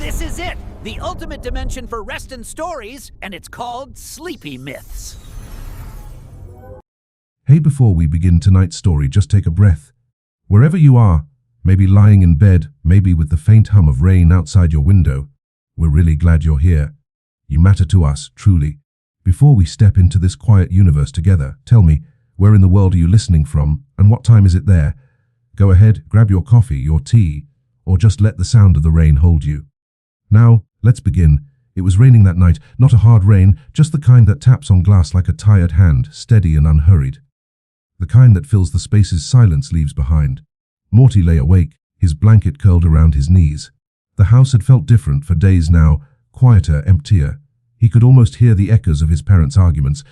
This is it! The ultimate dimension for rest and stories, and it's called Sleepy Myths. Hey, before we begin tonight's story, just take a breath. Wherever you are, maybe lying in bed, maybe with the faint hum of rain outside your window, we're really glad you're here. You matter to us, truly. Before we step into this quiet universe together, tell me, where in the world are you listening from, and what time is it there? Go ahead, grab your coffee, your tea, or just let the sound of the rain hold you. Now, let's begin. It was raining that night, not a hard rain, just the kind that taps on glass like a tired hand, steady and unhurried. The kind that fills the spaces silence leaves behind. Morty lay awake, his blanket curled around his knees. The house had felt different for days now, quieter, emptier. He could almost hear the echoes of his parents' arguments,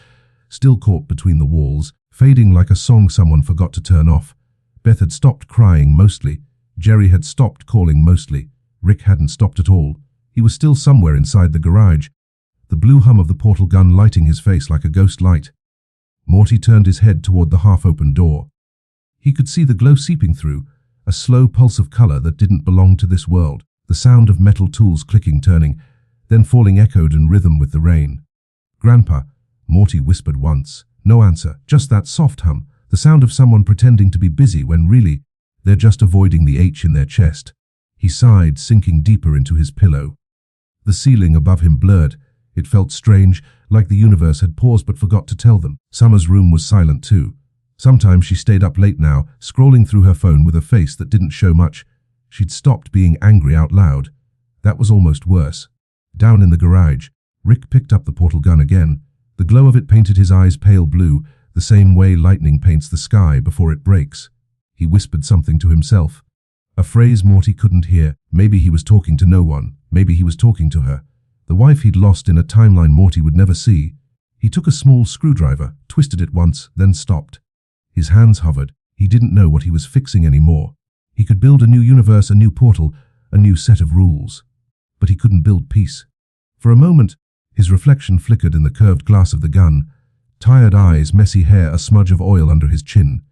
still caught between the walls, fading like a song someone forgot to turn off. Beth had stopped crying mostly. Jerry had stopped calling mostly. Rick hadn't stopped at all. He was still somewhere inside the garage, the blue hum of the portal gun lighting his face like a ghost light. Morty turned his head toward the half-open door. He could see the glow seeping through, a slow pulse of color that didn't belong to this world, the sound of metal tools clicking, turning, then falling echoed in rhythm with the rain. "Grandpa," Morty whispered once. No answer, just that soft hum, the sound of someone pretending to be busy when really, they're just avoiding the H in their chest. He sighed, sinking deeper into his pillow. The ceiling above him blurred. It felt strange, like the universe had paused but forgot to tell them. Summer's room was silent too. Sometimes she stayed up late now, scrolling through her phone with a face that didn't show much. She'd stopped being angry out loud. That was almost worse. Down in the garage, Rick picked up the portal gun again. The glow of it painted his eyes pale blue, the same way lightning paints the sky before it breaks. He whispered something to himself. A phrase Morty couldn't hear. Maybe he was talking to no one. Maybe he was talking to her. The wife he'd lost in a timeline Morty would never see. He took a small screwdriver, twisted it once, then stopped. His hands hovered. He didn't know what he was fixing anymore. He could build a new universe, a new portal, a new set of rules. But he couldn't build peace. For a moment, his reflection flickered in the curved glass of the gun. Tired eyes, messy hair, a smudge of oil under his chin.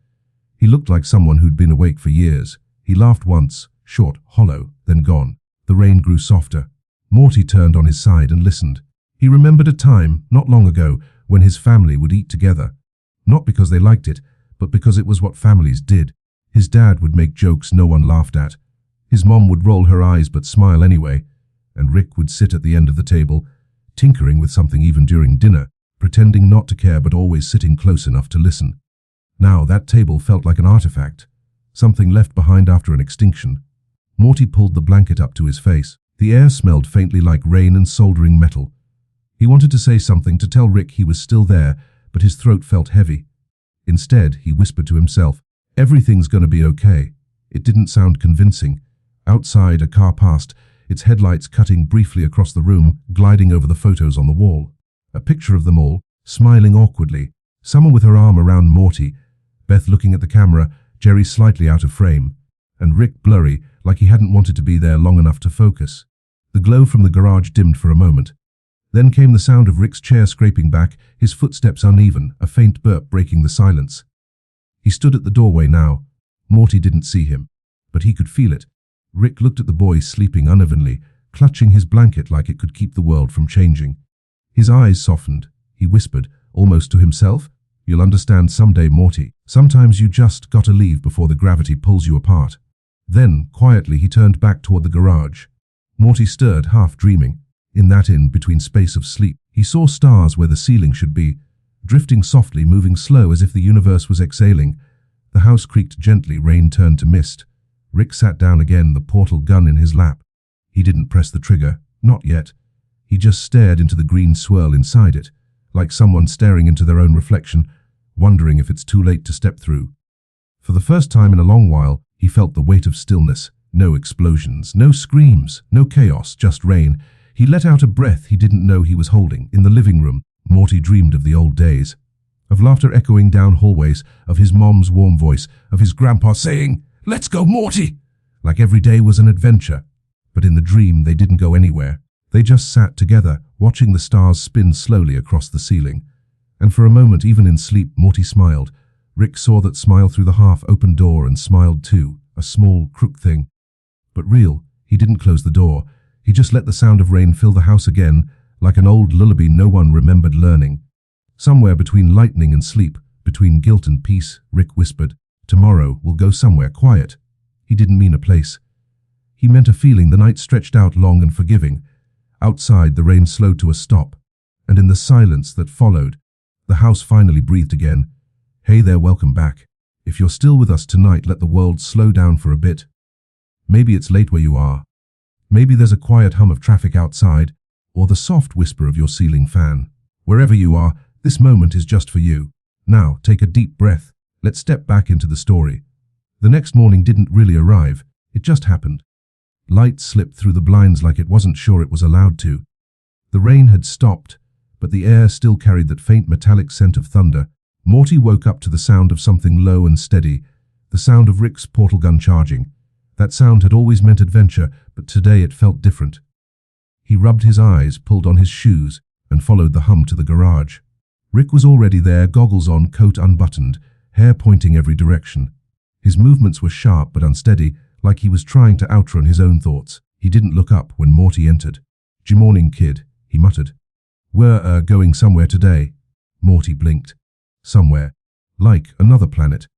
He looked like someone who'd been awake for years. He laughed once, short, hollow, then gone. The rain grew softer. Morty turned on his side and listened. He remembered a time, not long ago, when his family would eat together. Not because they liked it, but because it was what families did. His dad would make jokes no one laughed at. His mom would roll her eyes but smile anyway. And Rick would sit at the end of the table, tinkering with something even during dinner, pretending not to care but always sitting close enough to listen. Now that table felt like an artifact. Something left behind after an extinction. Morty pulled the blanket up to his face. The air smelled faintly like rain and soldering metal. He wanted to say something to tell Rick he was still there, but his throat felt heavy. Instead, he whispered to himself, "Everything's gonna be okay." It didn't sound convincing. Outside, a car passed, its headlights cutting briefly across the room, gliding over the photos on the wall. A picture of them all, smiling awkwardly. Someone with her arm around Morty, Beth looking at the camera, Jerry slightly out of frame, and Rick blurry, like he hadn't wanted to be there long enough to focus. The glow from the garage dimmed for a moment. Then came the sound of Rick's chair scraping back, his footsteps uneven, a faint burp breaking the silence. He stood at the doorway now. Morty didn't see him, but he could feel it. Rick looked at the boy sleeping unevenly, clutching his blanket like it could keep the world from changing. His eyes softened. He whispered, almost to himself, "You'll understand someday, Morty. Sometimes you just gotta leave before the gravity pulls you apart." Then, quietly, he turned back toward the garage. Morty stirred, half dreaming. In that in-between space of sleep, he saw stars where the ceiling should be, drifting softly, moving slow as if the universe was exhaling. The house creaked gently, rain turned to mist. Rick sat down again, the portal gun in his lap. He didn't press the trigger, not yet. He just stared into the green swirl inside it, like someone staring into their own reflection, wondering if it's too late to step through. For the first time in a long while, he felt the weight of stillness. No explosions, no screams, no chaos, just rain. He let out a breath he didn't know he was holding. In the living room, Morty dreamed of the old days. Of laughter echoing down hallways, of his mom's warm voice, of his grandpa saying, "Let's go, Morty!" Like every day was an adventure. But in the dream, they didn't go anywhere. They just sat together, watching the stars spin slowly across the ceiling. And for a moment, even in sleep, Morty smiled. Rick saw that smile through the half-open door and smiled too, a small, crook thing. But real. He didn't close the door. He just let the sound of rain fill the house again, like an old lullaby no one remembered learning. Somewhere between lightning and sleep, between guilt and peace, Rick whispered, "Tomorrow we'll go somewhere quiet." He didn't mean a place. He meant a feeling. The night stretched out long and forgiving. Outside, the rain slowed to a stop, and in the silence that followed, the house finally breathed again. "Hey there, welcome back. If you're still with us tonight, let the world slow down for a bit. Maybe it's late where you are. Maybe there's a quiet hum of traffic outside, or the soft whisper of your ceiling fan. Wherever you are, this moment is just for you. Now, take a deep breath. Let's step back into the story." The next morning didn't really arrive. It just happened. Light slipped through the blinds like it wasn't sure it was allowed to. The rain had stopped, but the air still carried that faint metallic scent of thunder. Morty woke up to the sound of something low and steady, the sound of Rick's portal gun charging. That sound had always meant adventure, but today it felt different. He rubbed his eyes, pulled on his shoes, and followed the hum to the garage. Rick was already there, goggles on, coat unbuttoned, hair pointing every direction. His movements were sharp but unsteady, like he was trying to outrun his own thoughts. He didn't look up when Morty entered. "G-morning, kid," he muttered. "We're, going somewhere today." Morty blinked. Somewhere. Like another planet.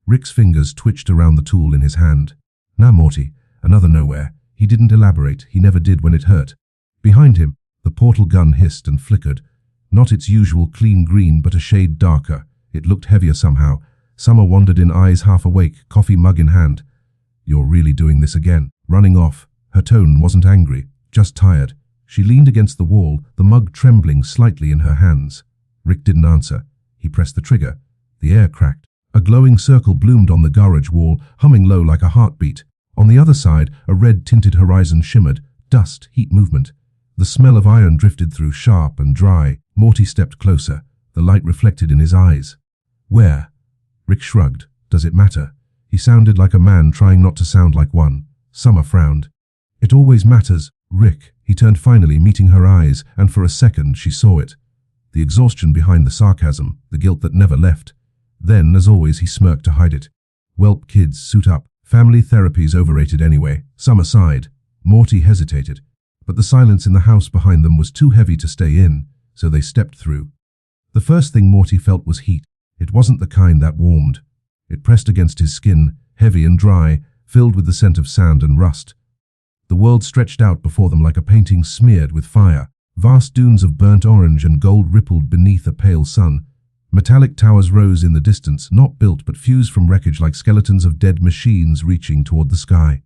Rick's fingers twitched around the tool in his hand. "Now, Morty, another nowhere." He didn't elaborate. He never did when it hurt. Behind him, the portal gun hissed and flickered. Not its usual clean green, but a shade darker. It looked heavier somehow. Summer wandered in, eyes half awake, coffee mug in hand. "You're really doing this again?" Running off. Her tone wasn't angry, just tired. She leaned against the wall, the mug trembling slightly in her hands. Rick didn't answer. He pressed the trigger. The air cracked. A glowing circle bloomed on the garage wall, humming low like a heartbeat. On the other side, a red-tinted horizon shimmered. Dust, heat, movement. The smell of iron drifted through, sharp and dry. Morty stepped closer. The light reflected in his eyes. "Where?" Rick shrugged. "Does it matter?" He sounded like a man trying not to sound like one. Summer frowned. "It always matters, Rick." He turned finally, meeting her eyes, and for a second she saw it. The exhaustion behind the sarcasm, the guilt that never left. Then, as always, he smirked to hide it. "Welp, kids, suit up. Family therapy's overrated anyway." Summer sighed. Morty hesitated. But the silence in the house behind them was too heavy to stay in, so they stepped through. The first thing Morty felt was heat. It wasn't the kind that warmed. It pressed against his skin, heavy and dry, filled with the scent of sand and rust. The world stretched out before them like a painting smeared with fire. Vast dunes of burnt orange and gold rippled beneath a pale sun. Metallic towers rose in the distance, not built but fused from wreckage like skeletons of dead machines reaching toward the sky.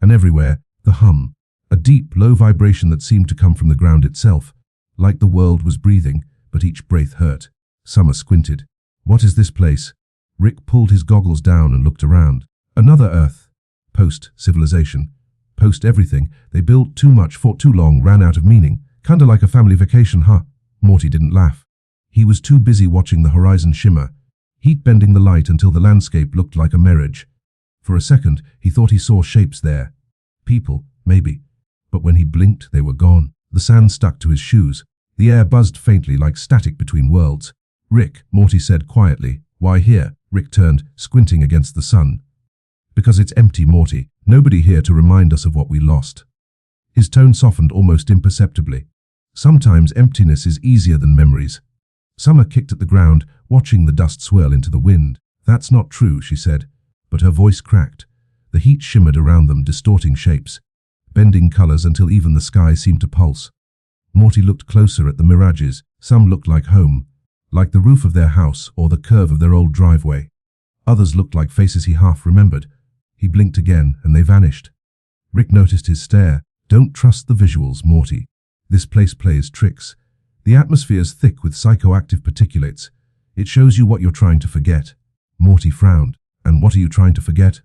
And everywhere, the hum. A deep, low vibration that seemed to come from the ground itself. Like the world was breathing, but each breath hurt. Summer squinted. "What is this place?" Rick pulled his goggles down and looked around. Another Earth. Post-civilization. Post-everything. They built too much, fought too long, ran out of meaning. Kinda like a family vacation, huh? Morty didn't laugh. He was too busy watching the horizon shimmer, heat bending the light until the landscape looked like a mirage. For a second, he thought he saw shapes there. People, maybe. But when he blinked, they were gone. The sand stuck to his shoes. The air buzzed faintly like static between worlds. "Rick," Morty said quietly. "Why here?" Rick turned, squinting against the sun. "Because it's empty, Morty. Nobody here to remind us of what we lost." His tone softened almost imperceptibly. Sometimes emptiness is easier than memories. Summer kicked at the ground, watching the dust swirl into the wind. "That's not true," she said, but her voice cracked. The heat shimmered around them, distorting shapes, bending colors until even the sky seemed to pulse. Morty looked closer at the mirages. Some looked like home, like the roof of their house or the curve of their old driveway. Others looked like faces he half remembered. He blinked again, and they vanished. Rick noticed his stare. "Don't trust the visuals, Morty. This place plays tricks. The atmosphere's thick with psychoactive particulates. It shows you what you're trying to forget." Morty frowned. "And what are you trying to forget?"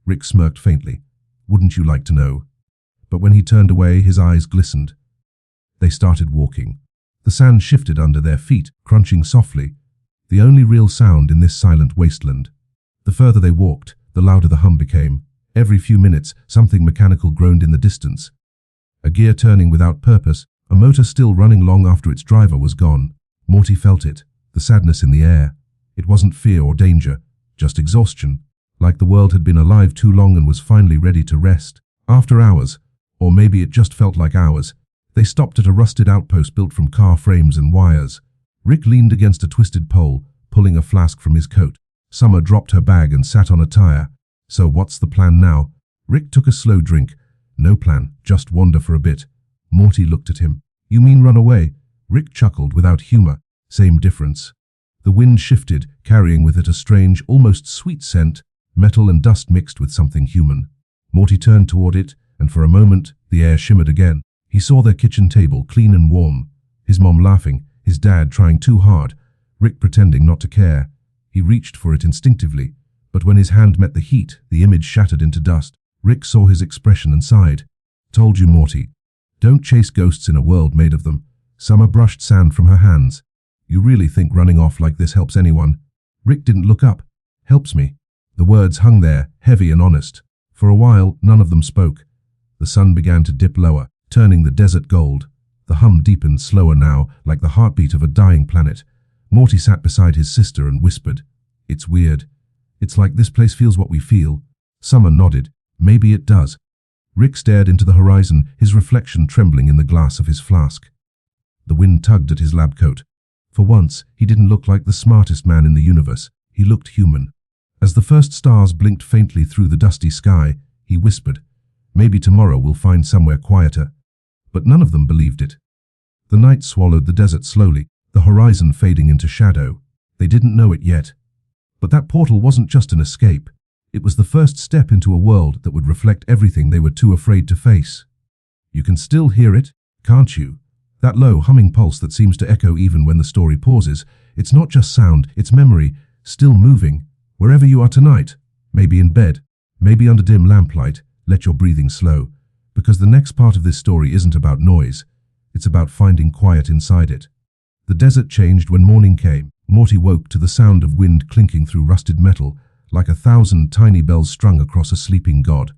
Rick smirked faintly. "Wouldn't you like to know?" But when he turned away, his eyes glistened. They started walking. The sand shifted under their feet, crunching softly, the only real sound in this silent wasteland. The further they walked, the louder the hum became. Every few minutes, something mechanical groaned in the distance. A gear turning without purpose, a motor still running long after its driver was gone. Morty felt it, the sadness in the air. It wasn't fear or danger, just exhaustion, like the world had been alive too long and was finally ready to rest. After hours, Or maybe it just felt like hours. They stopped at a rusted outpost built from car frames and wires. Rick leaned against a twisted pole, pulling a flask from his coat. Summer dropped her bag and sat on a tire. So what's the plan now? Rick took a slow drink. No plan, just wander for a bit. Morty looked at him. You mean run away? Rick chuckled without humor. Same difference. The wind shifted, carrying with it a strange, almost sweet scent, metal and dust mixed with something human. Morty turned toward it, and for a moment, the air shimmered again. He saw their kitchen table, clean and warm. His mom laughing, his dad trying too hard, Rick pretending not to care. He reached for it instinctively, but when his hand met the heat, the image shattered into dust. Rick saw his expression and sighed. Told you, Morty. Don't chase ghosts in a world made of them. Summer brushed sand from her hands. You really think running off like this helps anyone? Rick didn't look up. Helps me. The words hung there, heavy and honest. For a while, none of them spoke. The sun began to dip lower, turning the desert gold. The hum deepened slower now, like the heartbeat of a dying planet. Morty sat beside his sister and whispered, It's weird. It's like this place feels what we feel. Summer nodded. Maybe it does. Rick stared into the horizon, his reflection trembling in the glass of his flask. The wind tugged at his lab coat. For once, he didn't look like the smartest man in the universe. He looked human. As the first stars blinked faintly through the dusty sky, he whispered, Maybe tomorrow we'll find somewhere quieter. But none of them believed it. The night swallowed the desert slowly, the horizon fading into shadow. They didn't know it yet. But that portal wasn't just an escape. It was the first step into a world that would reflect everything they were too afraid to face. You can still hear it, can't you? That low, humming pulse that seems to echo even when the story pauses. It's not just sound, it's memory, still moving. Wherever you are tonight, maybe in bed, maybe under dim lamplight, let your breathing slow. Because the next part of this story isn't about noise. It's about finding quiet inside it. The desert changed when morning came. Morty woke to the sound of wind clinking through rusted metal, like 1,000 tiny bells strung across a sleeping god.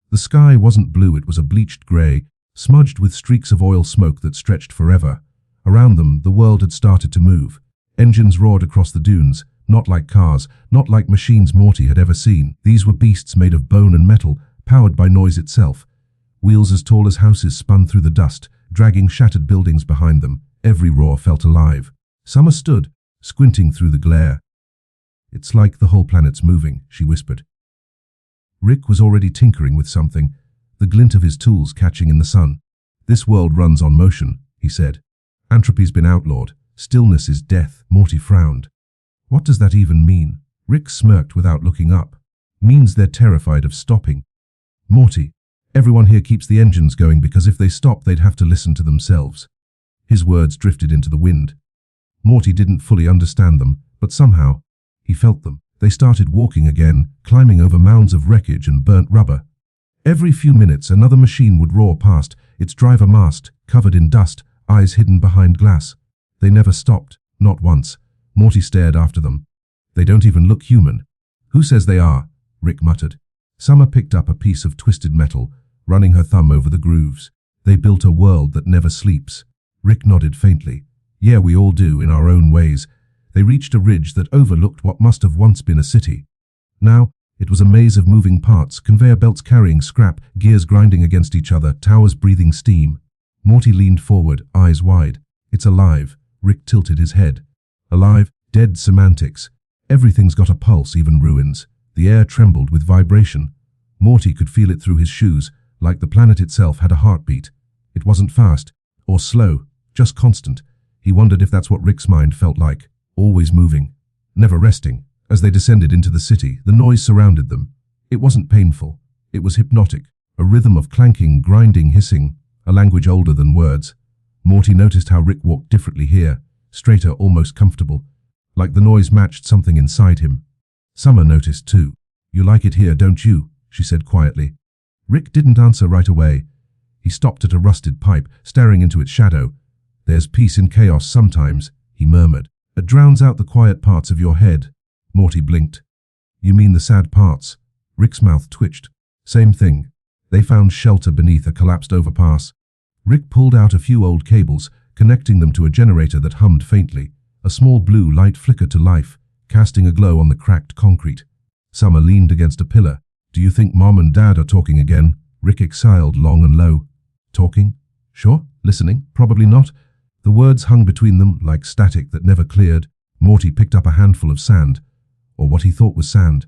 The sky wasn't blue, it was a bleached grey, smudged with streaks of oil smoke that stretched forever. Around them, the world had started to move. Engines roared across the dunes, not like cars, not like machines Morty had ever seen. These were beasts made of bone and metal, powered by noise itself. Wheels as tall as houses spun through the dust, dragging shattered buildings behind them. Every roar felt alive. Summer stood, squinting through the glare. It's like the whole planet's moving, she whispered. Rick was already tinkering with something, the glint of his tools catching in the sun. This world runs on motion, he said. Entropy's been outlawed. Stillness is death. Morty frowned. What does that even mean? Rick smirked without looking up. Means they're terrified of stopping. Morty, everyone here keeps the engines going because if they stop they'd have to listen to themselves. His words drifted into the wind. Morty didn't fully understand them, but somehow, he felt them. They started walking again, climbing over mounds of wreckage and burnt rubber. Every few minutes another machine would roar past, its driver masked, covered in dust, eyes hidden behind glass. They never stopped, not once. Morty stared after them. They don't even look human. Who says they are? Rick muttered. Summer picked up a piece of twisted metal, running her thumb over the grooves. They built a world that never sleeps. Rick nodded faintly. Yeah, we all do, in our own ways. They reached a ridge that overlooked what must have once been a city. Now, it was a maze of moving parts, conveyor belts carrying scrap, gears grinding against each other, towers breathing steam. Morty leaned forward, eyes wide. It's alive. Rick tilted his head. Alive, dead semantics. Everything's got a pulse, even ruins. The air trembled with vibration. Morty could feel it through his shoes, like the planet itself had a heartbeat. It wasn't fast, or slow, just constant. He wondered if that's what Rick's mind felt like. Always moving, never resting. As they descended into the city, the noise surrounded them. It wasn't painful. It was hypnotic. A rhythm of clanking, grinding, hissing. A language older than words. Morty noticed how Rick walked differently here. Straighter, almost comfortable. Like the noise matched something inside him. Summer noticed too. You like it here, don't you? She said quietly. Rick didn't answer right away. He stopped at a rusted pipe, staring into its shadow. There's peace in chaos sometimes, he murmured. It drowns out the quiet parts of your head. Morty blinked. You mean the sad parts? Rick's mouth twitched. Same thing. They found shelter beneath a collapsed overpass. Rick pulled out a few old cables, connecting them to a generator that hummed faintly. A small blue light flickered to life, casting a glow on the cracked concrete. Summer leaned against a pillar. Do you think Mom and Dad are talking again? Rick exhaled long and low. Talking? Sure. Listening? Probably not. The words hung between them like static that never cleared. Morty picked up a handful of sand, or what he thought was sand.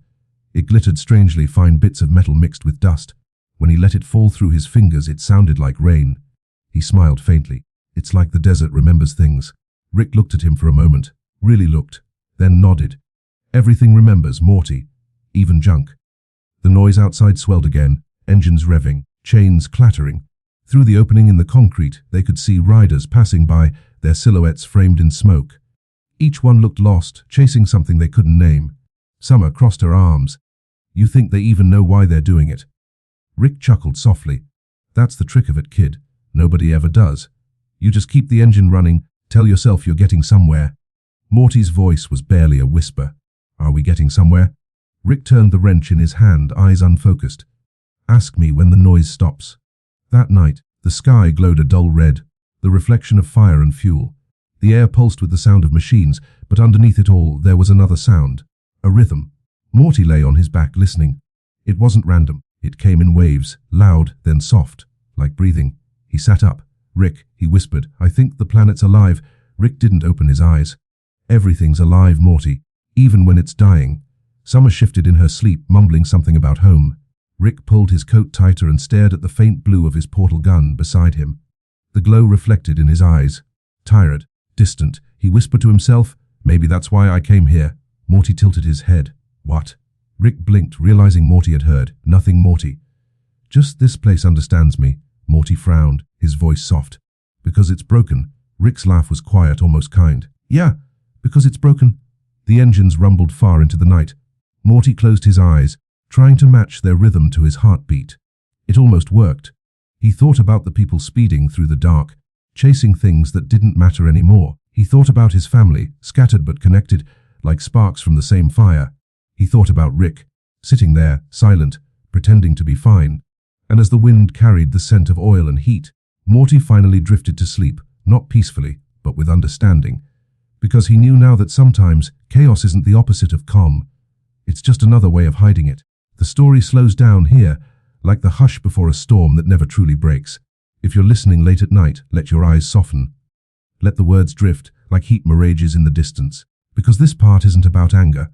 It glittered strangely, fine bits of metal mixed with dust. When he let it fall through his fingers, it sounded like rain. He smiled faintly. It's like the desert remembers things. Rick looked at him for a moment, really looked, then nodded. Everything remembers, Morty, even junk. The noise outside swelled again, engines revving, chains clattering. Through the opening in the concrete, they could see riders passing by, their silhouettes framed in smoke. Each one looked lost, chasing something they couldn't name. Summer crossed her arms. You think they even know why they're doing it? Rick chuckled softly. That's the trick of it, kid. Nobody ever does. You just keep the engine running, tell yourself you're getting somewhere. Morty's voice was barely a whisper. Are we getting somewhere? Rick turned the wrench in his hand, eyes unfocused. Ask me when the noise stops. That night, the sky glowed a dull red, the reflection of fire and fuel. The air pulsed with the sound of machines, but underneath it all, there was another sound. A rhythm. Morty lay on his back listening. It wasn't random. It came in waves, loud, then soft, like breathing. He sat up. Rick, he whispered, I think the planet's alive. Rick didn't open his eyes. Everything's alive, Morty, even when it's dying. Summer shifted in her sleep, mumbling something about home. Rick pulled his coat tighter and stared at the faint blue of his portal gun beside him. The glow reflected in his eyes. Tired, distant, he whispered to himself, maybe that's why I came here. Morty tilted his head. What? Rick blinked, realizing Morty had heard. Nothing, Morty. Just this place understands me. Morty frowned, his voice soft. Because it's broken. Rick's laugh was quiet, almost kind. Yeah, because it's broken. The engines rumbled far into the night. Morty closed his eyes, trying to match their rhythm to his heartbeat. It almost worked. He thought about the people speeding through the dark, chasing things that didn't matter anymore. He thought about his family, scattered but connected, like sparks from the same fire. He thought about Rick, sitting there, silent, pretending to be fine. And as the wind carried the scent of oil and heat, Morty finally drifted to sleep, not peacefully, but with understanding. Because he knew now that sometimes chaos isn't the opposite of calm. It's just another way of hiding it. The story slows down here, like the hush before a storm that never truly breaks. If you're listening late at night, let your eyes soften. Let the words drift, like heat mirages in the distance. Because this part isn't about anger.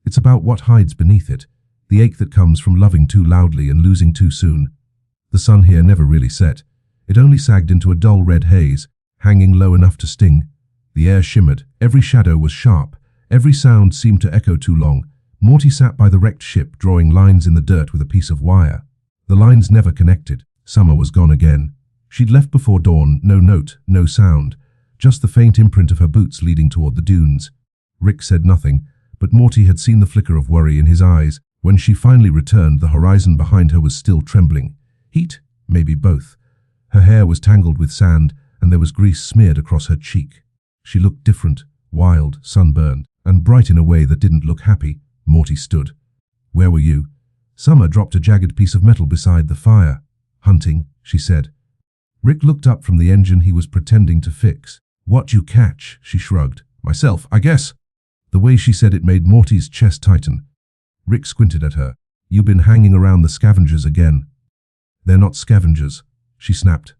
It's about what hides beneath it, the ache that comes from loving too loudly and losing too soon. The sun here never really set. It only sagged into a dull red haze, hanging low enough to sting. The air shimmered, every shadow was sharp, every sound seemed to echo too long. Morty sat by the wrecked ship, drawing lines in the dirt with a piece of wire. The lines never connected. Summer was gone again. She'd left before dawn, no note, no sound, just the faint imprint of her boots leading toward the dunes. Rick said nothing, but Morty had seen the flicker of worry in his eyes. When she finally returned, the horizon behind her was still trembling. Heat? Maybe both. Her hair was tangled with sand, and there was grease smeared across her cheek. She looked different, wild, sunburned, and bright in a way that didn't look happy. Morty stood. Where were you? Summer dropped a jagged piece of metal beside the fire. Hunting, she said. Rick looked up from the engine he was pretending to fix. What you catch? She shrugged. Myself, I guess. The way she said it made Morty's chest tighten. Rick squinted at her. You've been hanging around the scavengers again. They're not scavengers, she snapped.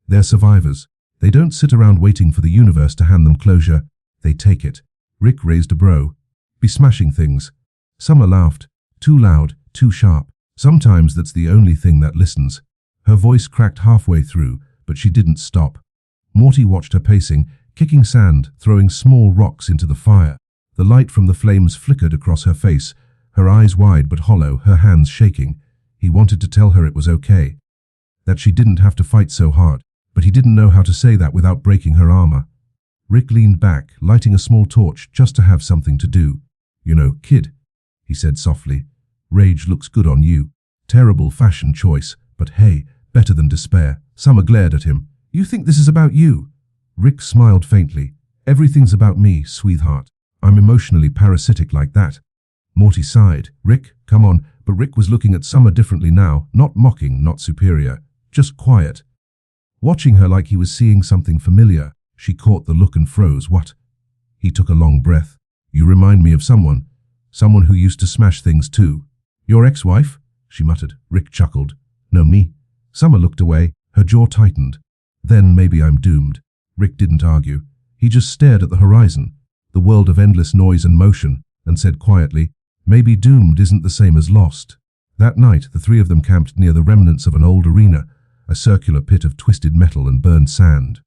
They're survivors. They don't sit around waiting for the universe to hand them closure. They take it. Rick raised a brow. Be smashing things. Summer laughed. Too loud, too sharp. Sometimes that's the only thing that listens. Her voice cracked halfway through, but she didn't stop. Morty watched her pacing, kicking sand, throwing small rocks into the fire. The light from the flames flickered across her face, her eyes wide but hollow, her hands shaking. He wanted to tell her it was okay, that she didn't have to fight so hard, but he didn't know how to say that without breaking her armor. Rick leaned back, lighting a small torch just to have something to do. You know, kid, he said softly, rage looks good on you. Terrible fashion choice, but hey, better than despair. Summer glared at him. You think this is about you? Rick smiled faintly. Everything's about me, sweetheart. I'm emotionally parasitic like that. Morty sighed. Rick, come on. But Rick was looking at Summer differently now, not mocking, not superior, just quiet. Watching her like he was seeing something familiar, she caught the look and froze. What? He took a long breath. You remind me of someone who used to smash things too. Your ex-wife? She muttered. Rick chuckled. No, me. Summer looked away, her jaw tightened. Then maybe I'm doomed. Rick didn't argue. He just stared at the horizon, the world of endless noise and motion, and said quietly, maybe doomed isn't the same as lost. That night, the three of them camped near the remnants of an old arena, a circular pit of twisted metal and burned sand.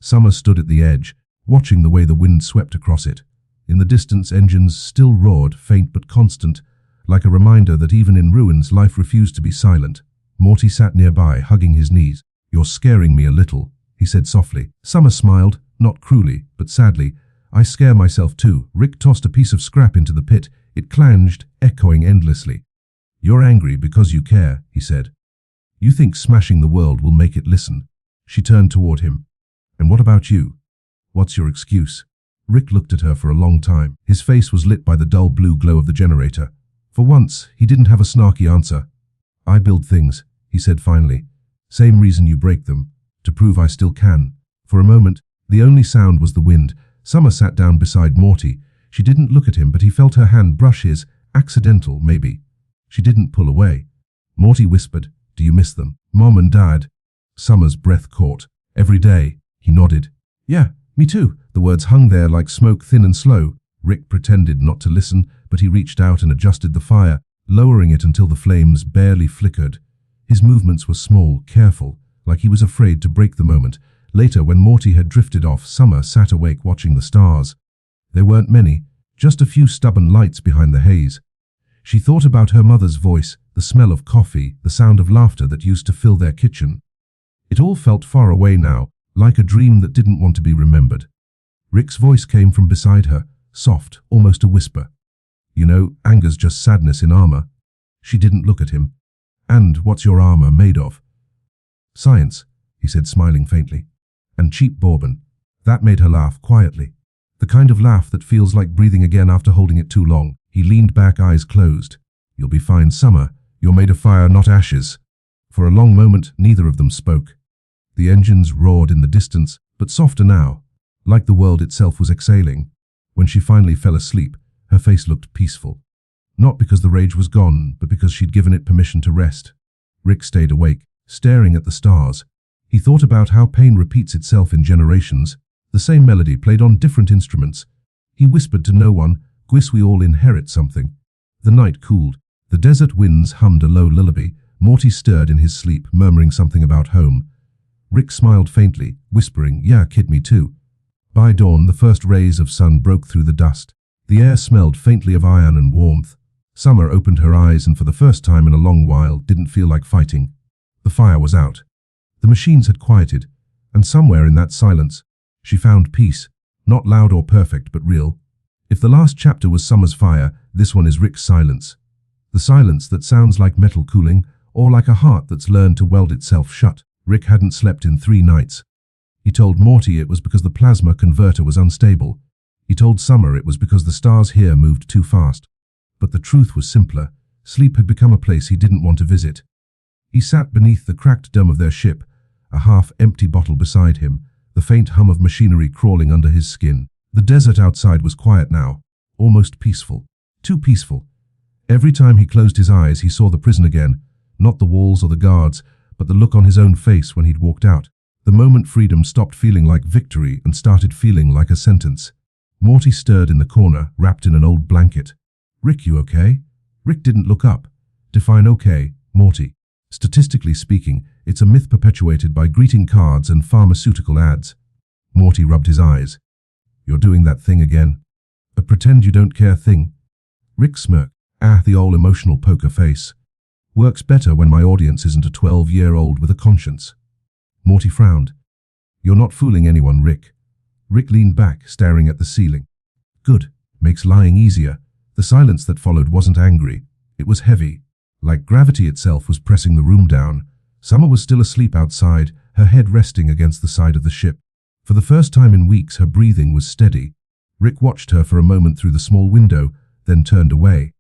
Summer stood at the edge, watching the way the wind swept across it. In the distance, engines still roared, faint but constant, like a reminder that even in ruins, life refused to be silent. Morty sat nearby, hugging his knees. You're scaring me a little, he said softly. Summer smiled, not cruelly, but sadly. I scare myself too. Rick tossed a piece of scrap into the pit. It clanged, echoing endlessly. You're angry because you care, he said. You think smashing the world will make it listen. She turned toward him. And what about you? What's your excuse? Rick looked at her for a long time. His face was lit by the dull blue glow of the generator. For once, he didn't have a snarky answer. I build things, he said finally. Same reason you break them, to prove I still can. For a moment, the only sound was the wind. Summer sat down beside Morty. She didn't look at him, but he felt her hand brush his. Accidental, maybe. She didn't pull away. Morty whispered, do you miss them? Mom and Dad? Summer's breath caught. Every day. He nodded. Yeah, me too. The words hung there like smoke, thin and slow. Rick pretended not to listen, but he reached out and adjusted the fire, lowering it until the flames barely flickered. His movements were small, careful, like he was afraid to break the moment. Later, when Morty had drifted off, Summer sat awake watching the stars. There weren't many, just a few stubborn lights behind the haze. She thought about her mother's voice, the smell of coffee, the sound of laughter that used to fill their kitchen. It all felt far away now, like a dream that didn't want to be remembered. Rick's voice came from beside her, soft, almost a whisper. You know, anger's just sadness in armor. She didn't look at him. And what's your armor made of? Science, he said, smiling faintly. And cheap bourbon. That made her laugh quietly. The kind of laugh that feels like breathing again after holding it too long. He leaned back, eyes closed. You'll be fine, Summer. You're made of fire, not ashes. For a long moment, neither of them spoke. The engines roared in the distance, but softer now, like the world itself was exhaling. When she finally fell asleep, her face looked peaceful. Not because the rage was gone, but because she'd given it permission to rest. Rick stayed awake, staring at the stars. He thought about how pain repeats itself in generations, the same melody played on different instruments. He whispered to no one, "Guess we all inherit something." The night cooled. The desert winds hummed a low lullaby. Morty stirred in his sleep, murmuring something about home. Rick smiled faintly, whispering, "Yeah, kid, me too." By dawn, the first rays of sun broke through the dust. The air smelled faintly of iron and warmth. Summer opened her eyes and for the first time in a long while didn't feel like fighting. The fire was out. The machines had quieted, and somewhere in that silence, she found peace, not loud or perfect, but real. If the last chapter was Summer's fire, this one is Rick's silence. The silence that sounds like metal cooling, or like a heart that's learned to weld itself shut. Rick hadn't slept in 3 nights. He told Morty it was because the plasma converter was unstable. He told Summer it was because the stars here moved too fast. But the truth was simpler. Sleep had become a place he didn't want to visit. He sat beneath the cracked dome of their ship, a half-empty bottle beside him, the faint hum of machinery crawling under his skin. The desert outside was quiet now, almost peaceful. Too peaceful. Every time he closed his eyes, he saw the prison again, not the walls or the guards, but the look on his own face when he'd walked out. The moment freedom stopped feeling like victory and started feeling like a sentence. Morty stirred in the corner, wrapped in an old blanket. "Rick, you okay?" Rick didn't look up. Define okay, Morty. Statistically speaking, it's a myth perpetuated by greeting cards and pharmaceutical ads. Morty rubbed his eyes. "You're doing that thing again. A pretend you don't care thing." Rick smirked. The old emotional poker face. "Works better when my audience isn't a 12-year-old with a conscience." Morty frowned. "You're not fooling anyone, Rick." Rick leaned back, staring at the ceiling. "Good. Makes lying easier." The silence that followed wasn't angry. It was heavy, like gravity itself was pressing the room down. Summer was still asleep outside, her head resting against the side of the ship. For the first time in weeks, her breathing was steady. Rick watched her for a moment through the small window, then turned away.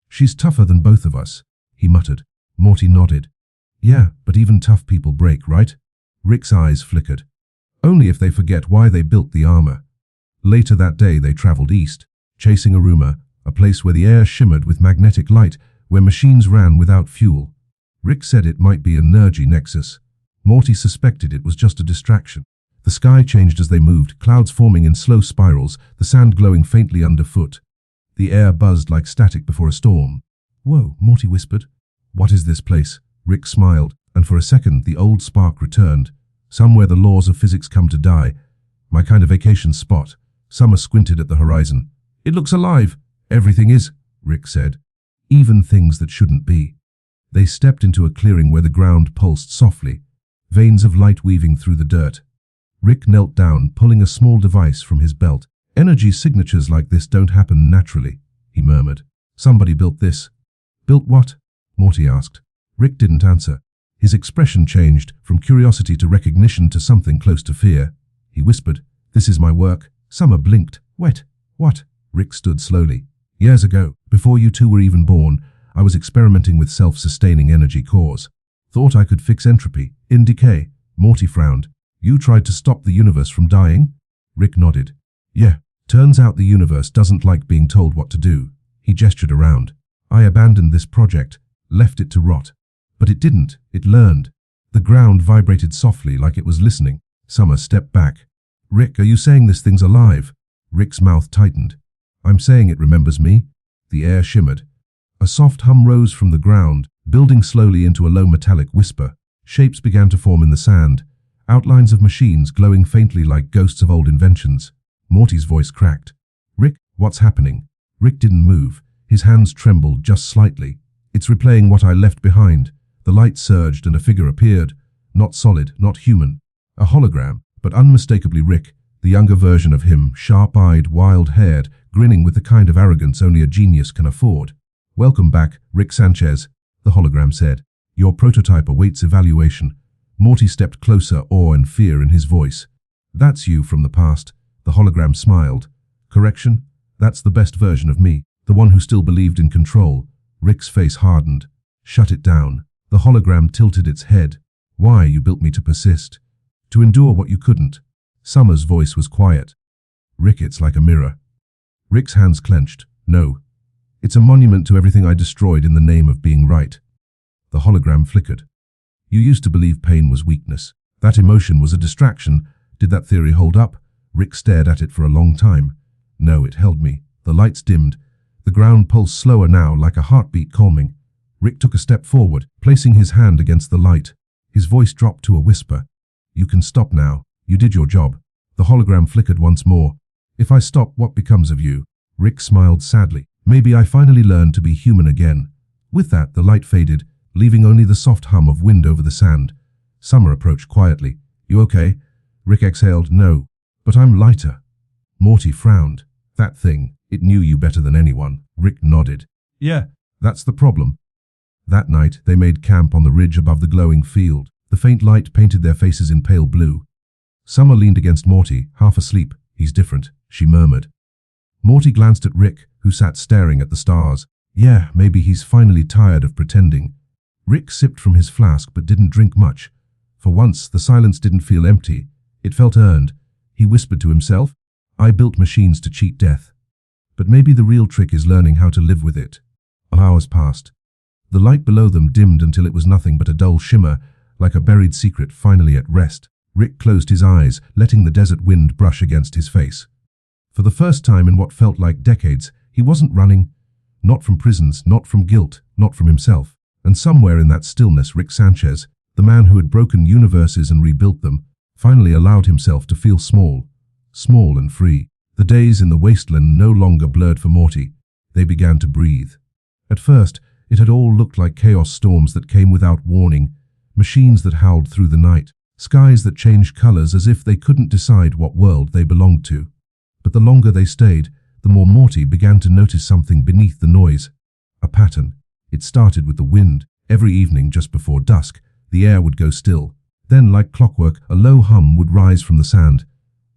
"She's tougher than both of us," he muttered. Morty nodded. "Yeah, but even tough people break, right?" Rick's eyes flickered. "Only if they forget why they built the armor." Later that day, they traveled east, chasing a rumor, a place where the air shimmered with magnetic light, where machines ran without fuel. Rick said it might be an energy nexus. Morty suspected it was just a distraction. The sky changed as they moved, clouds forming in slow spirals, the sand glowing faintly underfoot. The air buzzed like static before a storm. "Whoa," Morty whispered. "What is this place?" Rick smiled, and for a second the old spark returned. Somewhere the laws of physics come to die. "My kind of vacation spot." Summer squinted at the horizon. "It looks alive." "Everything is," Rick said. "Even things that shouldn't be." They stepped into a clearing where the ground pulsed softly, veins of light weaving through the dirt. Rick knelt down, pulling a small device from his belt. "Energy signatures like this don't happen naturally," he murmured. "Somebody built this." "Built what?" Morty asked. Rick didn't answer. His expression changed, from curiosity to recognition to something close to fear. He whispered, "This is my work." Summer blinked. "Wait, what?" Rick stood slowly. "Years ago, before you two were even born, I was experimenting with self-sustaining energy cores. Thought I could fix entropy, in decay." Morty frowned. "You tried to stop the universe from dying?" Rick nodded. "Yeah, turns out the universe doesn't like being told what to do." He gestured around. "I abandoned this project, left it to rot. But it didn't, it learned." The ground vibrated softly like it was listening. Summer stepped back. "Rick, are you saying this thing's alive?" Rick's mouth tightened. "I'm saying it remembers me." The air shimmered. A soft hum rose from the ground, building slowly into a low metallic whisper. Shapes began to form in the sand, outlines of machines glowing faintly like ghosts of old inventions. Morty's voice cracked. "Rick, what's happening?" Rick didn't move. His hands trembled just slightly. "It's replaying what I left behind." The light surged and a figure appeared. Not solid, not human. A hologram, but unmistakably Rick, the younger version of him, sharp-eyed, wild-haired, grinning with the kind of arrogance only a genius can afford. "Welcome back, Rick Sanchez," the hologram said. "Your prototype awaits evaluation." Morty stepped closer, awe and fear in his voice. "That's you from the past." The hologram smiled. "Correction? That's the best version of me, the one who still believed in control." Rick's face hardened. "Shut it down." The hologram tilted its head. "Why, you built me to persist. To endure what you couldn't." Summer's voice was quiet. "Rick, it's like a mirror." Rick's hands clenched. "No. It's a monument to everything I destroyed in the name of being right." The hologram flickered. "You used to believe pain was weakness. That emotion was a distraction. Did that theory hold up?" Rick stared at it for a long time. "No, it held me." The lights dimmed. The ground pulsed slower now, like a heartbeat calming. Rick took a step forward, placing his hand against the light. His voice dropped to a whisper. "You can stop now. You did your job." The hologram flickered once more. "If I stop, what becomes of you?" Rick smiled sadly. "Maybe I finally learned to be human again." With that, the light faded, leaving only the soft hum of wind over the sand. Summer approached quietly. "You okay?" Rick exhaled, "No, but I'm lighter." Morty frowned. "That thing, it knew you better than anyone." Rick nodded. "Yeah, that's the problem." That night, they made camp on the ridge above the glowing field. The faint light painted their faces in pale blue. Summer leaned against Morty, half asleep. "He's different," she murmured. Morty glanced at Rick, who sat staring at the stars. "Yeah, maybe he's finally tired of pretending." Rick sipped from his flask but didn't drink much. For once, the silence didn't feel empty. It felt earned. He whispered to himself, "I built machines to cheat death. But maybe the real trick is learning how to live with it." Hours passed. The light below them dimmed until it was nothing but a dull shimmer, like a buried secret finally at rest. Rick closed his eyes, letting the desert wind brush against his face. For the first time in what felt like decades, he wasn't running. Not from prisons, not from guilt, not from himself. And somewhere in that stillness, Rick Sanchez, the man who had broken universes and rebuilt them, finally allowed himself to feel small. Small and free. The days in the wasteland no longer blurred for Morty. They began to breathe. At first, it had all looked like chaos storms that came without warning, machines that howled through the night, skies that changed colors as if they couldn't decide what world they belonged to. But the longer they stayed, the more Morty began to notice something beneath the noise. A pattern. It started with the wind. Every evening just before dusk, the air would go still. Then, like clockwork, a low hum would rise from the sand.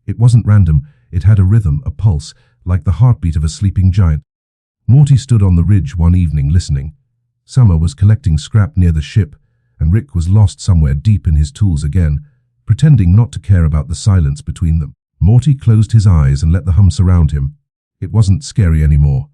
It wasn't random. It had a rhythm, a pulse, like the heartbeat of a sleeping giant. Morty stood on the ridge one evening listening. Summer was collecting scrap near the ship, and Rick was lost somewhere deep in his tools again, pretending not to care about the silence between them. Morty closed his eyes and let the hum surround him. It wasn't scary anymore.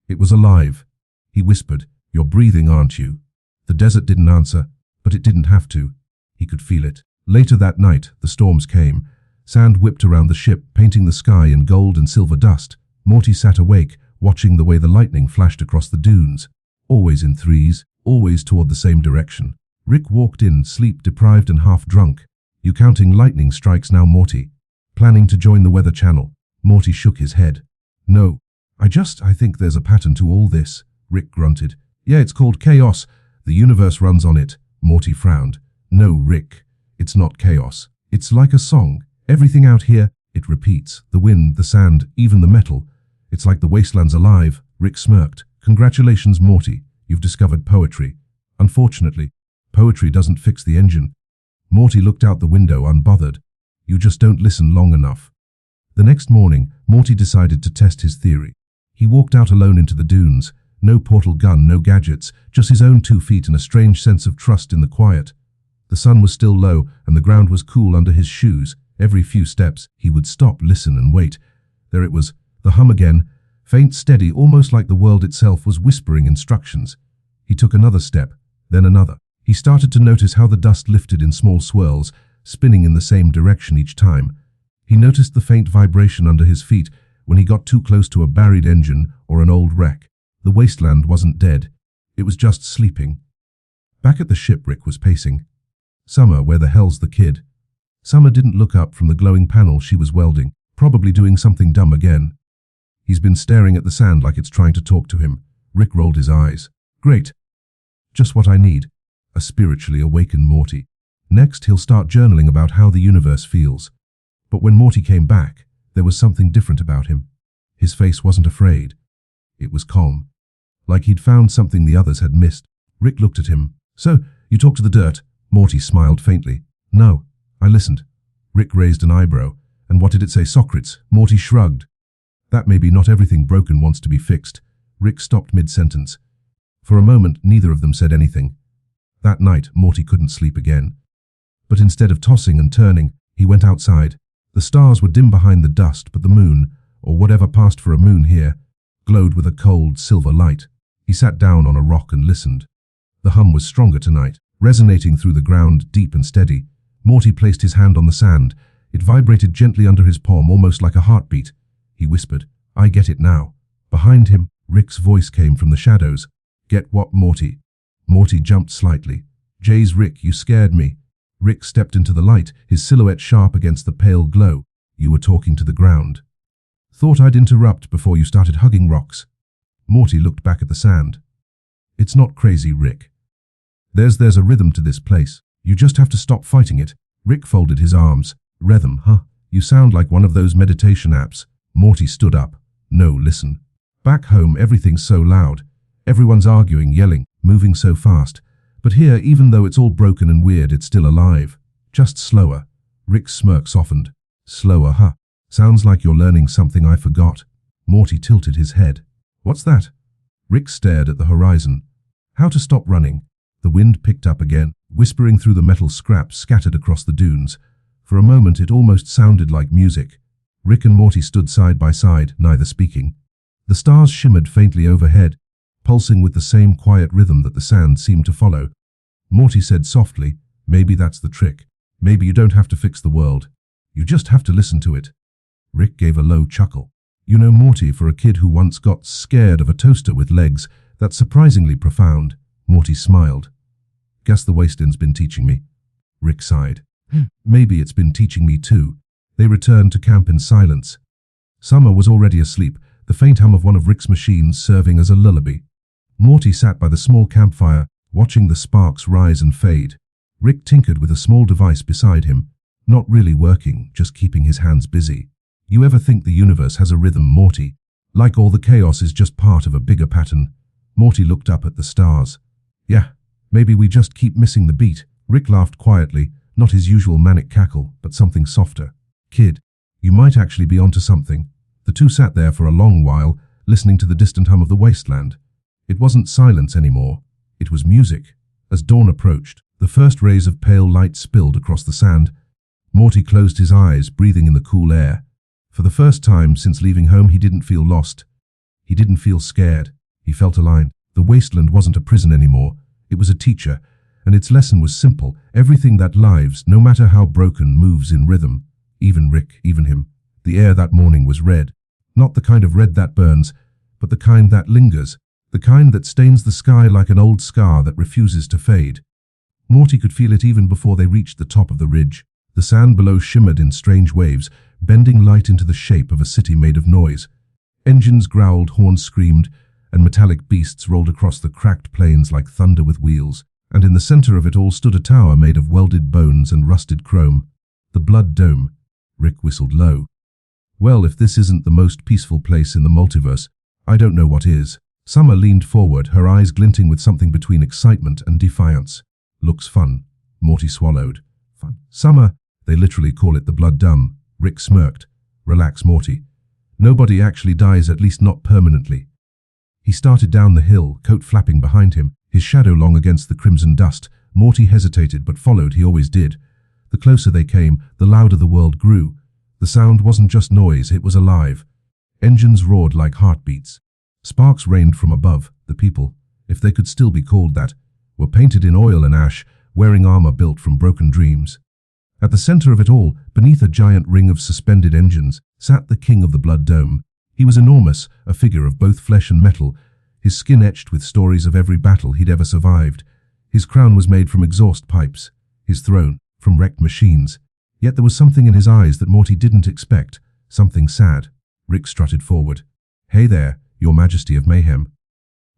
It was alive. He whispered, "You're breathing, aren't you?" The desert didn't answer, but it didn't have to. He could feel it. Later that night, the storms came. Sand whipped around the ship, painting the sky in gold and silver dust. Morty sat awake, watching the way the lightning flashed across the dunes. Always in threes, always toward the same direction. Rick walked in, sleep-deprived and half-drunk. "You counting lightning strikes now, Morty? Planning to join the Weather Channel?" Morty shook his head. "No. I think there's a pattern to all this," Rick grunted. "Yeah, it's called chaos. The universe runs on it." Morty frowned. "No, Rick. It's not chaos. It's like a song. Everything out here, it repeats. The wind, the sand, even the metal. It's like the wasteland's alive." Rick smirked. "Congratulations, Morty. You've discovered poetry. Unfortunately, poetry doesn't fix the engine." Morty looked out the window, unbothered. "You just don't listen long enough." The next morning, Morty decided to test his theory. He walked out alone into the dunes. No portal gun, no gadgets, just his own 2 feet and a strange sense of trust in the quiet. The sun was still low, and the ground was cool under his shoes. Every few steps, he would stop, listen, and wait. There it was, the hum again, faint, steady, almost like the world itself was whispering instructions. He took another step, then another. He started to notice how the dust lifted in small swirls, spinning in the same direction each time. He noticed the faint vibration under his feet when he got too close to a buried engine or an old wreck. The wasteland wasn't dead. It was just sleeping. Back at the ship, Rick was pacing. Summer, where the hell's the kid? Summer didn't look up from the glowing panel she was welding, probably doing something dumb again. He's been staring at the sand like it's trying to talk to him. Rick rolled his eyes. Great. Just what I need. A spiritually awakened Morty. Next, he'll start journaling about how the universe feels. But when Morty came back, there was something different about him. His face wasn't afraid. It was calm. Like he'd found something the others had missed. Rick looked at him. "So, you talked to the dirt?" Morty smiled faintly. "No, I listened." Rick raised an eyebrow. "And what did it say, Socrates?" Morty shrugged. "That may be not everything broken wants to be fixed." Rick stopped mid-sentence. For a moment, neither of them said anything. That night, Morty couldn't sleep again. But instead of tossing and turning, he went outside. The stars were dim behind the dust, but the moon, or whatever passed for a moon here, glowed with a cold, silver light. He sat down on a rock and listened. The hum was stronger tonight, resonating through the ground, deep and steady. Morty placed his hand on the sand. It vibrated gently under his palm, almost like a heartbeat. He whispered, "I get it now." Behind him, Rick's voice came from the shadows. "Get what, Morty?" Morty jumped slightly. "Jays, Rick, you scared me." Rick stepped into the light, his silhouette sharp against the pale glow. "You were talking to the ground." "Thought I'd interrupt before you started hugging rocks." Morty looked back at the sand. "It's not crazy, Rick. There's a rhythm to this place. You just have to stop fighting it." Rick folded his arms. "Rhythm, huh? You sound like one of those meditation apps." Morty stood up. "No, listen. Back home, everything's so loud. Everyone's arguing, yelling, moving so fast. But here, even though it's all broken and weird, it's still alive. Just slower." Rick's smirk softened. "Slower, huh? Sounds like you're learning something I forgot." Morty tilted his head. "What's that?" Rick stared at the horizon. "How to stop running." The wind picked up again, whispering through the metal scraps scattered across the dunes. For a moment, it almost sounded like music. Rick and Morty stood side by side, neither speaking. The stars shimmered faintly overhead, pulsing with the same quiet rhythm that the sand seemed to follow. Morty said softly, "Maybe that's the trick. Maybe you don't have to fix the world. You just have to listen to it." Rick gave a low chuckle. "You know, Morty, for a kid who once got scared of a toaster with legs, that's surprisingly profound." Morty smiled. "Guess the wasteland's been teaching me." Rick sighed. "Maybe it's been teaching me too." They returned to camp in silence. Summer was already asleep, the faint hum of one of Rick's machines serving as a lullaby. Morty sat by the small campfire, watching the sparks rise and fade. Rick tinkered with a small device beside him, not really working, just keeping his hands busy. "You ever think the universe has a rhythm, Morty? Like all the chaos is just part of a bigger pattern?" Morty looked up at the stars. "Yeah, maybe we just keep missing the beat." Rick laughed quietly, not his usual manic cackle, but something softer. "Kid, you might actually be onto something." The two sat there for a long while, listening to the distant hum of the wasteland. It wasn't silence anymore. It was music. As dawn approached, the first rays of pale light spilled across the sand. Morty closed his eyes, breathing in the cool air. For the first time since leaving home, he didn't feel lost. He didn't feel scared. He felt aligned. The wasteland wasn't a prison anymore. It was a teacher, and its lesson was simple. Everything that lives, no matter how broken, moves in rhythm. Even Rick, even him. The air that morning was red. Not the kind of red that burns, but the kind that lingers. The kind that stains the sky like an old scar that refuses to fade. Morty could feel it even before they reached the top of the ridge. The sand below shimmered in strange waves, bending light into the shape of a city made of noise. Engines growled, horns screamed, and metallic beasts rolled across the cracked plains like thunder with wheels. And in the center of it all stood a tower made of welded bones and rusted chrome. The Blood Dome. Rick whistled low. Well, if this isn't the most peaceful place in the multiverse, I don't know what is. Summer leaned forward, her eyes glinting with something between excitement and defiance. Looks fun. Morty swallowed. Fun. Summer, they literally call it the Blood Dome. Rick smirked. Relax, Morty. Nobody actually dies, at least not permanently. He started down the hill, coat flapping behind him, his shadow long against the crimson dust. Morty hesitated, but followed. He always did. The closer they came, the louder the world grew. The sound wasn't just noise, it was alive. Engines roared like heartbeats. Sparks rained from above. The people, if they could still be called that, were painted in oil and ash, wearing armor built from broken dreams. At the center of it all, beneath a giant ring of suspended engines, sat the king of the Blood Dome. He was enormous, a figure of both flesh and metal, his skin etched with stories of every battle he'd ever survived. His crown was made from exhaust pipes, his throne from wrecked machines. Yet there was something in his eyes that Morty didn't expect, something sad. Rick strutted forward. Hey there, Your Majesty of Mayhem.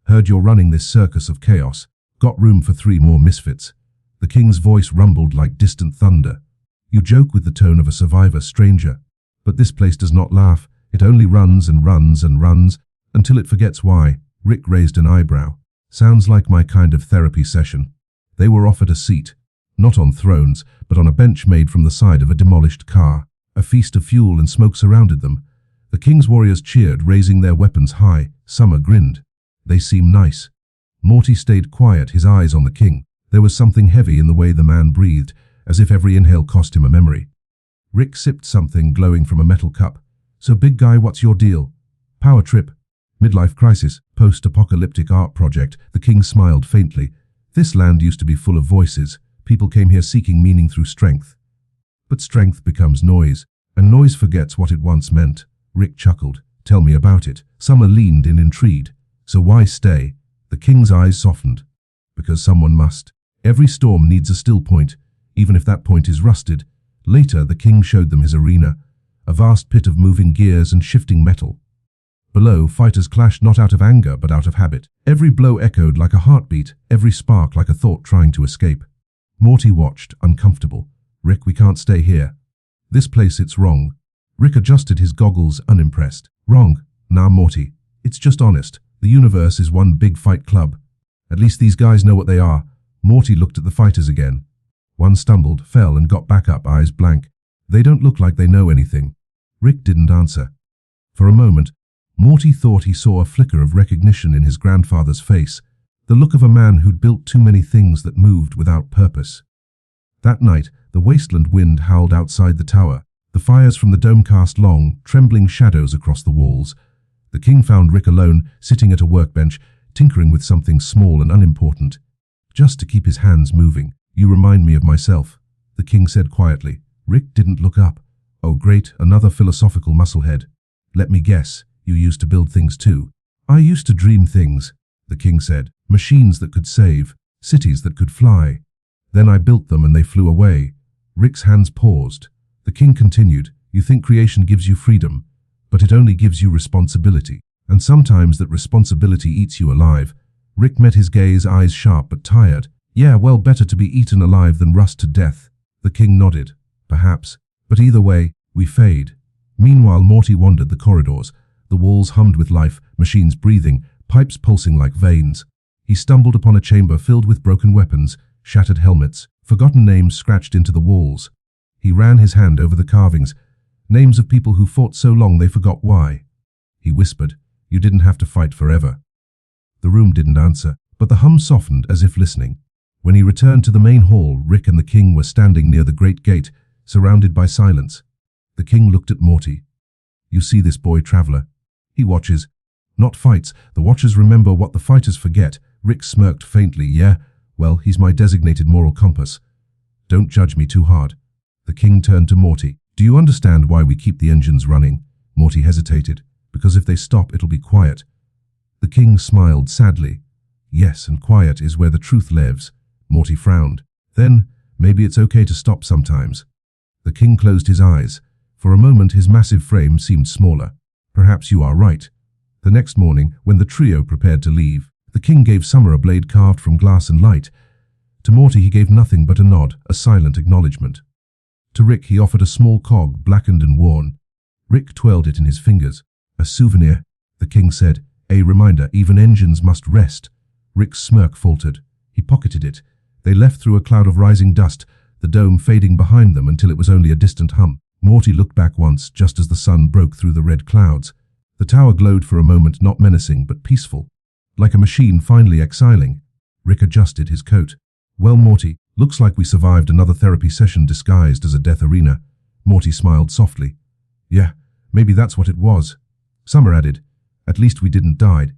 Heard you're running this circus of chaos. Got room for 3 more misfits. The king's voice rumbled like distant thunder. You joke with the tone of a survivor, stranger. But this place does not laugh. It only runs and runs and runs, until it forgets why. Rick raised an eyebrow. Sounds like my kind of therapy session. They were offered a seat. Not on thrones, but on a bench made from the side of a demolished car. A feast of fuel and smoke surrounded them. The king's warriors cheered, raising their weapons high. Summer grinned. They seem nice. Morty stayed quiet, his eyes on the king. There was something heavy in the way the man breathed, as if every inhale cost him a memory. Rick sipped something glowing from a metal cup. So big guy, what's your deal? Power trip. Midlife crisis. Post-apocalyptic art project. The king smiled faintly. This land used to be full of voices. People came here seeking meaning through strength. But strength becomes noise, and noise forgets what it once meant. Rick chuckled. Tell me about it. Summer leaned in, intrigued. So why stay? The king's eyes softened. Because someone must. Every storm needs a still point, even if that point is rusted. Later, the king showed them his arena, a vast pit of moving gears and shifting metal. Below, fighters clashed not out of anger, but out of habit. Every blow echoed like a heartbeat, every spark like a thought trying to escape. Morty watched, uncomfortable. Rick, we can't stay here. This place, it's wrong. Rick adjusted his goggles, unimpressed. Wrong. Nah, Morty. It's just honest. The universe is one big fight club. At least these guys know what they are. Morty looked at the fighters again. One stumbled, fell, and got back up, eyes blank. They don't look like they know anything. Rick didn't answer. For a moment, Morty thought he saw a flicker of recognition in his grandfather's face, the look of a man who'd built too many things that moved without purpose. That night, the wasteland wind howled outside the tower. The fires from the dome cast long, trembling shadows across the walls. The king found Rick alone, sitting at a workbench, tinkering with something small and unimportant, just to keep his hands moving. You remind me of myself, the king said quietly. Rick didn't look up. Oh great, another philosophical musclehead. Let me guess, you used to build things too. I used to dream things, the king said. Machines that could save, cities that could fly. Then I built them and they flew away. Rick's hands paused. The king continued, you think creation gives you freedom, but it only gives you responsibility. And sometimes that responsibility eats you alive. Rick met his gaze, eyes sharp but tired. Yeah, well, better to be eaten alive than rust to death. The king nodded. Perhaps. But either way, we fade. Meanwhile, Morty wandered the corridors. The walls hummed with life, machines breathing, pipes pulsing like veins. He stumbled upon a chamber filled with broken weapons, shattered helmets, forgotten names scratched into the walls. He ran his hand over the carvings, names of people who fought so long they forgot why. He whispered, you didn't have to fight forever. The room didn't answer, but the hum softened as if listening. When he returned to the main hall, Rick and the king were standing near the great gate, surrounded by silence. The king looked at Morty. You see this boy, traveler? He watches. Not fights. The watchers remember what the fighters forget. Rick smirked faintly. Yeah, Well, he's my designated moral compass. Don't judge me too hard. The king turned to Morty. Do you understand why we keep the engines running? Morty hesitated. Because if they stop, it'll be quiet. The king smiled sadly. Yes, and quiet is where the truth lives. Morty frowned. Then, maybe it's okay to stop sometimes. The king closed his eyes. For a moment, his massive frame seemed smaller. Perhaps you are right. The next morning, when the trio prepared to leave, the king gave Summer a blade carved from glass and light. To Morty he gave nothing but a nod, a silent acknowledgement. To Rick he offered a small cog, blackened and worn. Rick twirled it in his fingers. A souvenir, the king said. A reminder, even engines must rest. Rick's smirk faltered. He pocketed it. They left through a cloud of rising dust, the dome fading behind them until it was only a distant hum. Morty looked back once, just as the sun broke through the red clouds. The tower glowed for a moment, not menacing, but peaceful. Like a machine finally exiling. Rick adjusted his coat. Well, Morty, looks like we survived another therapy session disguised as a death arena. Morty smiled softly. Yeah, maybe that's what it was. Summer added, at least we didn't die.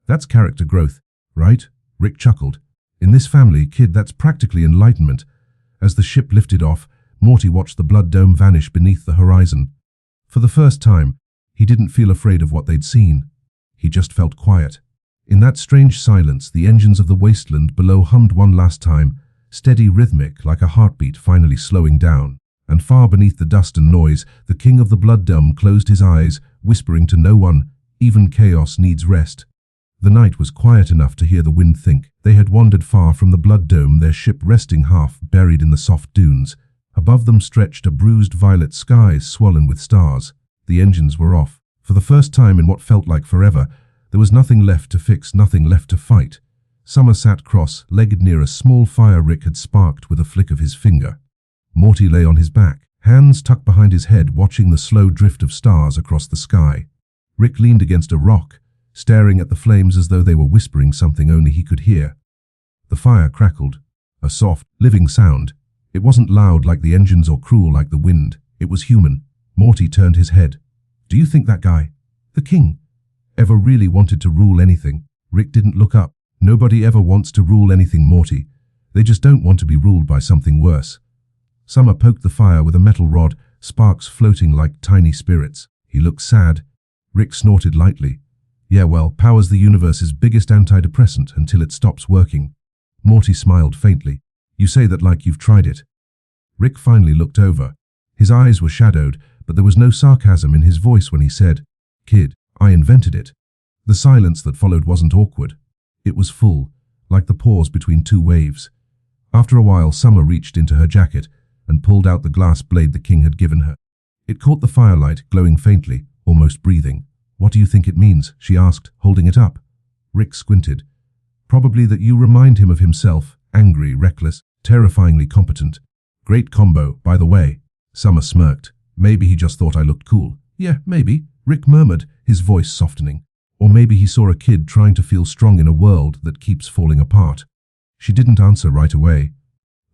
That's character growth, right? Rick chuckled. In this family, kid, that's practically enlightenment. As the ship lifted off, Morty watched the blood dome vanish beneath the horizon. For the first time, he didn't feel afraid of what they'd seen. He just felt quiet. In that strange silence, the engines of the wasteland below hummed one last time, steady, rhythmic, like a heartbeat finally slowing down. And far beneath the dust and noise, the king of the blood dome closed his eyes, whispering to no one, even chaos needs rest. The night was quiet enough to hear the wind think. They had wandered far from the blood dome, their ship resting half buried in the soft dunes. Above them stretched a bruised violet sky swollen with stars. The engines were off. For the first time in what felt like forever, there was nothing left to fix, nothing left to fight. Summer sat cross-legged near a small fire Rick had sparked with a flick of his finger. Morty lay on his back, hands tucked behind his head, watching the slow drift of stars across the sky. Rick leaned against a rock, staring at the flames as though they were whispering something only he could hear. The fire crackled, a soft, living sound. It wasn't loud like the engines or cruel like the wind. It was human. Morty turned his head. Do you think that guy, the king, ever really wanted to rule anything? Rick didn't look up. Nobody ever wants to rule anything, Morty. They just don't want to be ruled by something worse. Summer poked the fire with a metal rod, sparks floating like tiny spirits. He looked sad. Rick snorted lightly. Yeah, well, power's the universe's biggest antidepressant until it stops working. Morty smiled faintly. You say that like you've tried it. Rick finally looked over. His eyes were shadowed, but there was no sarcasm in his voice when he said, Kid, I invented it. The silence that followed wasn't awkward. It was full, like the pause between two waves. After a while, Summer reached into her jacket and pulled out the glass blade the king had given her. It caught the firelight, glowing faintly, almost breathing. What do you think it means? She asked, holding it up. Rick squinted. Probably that you remind him of himself, angry, reckless, terrifyingly competent. Great combo, by the way. Summer smirked. Maybe he just thought I looked cool. Yeah, maybe, Rick murmured, his voice softening. Or maybe he saw a kid trying to feel strong in a world that keeps falling apart. She didn't answer right away.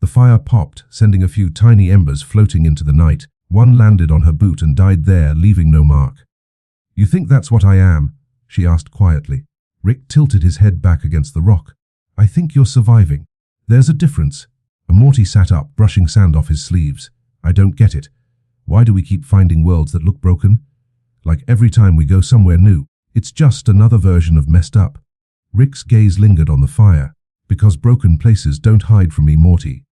The fire popped, sending a few tiny embers floating into the night. One landed on her boot and died there, leaving no mark. You think that's what I am? She asked quietly. Rick tilted his head back against the rock. I think you're surviving. There's a difference. Morty sat up, brushing sand off his sleeves. I don't get it. Why do we keep finding worlds that look broken? Like every time we go somewhere new, it's just another version of messed up. Rick's gaze lingered on the fire. Because broken places don't hide from me, Morty.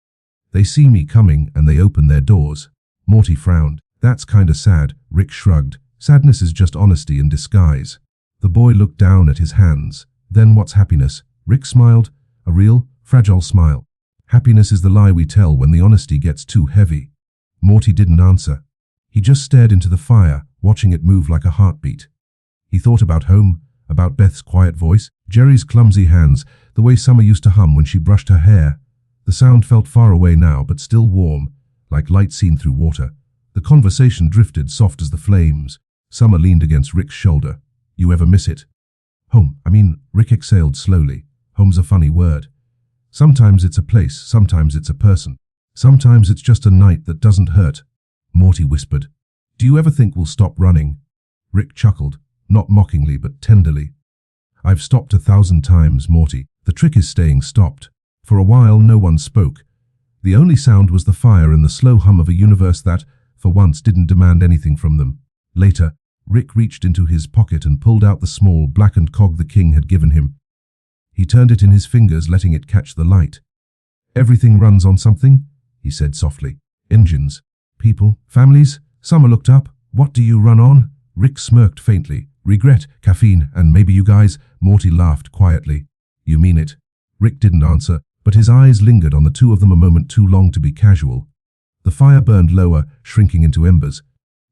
They see me coming and they open their doors. Morty frowned. That's kinda sad, Rick shrugged. Sadness is just honesty in disguise. The boy looked down at his hands. Then what's happiness? Rick smiled, a real, fragile smile. Happiness is the lie we tell when the honesty gets too heavy. Morty didn't answer. He just stared into the fire, watching it move like a heartbeat. He thought about home, about Beth's quiet voice, Jerry's clumsy hands, the way Summer used to hum when she brushed her hair. The sound felt far away now, but still warm, like light seen through water. The conversation drifted soft as the flames. Summer leaned against Rick's shoulder. You ever miss it? Home, Rick exhaled slowly. Home's a funny word. Sometimes it's a place, sometimes it's a person. Sometimes it's just a night that doesn't hurt. Morty whispered. Do you ever think we'll stop running? Rick chuckled, not mockingly but tenderly. I've stopped 1,000 times, Morty. The trick is staying stopped. For a while, no one spoke. The only sound was the fire and the slow hum of a universe that, for once, didn't demand anything from them. Later, Rick reached into his pocket and pulled out the small, blackened cog the king had given him. He turned it in his fingers, letting it catch the light. "Everything runs on something," he said softly. "Engines, people, families." Summer looked up. "What do you run on?" Rick smirked faintly. "Regret, caffeine, and maybe you guys." Morty laughed quietly. "You mean it?" Rick didn't answer, but his eyes lingered on the two of them a moment too long to be casual. The fire burned lower, shrinking into embers.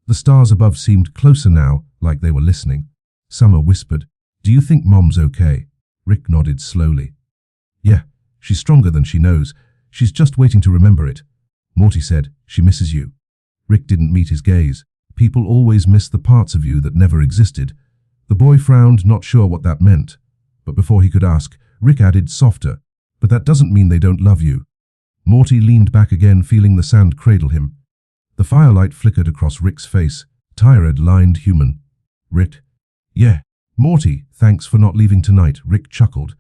The stars above seemed closer now, like they were listening. Summer whispered, "Do you think Mom's okay?" Rick nodded slowly. "Yeah, she's stronger than she knows. She's just waiting to remember it." Morty said, "She misses you." Rick didn't meet his gaze. "People always miss the parts of you that never existed." The boy frowned, not sure what that meant. But before he could ask, Rick added softer, "But that doesn't mean they don't love you." Morty leaned back again, feeling the sand cradle him. The firelight flickered across Rick's face, tired, lined, human. "Rick?" "Yeah." "Morty, thanks for not leaving tonight," Rick chuckled.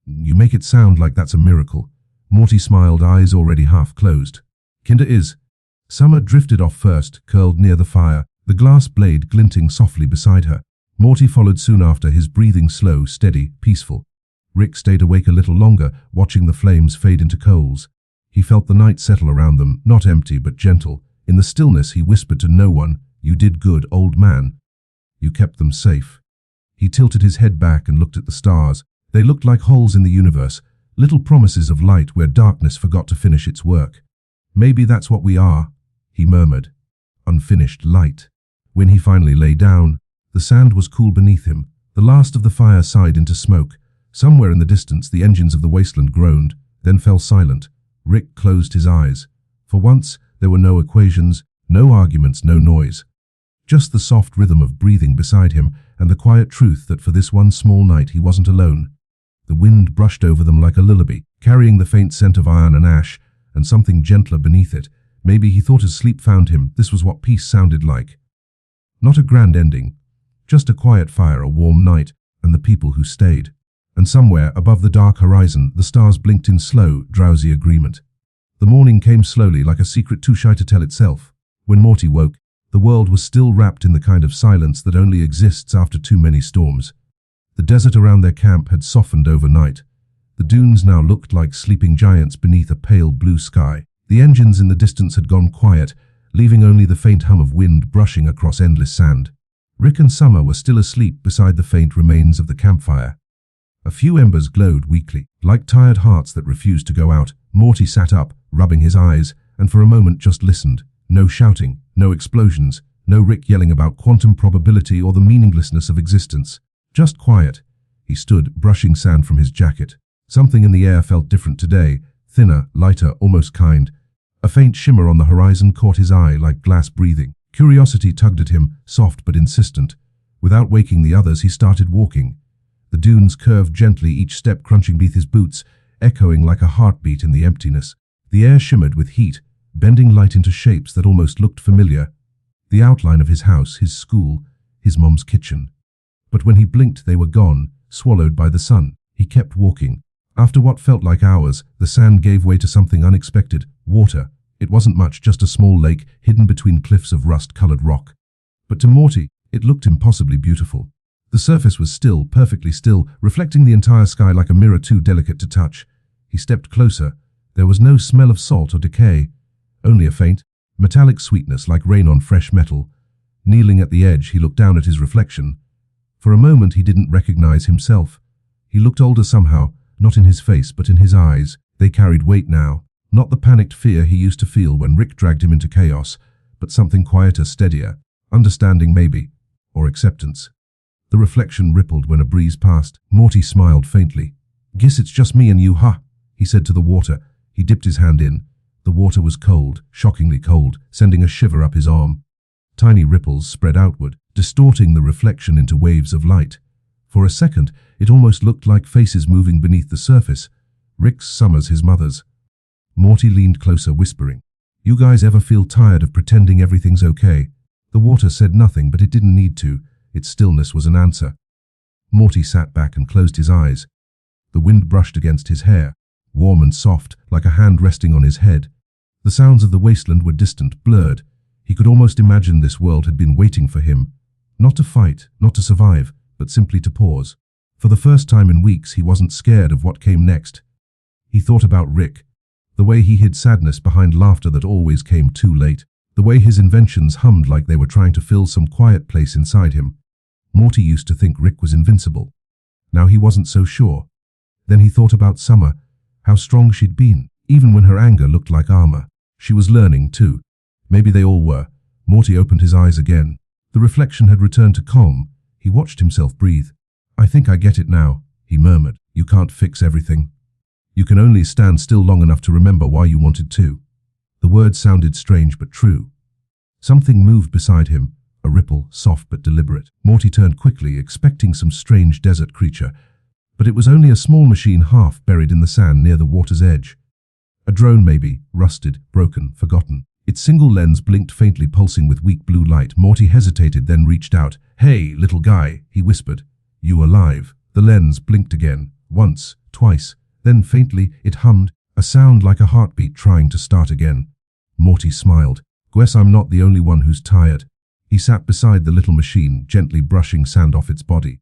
"You make it sound like that's a miracle." Morty smiled, eyes already half closed. "Kinda is." Summer drifted off first, curled near the fire, the glass blade glinting softly beside her. Morty followed soon after, his breathing slow, steady, peaceful. Rick stayed awake a little longer, watching the flames fade into coals. He felt the night settle around them, not empty but gentle. In the stillness he whispered to no one, "You did good, old man. You kept them safe." He tilted his head back and looked at the stars. They looked like holes in the universe, little promises of light where darkness forgot to finish its work. "Maybe that's what we are," he murmured. "Unfinished light." When he finally lay down, the sand was cool beneath him. The last of the fire sighed into smoke. Somewhere in the distance, the engines of the wasteland groaned, then fell silent. Rick closed his eyes. For once, there were no equations, no arguments, no noise. Just the soft rhythm of breathing beside him, and the quiet truth that for this one small night he wasn't alone. The wind brushed over them like a lullaby, carrying the faint scent of iron and ash, and something gentler beneath it. Maybe he thought as sleep found him, this was what peace sounded like. Not a grand ending, just a quiet fire, a warm night, and the people who stayed. And somewhere, above the dark horizon, the stars blinked in slow, drowsy agreement. The morning came slowly, like a secret too shy to tell itself. When Morty woke, the world was still wrapped in the kind of silence that only exists after too many storms. The desert around their camp had softened overnight. The dunes now looked like sleeping giants beneath a pale blue sky. The engines in the distance had gone quiet, leaving only the faint hum of wind brushing across endless sand. Rick and Summer were still asleep beside the faint remains of the campfire. A few embers glowed weakly, like tired hearts that refused to go out. Morty sat up, rubbing his eyes, and for a moment just listened. No shouting, no explosions, no Rick yelling about quantum probability or the meaninglessness of existence. Just quiet. He stood, brushing sand from his jacket. Something in the air felt different today, thinner, lighter, almost kind. A faint shimmer on the horizon caught his eye like glass breathing. Curiosity tugged at him, soft but insistent. Without waking the others, he started walking. The dunes curved gently, each step crunching beneath his boots, echoing like a heartbeat in the emptiness. The air shimmered with heat, bending light into shapes that almost looked familiar. The outline of his house, his school, his mom's kitchen. But when he blinked, they were gone, swallowed by the sun. He kept walking. After what felt like hours, the sand gave way to something unexpected. Water. It wasn't much, just a small lake hidden between cliffs of rust-colored rock. But to Morty, it looked impossibly beautiful. The surface was still, perfectly still, reflecting the entire sky like a mirror too delicate to touch. He stepped closer. There was no smell of salt or decay, only a faint, metallic sweetness like rain on fresh metal. Kneeling at the edge, he looked down at his reflection. For a moment, he didn't recognize himself. He looked older somehow, not in his face, but in his eyes. They carried weight now. Not the panicked fear he used to feel when Rick dragged him into chaos, but something quieter, steadier. Understanding maybe, or acceptance. The reflection rippled when a breeze passed. Morty smiled faintly. "Guess it's just me and you, huh?" he said to the water. He dipped his hand in. The water was cold, shockingly cold, sending a shiver up his arm. Tiny ripples spread outward, distorting the reflection into waves of light. For a second, it almost looked like faces moving beneath the surface. Rick's, Summer's, his mother's. Morty leaned closer, whispering, "You guys ever feel tired of pretending everything's okay?" The water said nothing, but it didn't need to. Its stillness was an answer. Morty sat back and closed his eyes. The wind brushed against his hair, warm and soft, like a hand resting on his head. The sounds of the wasteland were distant, blurred. He could almost imagine this world had been waiting for him. Not to fight, not to survive, but simply to pause. For the first time in weeks, he wasn't scared of what came next. He thought about Rick, the way he hid sadness behind laughter that always came too late, the way his inventions hummed like they were trying to fill some quiet place inside him. Morty used to think Rick was invincible. Now he wasn't so sure. Then he thought about Summer, how strong she'd been, even when her anger looked like armor. She was learning, too. Maybe they all were. Morty opened his eyes again. The reflection had returned to calm. He watched himself breathe. "I think I get it now," he murmured. "You can't fix everything. You can only stand still long enough to remember why you wanted to." The words sounded strange but true. Something moved beside him, a ripple, soft but deliberate. Morty turned quickly, expecting some strange desert creature, but it was only a small machine half buried in the sand near the water's edge. A drone maybe, rusted, broken, forgotten. Its single lens blinked faintly, pulsing with weak blue light. Morty hesitated, then reached out. "Hey, little guy," he whispered. "You alive?" The lens blinked again, once, twice. Then faintly, it hummed, a sound like a heartbeat trying to start again. Morty smiled. "Guess I'm not the only one who's tired." He sat beside the little machine, gently brushing sand off its body.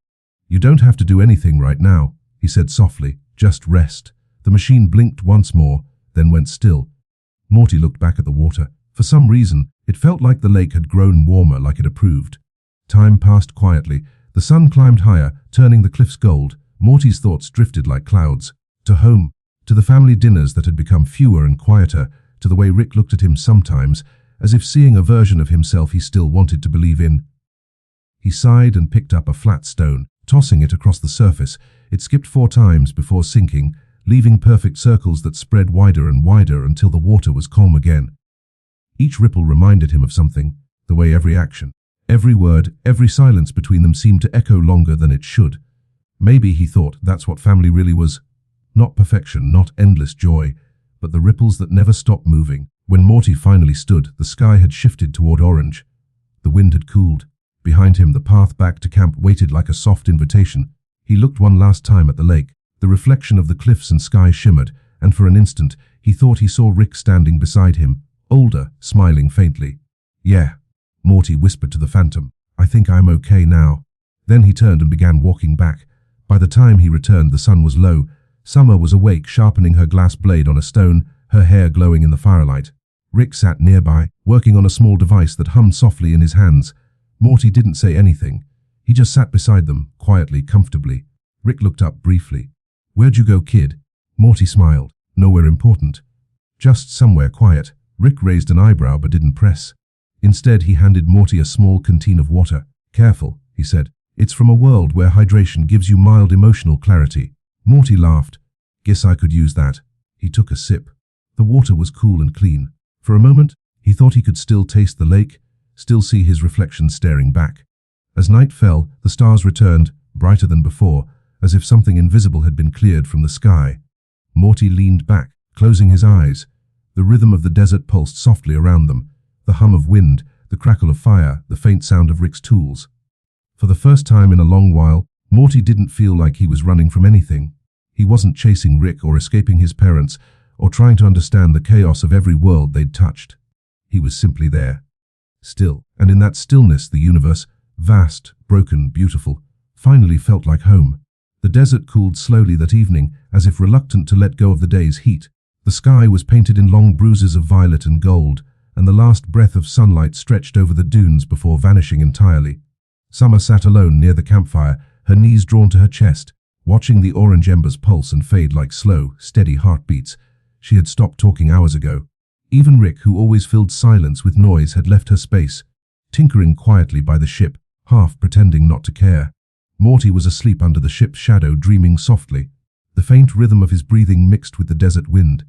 "You don't have to do anything right now," he said softly. "Just rest." The machine blinked once more, then went still. Morty looked back at the water. For some reason, it felt like the lake had grown warmer, like it approved. Time passed quietly. The sun climbed higher, turning the cliffs gold. Morty's thoughts drifted like clouds. To home, to the family dinners that had become fewer and quieter, to the way Rick looked at him sometimes, as if seeing a version of himself he still wanted to believe in. He sighed and picked up a flat stone, tossing it across the surface. It skipped 4 times before sinking, leaving perfect circles that spread wider and wider until the water was calm again. Each ripple reminded him of something, the way every action, every word, every silence between them seemed to echo longer than it should. Maybe, he thought, that's what family really was. Not perfection, not endless joy, but the ripples that never stopped moving. When Morty finally stood, the sky had shifted toward orange. The wind had cooled. Behind him, the path back to camp waited like a soft invitation. He looked one last time at the lake. The reflection of the cliffs and sky shimmered, and for an instant, he thought he saw Rick standing beside him, older, smiling faintly. "Yeah," Morty whispered to the phantom. "I think I'm okay now." Then he turned and began walking back. By the time he returned, the sun was low. Summer was awake, sharpening her glass blade on a stone, her hair glowing in the firelight. Rick sat nearby, working on a small device that hummed softly in his hands. Morty didn't say anything. He just sat beside them, quietly, comfortably. Rick looked up briefly. "Where'd you go, kid?" Morty smiled. "Nowhere important. Just somewhere quiet." Rick raised an eyebrow but didn't press. Instead, he handed Morty a small canteen of water. "Careful," he said. "It's from a world where hydration gives you mild emotional clarity." Morty laughed. "Guess I could use that." He took a sip. The water was cool and clean. For a moment, he thought he could still taste the lake, still see his reflection staring back. As night fell, the stars returned, brighter than before, as if something invisible had been cleared from the sky. Morty leaned back, closing his eyes. The rhythm of the desert pulsed softly around them, the hum of wind, the crackle of fire, the faint sound of Rick's tools. For the first time in a long while, Morty didn't feel like he was running from anything. He wasn't chasing Rick or escaping his parents, or trying to understand the chaos of every world they'd touched. He was simply there. Still, and in that stillness the universe, vast, broken, beautiful, finally felt like home. The desert cooled slowly that evening, as if reluctant to let go of the day's heat. The sky was painted in long bruises of violet and gold, and the last breath of sunlight stretched over the dunes before vanishing entirely. Summer sat alone near the campfire, her knees drawn to her chest, watching the orange embers pulse and fade like slow, steady heartbeats. She had stopped talking hours ago. Even Rick, who always filled silence with noise, had left her space, tinkering quietly by the ship, half pretending not to care. Morty was asleep under the ship's shadow, dreaming softly. The faint rhythm of his breathing mixed with the desert wind.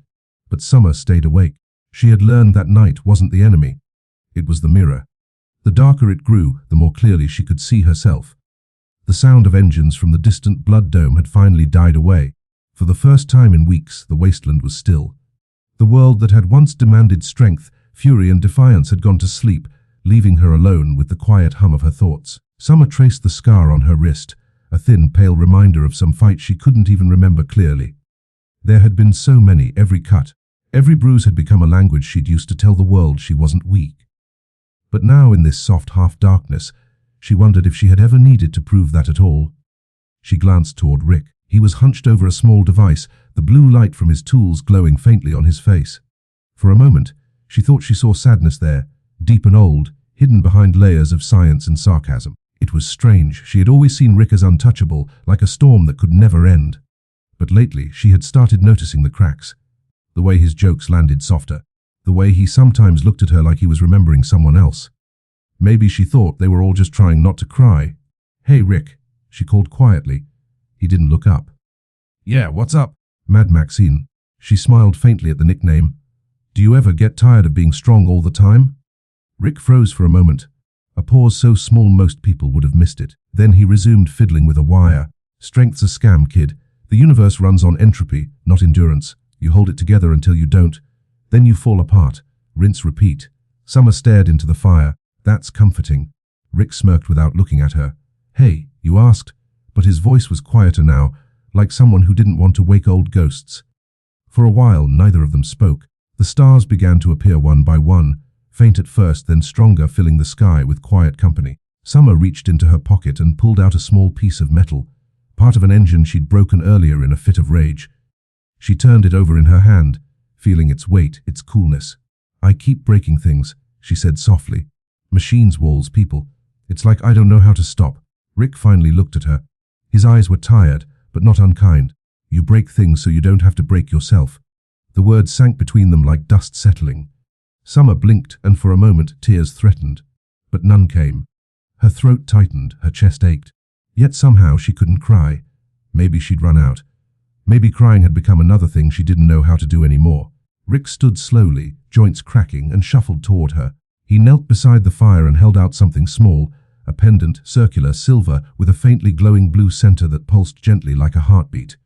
But Summer stayed awake. She had learned that night wasn't the enemy. It was the mirror. The darker it grew, the more clearly she could see herself. The sound of engines from the distant blood dome had finally died away. For the first time in weeks, the wasteland was still. The world that had once demanded strength, fury and defiance had gone to sleep, leaving her alone with the quiet hum of her thoughts. Summer traced the scar on her wrist, a thin, pale reminder of some fight she couldn't even remember clearly. There had been so many, every cut, every bruise had become a language she'd used to tell the world she wasn't weak. But now in this soft half-darkness, she wondered if she had ever needed to prove that at all. She glanced toward Rick. He was hunched over a small device, the blue light from his tools glowing faintly on his face. For a moment, she thought she saw sadness there, deep and old, hidden behind layers of science and sarcasm. It was strange. She had always seen Rick as untouchable, like a storm that could never end. But lately, she had started noticing the cracks. The way his jokes landed softer. The way he sometimes looked at her like he was remembering someone else. Maybe she thought they were all just trying not to cry. "Hey, Rick," she called quietly. He didn't look up. "Yeah, what's up?" Mad Maxine. She smiled faintly at the nickname. "Do you ever get tired of being strong all the time?" Rick froze for a moment, a pause so small most people would have missed it. Then he resumed fiddling with a wire. "Strength's a scam, kid. The universe runs on entropy, not endurance. You hold it together until you don't. Then you fall apart. Rinse, repeat." Summer stared into the fire. "That's comforting." Rick smirked without looking at her. "Hey, you asked?" But his voice was quieter now, like someone who didn't want to wake old ghosts. For a while, neither of them spoke. The stars began to appear one by one, faint at first, then stronger, filling the sky with quiet company. Summer reached into her pocket and pulled out a small piece of metal, part of an engine she'd broken earlier in a fit of rage. She turned it over in her hand, feeling its weight, its coolness. "I keep breaking things," she said softly. "Machines, walls, people. It's like I don't know how to stop." Rick finally looked at her. His eyes were tired, but not unkind. "You break things so you don't have to break yourself." The words sank between them like dust settling. Summer blinked, and for a moment tears threatened. But none came. Her throat tightened, her chest ached. Yet somehow she couldn't cry. Maybe she'd run out. Maybe crying had become another thing she didn't know how to do anymore. Rick stood slowly, joints cracking, and shuffled toward her. He knelt beside the fire and held out something small, a pendant, circular, silver, with a faintly glowing blue center that pulsed gently like a heartbeat.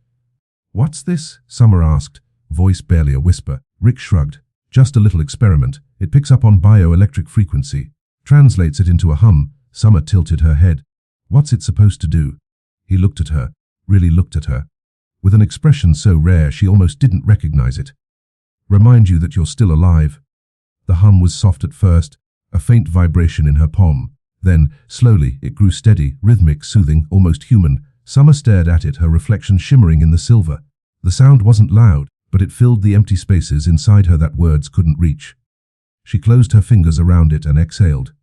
"What's this?" Summer asked, voice barely a whisper. Rick shrugged. "Just a little experiment. It picks up on bioelectric frequency, translates it into a hum." Summer tilted her head. "What's it supposed to do?" He looked at her, really looked at her, with an expression so rare she almost didn't recognize it. "Remind you that you're still alive." The hum was soft at first, a faint vibration in her palm. Then, slowly, it grew steady, rhythmic, soothing, almost human. Summer stared at it, her reflection shimmering in the silver. The sound wasn't loud, but it filled the empty spaces inside her that words couldn't reach. She closed her fingers around it and exhaled.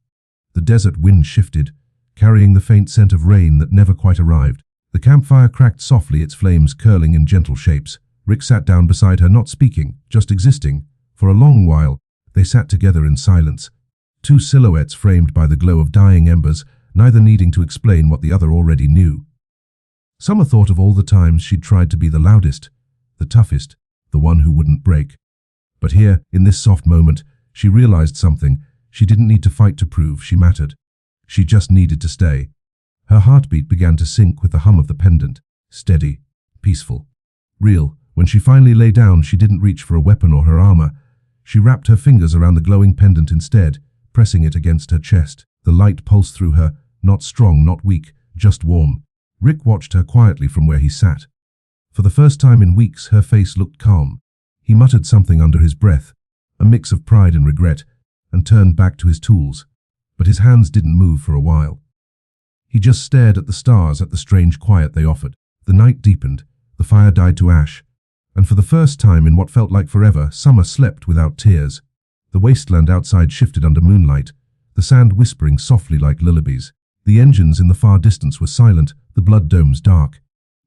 The desert wind shifted, carrying the faint scent of rain that never quite arrived. The campfire cracked softly, its flames curling in gentle shapes. Rick sat down beside her, not speaking, just existing. For a long while, they sat together in silence. Two silhouettes framed by the glow of dying embers, neither needing to explain what the other already knew. Summer thought of all the times she'd tried to be the loudest, the toughest, the one who wouldn't break. But here, in this soft moment, she realized something. She didn't need to fight to prove she mattered. She just needed to stay. Her heartbeat began to sync with the hum of the pendant. Steady, peaceful, real. When she finally lay down, she didn't reach for a weapon or her armor. She wrapped her fingers around the glowing pendant instead, pressing it against her chest. The light pulsed through her, not strong, not weak, just warm. Rick watched her quietly from where he sat. For the first time in weeks, her face looked calm. He muttered something under his breath, a mix of pride and regret, and turned back to his tools. But his hands didn't move for a while. He just stared at the stars, at the strange quiet they offered. The night deepened, the fire died to ash, and for the first time in what felt like forever, Summer slept without tears. The wasteland outside shifted under moonlight, the sand whispering softly like lullabies. The engines in the far distance were silent, the blood domes dark.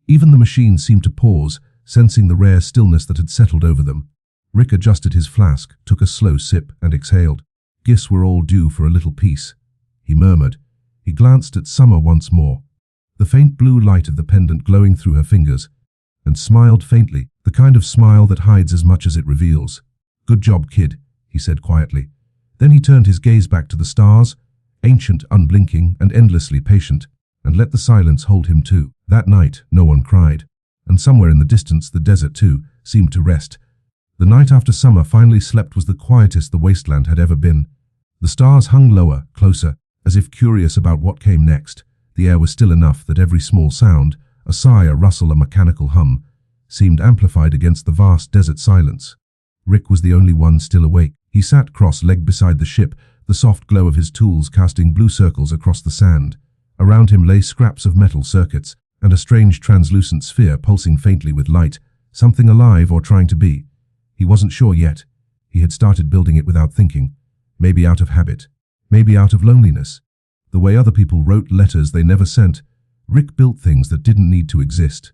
Even the machines seemed to pause, sensing the rare stillness that had settled over them. Rick adjusted his flask, took a slow sip, and exhaled. Gifts were all due for a little peace, he murmured. He glanced at Summer once more, the faint blue light of the pendant glowing through her fingers, and smiled faintly, the kind of smile that hides as much as it reveals. "Good job, kid," he said quietly. Then he turned his gaze back to the stars, ancient, unblinking, and endlessly patient, and let the silence hold him too. That night, no one cried, and somewhere in the distance, the desert too seemed to rest. The night after Summer finally slept was the quietest the wasteland had ever been. The stars hung lower, closer, as if curious about what came next. The air was still enough that every small sound, a sigh, a rustle, a mechanical hum, seemed amplified against the vast desert silence. Rick was the only one still awake. He sat cross-legged beside the ship, the soft glow of his tools casting blue circles across the sand. Around him lay scraps of metal circuits, and a strange translucent sphere pulsing faintly with light, something alive or trying to be. He wasn't sure yet. He had started building it without thinking, maybe out of habit, maybe out of loneliness. The way other people wrote letters they never sent, Rick built things that didn't need to exist.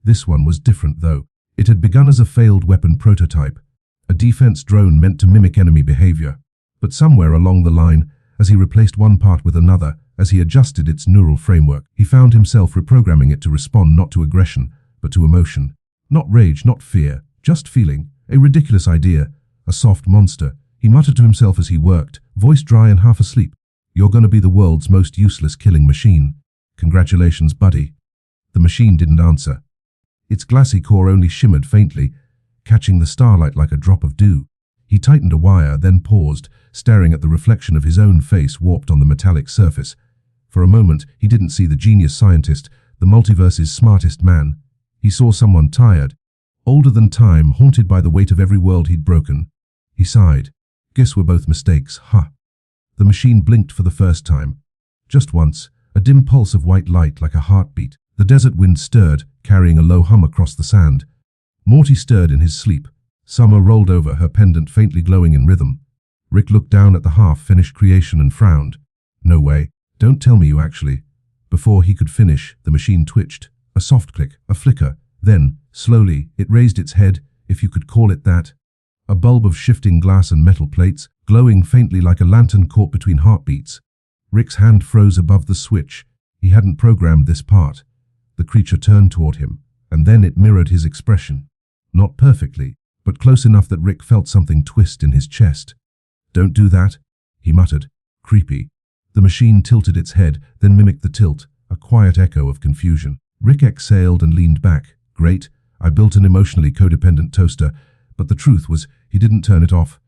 This one was different, though. It had begun as a failed weapon prototype, a defense drone meant to mimic enemy behavior. But somewhere along the line, as he replaced one part with another, as he adjusted its neural framework, he found himself reprogramming it to respond not to aggression, but to emotion. Not rage, not fear, just feeling. A ridiculous idea, a soft monster, he muttered to himself as he worked, voice dry and half asleep. You're gonna be the world's most useless killing machine. Congratulations, buddy. The machine didn't answer. Its glassy core only shimmered faintly, catching the starlight like a drop of dew. He tightened a wire, then paused, staring at the reflection of his own face warped on the metallic surface. For a moment, he didn't see the genius scientist, the multiverse's smartest man. He saw someone tired, older than time, haunted by the weight of every world he'd broken. He sighed. Guess we're both mistakes, huh? The machine blinked for the first time. Just once, a dim pulse of white light like a heartbeat. The desert wind stirred, carrying a low hum across the sand. Morty stirred in his sleep. Summer rolled over, her pendant faintly glowing in rhythm. Rick looked down at the half-finished creation and frowned. No way. Don't tell me you actually. Before he could finish, the machine twitched. A soft click, a flicker. Then, slowly, it raised its head, if you could call it that. A bulb of shifting glass and metal plates, glowing faintly like a lantern caught between heartbeats. Rick's hand froze above the switch. He hadn't programmed this part. The creature turned toward him, and then it mirrored his expression. Not perfectly, but close enough that Rick felt something twist in his chest. Don't do that, he muttered. Creepy. The machine tilted its head, then mimicked the tilt, a quiet echo of confusion. Rick exhaled and leaned back. Great, I built an emotionally codependent toaster, but the truth was, he didn't turn it off.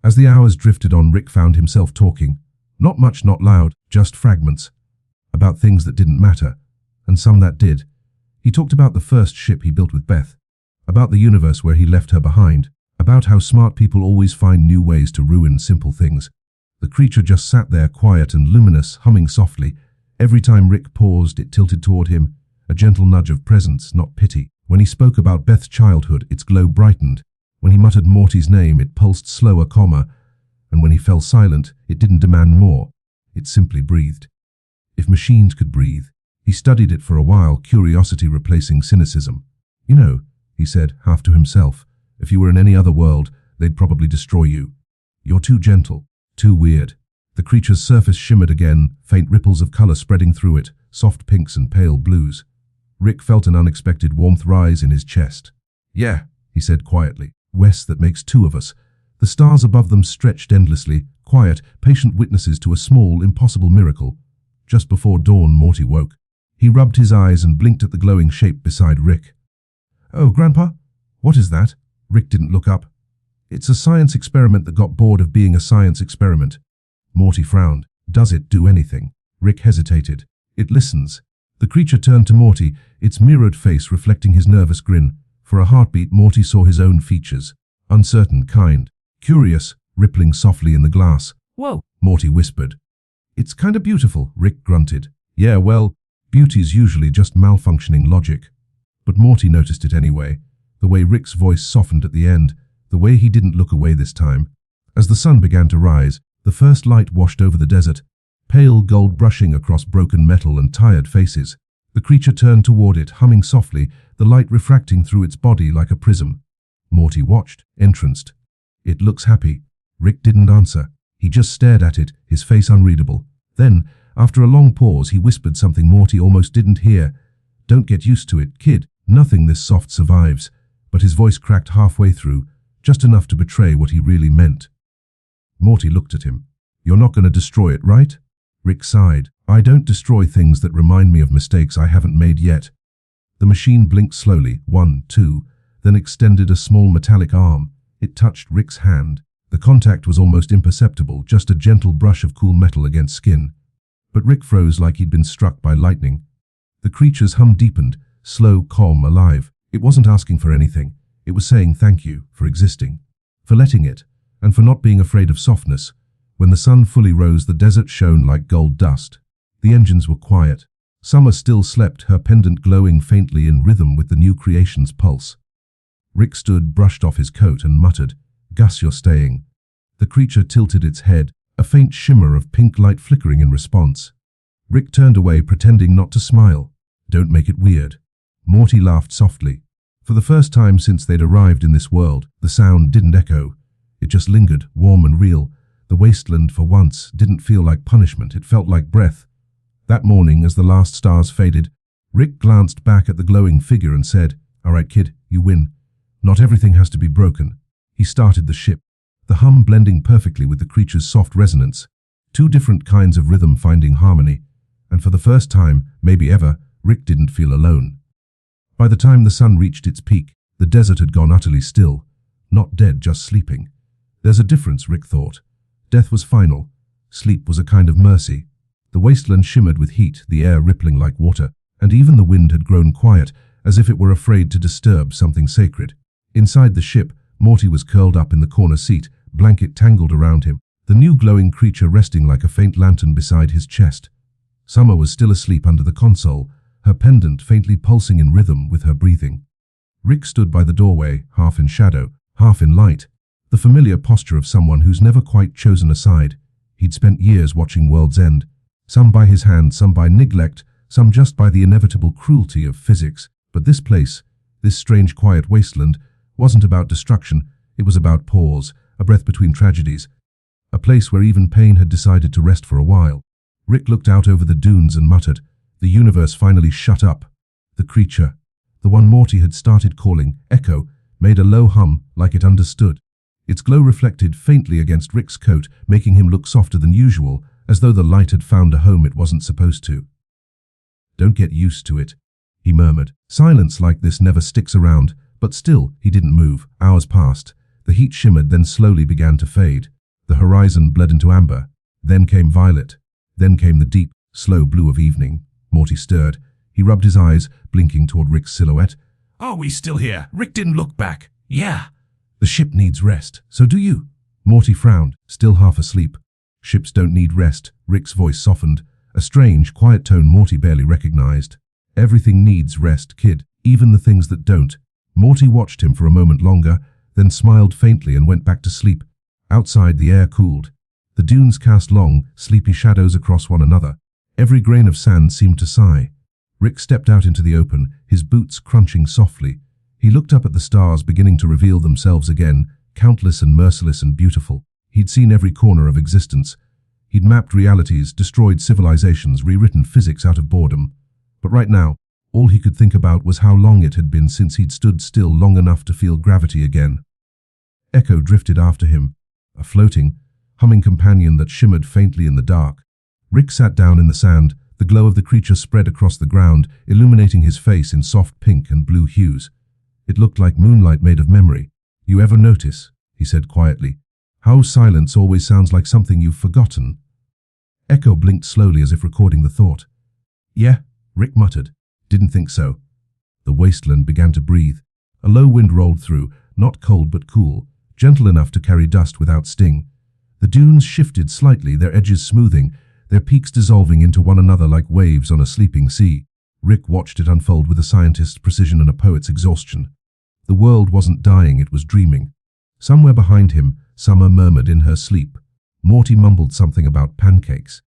As the hours drifted on, Rick found himself talking. Not much, not loud, just fragments. About things that didn't matter, and some that did. He talked about the first ship he built with Beth, about the universe where he left her behind, about how smart people always find new ways to ruin simple things. The creature just sat there, quiet and luminous, humming softly. Every time Rick paused, it tilted toward him, a gentle nudge of presence, not pity. When he spoke about Beth's childhood, its glow brightened. When he muttered Morty's name, it pulsed slower, calmer. And when he fell silent, it didn't demand more. It simply breathed. If machines could breathe. He studied it for a while, curiosity replacing cynicism. You know, he said, half to himself, if you were in any other world, they'd probably destroy you. You're too gentle, too weird. The creature's surface shimmered again, faint ripples of color spreading through it, soft pinks and pale blues. Rick felt an unexpected warmth rise in his chest. Yeah, he said quietly. Wes, that makes two of us. The stars above them stretched endlessly, quiet, patient witnesses to a small, impossible miracle. Just before dawn, Morty woke. He rubbed his eyes and blinked at the glowing shape beside Rick. Oh, Grandpa? What is that? Rick didn't look up. It's a science experiment that got bored of being a science experiment. Morty frowned. Does it do anything? Rick hesitated. It listens. The creature turned to Morty, its mirrored face reflecting his nervous grin. For a heartbeat, Morty saw his own features. Uncertain, kind, curious, rippling softly in the glass. Whoa, Morty whispered. It's kinda beautiful, Rick grunted. Yeah, well, beauty's usually just malfunctioning logic. But Morty noticed it anyway. The way Rick's voice softened at the end, the way he didn't look away this time. As the sun began to rise, the first light washed over the desert, pale gold brushing across broken metal and tired faces. The creature turned toward it, humming softly, the light refracting through its body like a prism. Morty watched, entranced. It looks happy. Rick didn't answer. He just stared at it, his face unreadable. Then, after a long pause, he whispered something Morty almost didn't hear. Don't get used to it, kid. Nothing this soft survives. But his voice cracked halfway through, just enough to betray what he really meant. Morty looked at him. You're not going to destroy it, right? Rick sighed. I don't destroy things that remind me of mistakes I haven't made yet. The machine blinked slowly, 1, 2, then extended a small metallic arm. It touched Rick's hand. The contact was almost imperceptible, just a gentle brush of cool metal against skin. But Rick froze like he'd been struck by lightning. The creature's hum deepened, slow, calm, alive. It wasn't asking for anything. It was saying thank you for existing, for letting it, and for not being afraid of softness. When the sun fully rose, the desert shone like gold dust. The engines were quiet. Summer still slept, her pendant glowing faintly in rhythm with the new creation's pulse. Rick stood, brushed off his coat, and muttered, "Gus, you're staying." The creature tilted its head, a faint shimmer of pink light flickering in response. Rick turned away, pretending not to smile. "Don't make it weird." Morty laughed softly. For the first time since they'd arrived in this world, the sound didn't echo. It just lingered, warm and real. The wasteland, for once, didn't feel like punishment. It felt like breath. That morning, as the last stars faded, Rick glanced back at the glowing figure and said, "All right, kid, you win. Not everything has to be broken." He started the ship, the hum blending perfectly with the creature's soft resonance, two different kinds of rhythm finding harmony. And for the first time, maybe ever, Rick didn't feel alone. By the time the sun reached its peak, the desert had gone utterly still. Not dead, just sleeping. There's a difference, Rick thought. Death was final. Sleep was a kind of mercy. The wasteland shimmered with heat, the air rippling like water, and even the wind had grown quiet, as if it were afraid to disturb something sacred. Inside the ship, Morty was curled up in the corner seat, blanket tangled around him, the new glowing creature resting like a faint lantern beside his chest. Summer was still asleep under the console, her pendant faintly pulsing in rhythm with her breathing. Rick stood by the doorway, half in shadow, half in light, the familiar posture of someone who's never quite chosen a side. He'd spent years watching worlds end, some by his hand, some by neglect, some just by the inevitable cruelty of physics. But this place, this strange quiet wasteland, wasn't about destruction. It was about pause, a breath between tragedies, a place where even pain had decided to rest for a while. Rick looked out over the dunes and muttered, "The universe finally shut up." The creature, the one Morty had started calling Echo, made a low hum like it understood. Its glow reflected faintly against Rick's coat, making him look softer than usual, as though the light had found a home it wasn't supposed to. "Don't get used to it," he murmured. Silence like this never sticks around, but still, he didn't move. Hours passed. The heat shimmered, then slowly began to fade. The horizon bled into amber. Then came violet. Then came the deep, slow blue of evening. Morty stirred. He rubbed his eyes, blinking toward Rick's silhouette. "Are we still here?" Rick didn't look back. "Yeah." "The ship needs rest. So do you." Morty frowned, still half asleep. "Ships don't need rest." Rick's voice softened, a strange, quiet tone Morty barely recognized. "Everything needs rest, kid, even the things that don't." Morty watched him for a moment longer, then smiled faintly and went back to sleep. Outside, the air cooled. The dunes cast long, sleepy shadows across one another. Every grain of sand seemed to sigh. Rick stepped out into the open, his boots crunching softly. He looked up at the stars beginning to reveal themselves again, countless and merciless and beautiful. He'd seen every corner of existence. He'd mapped realities, destroyed civilizations, rewritten physics out of boredom. But right now, all he could think about was how long it had been since he'd stood still long enough to feel gravity again. Echo drifted after him, a floating, humming companion that shimmered faintly in the dark. Rick sat down in the sand, the glow of the creature spread across the ground, illuminating his face in soft pink and blue hues. It looked like moonlight made of memory. "You ever notice," he said quietly, "how silence always sounds like something you've forgotten?" Echo blinked slowly as if recording the thought. "Yeah," Rick muttered. "Didn't think so." The wasteland began to breathe. A low wind rolled through, not cold but cool, gentle enough to carry dust without sting. The dunes shifted slightly, their edges smoothing, their peaks dissolving into one another like waves on a sleeping sea. Rick watched it unfold with a scientist's precision and a poet's exhaustion. The world wasn't dying, it was dreaming. Somewhere behind him, Summer murmured in her sleep. Morty mumbled something about pancakes.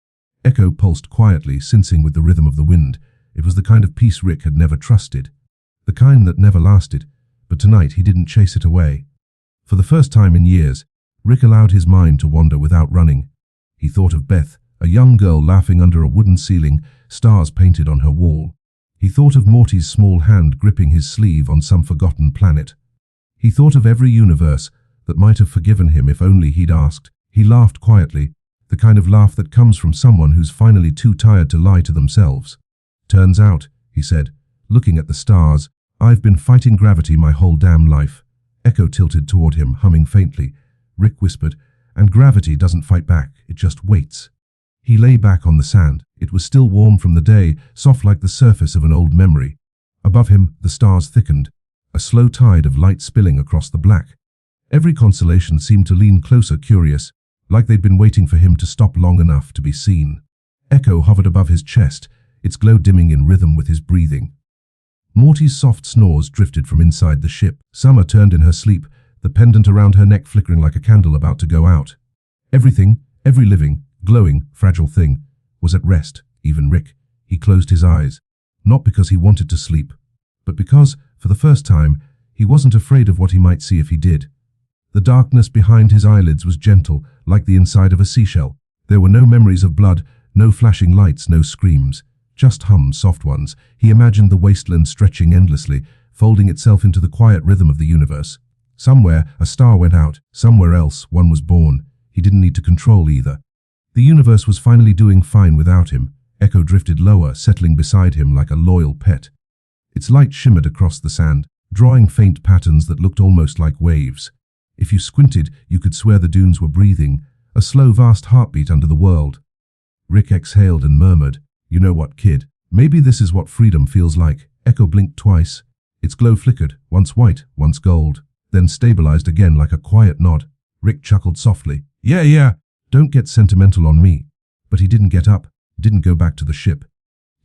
Echo pulsed quietly, sensing with the rhythm of the wind. It was the kind of peace Rick had never trusted. The kind that never lasted, but tonight he didn't chase it away. For the first time in years, Rick allowed his mind to wander without running. He thought of Beth, a young girl laughing under a wooden ceiling, stars painted on her wall. He thought of Morty's small hand gripping his sleeve on some forgotten planet. He thought of every universe that might have forgiven him if only he'd asked. He laughed quietly, the kind of laugh that comes from someone who's finally too tired to lie to themselves. "Turns out," he said, looking at the stars, "I've been fighting gravity my whole damn life." Echo tilted toward him, humming faintly. Rick whispered, "And gravity doesn't fight back, it just waits." He lay back on the sand. It was still warm from the day, soft like the surface of an old memory. Above him, the stars thickened. a slow tide of light spilling across the black. Every constellation seemed to lean closer, curious, like they'd been waiting for him to stop long enough to be seen. Echo hovered above his chest, its glow dimming in rhythm with his breathing. Morty's soft snores drifted from inside the ship. Summer turned in her sleep, the pendant around her neck flickering like a candle about to go out. Everything, every living, glowing, fragile thing, was at rest, even Rick. He closed his eyes, not because he wanted to sleep, but because, for the first time, he wasn't afraid of what he might see if he did. The darkness behind his eyelids was gentle, like the inside of a seashell. There were no memories of blood, no flashing lights, no screams. Just hums, soft ones. He imagined the wasteland stretching endlessly, folding itself into the quiet rhythm of the universe. Somewhere, a star went out. Somewhere else, one was born. He didn't need to control either. The universe was finally doing fine without him. Echo drifted lower, settling beside him like a loyal pet. Its light shimmered across the sand, drawing faint patterns that looked almost like waves. If you squinted, you could swear the dunes were breathing, a slow, vast heartbeat under the world. Rick exhaled and murmured, "You know what, kid? Maybe this is what freedom feels like." Echo blinked twice. Its glow flickered, once white, once gold, then stabilized again like a quiet nod. Rick chuckled softly. Yeah, don't get sentimental on me." But he didn't get up, didn't go back to the ship,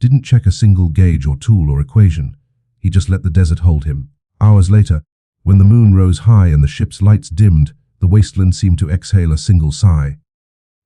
didn't check a single gauge or tool or equation. He just let the desert hold him. Hours later, when the moon rose high and the ship's lights dimmed, the wasteland seemed to exhale a single sigh.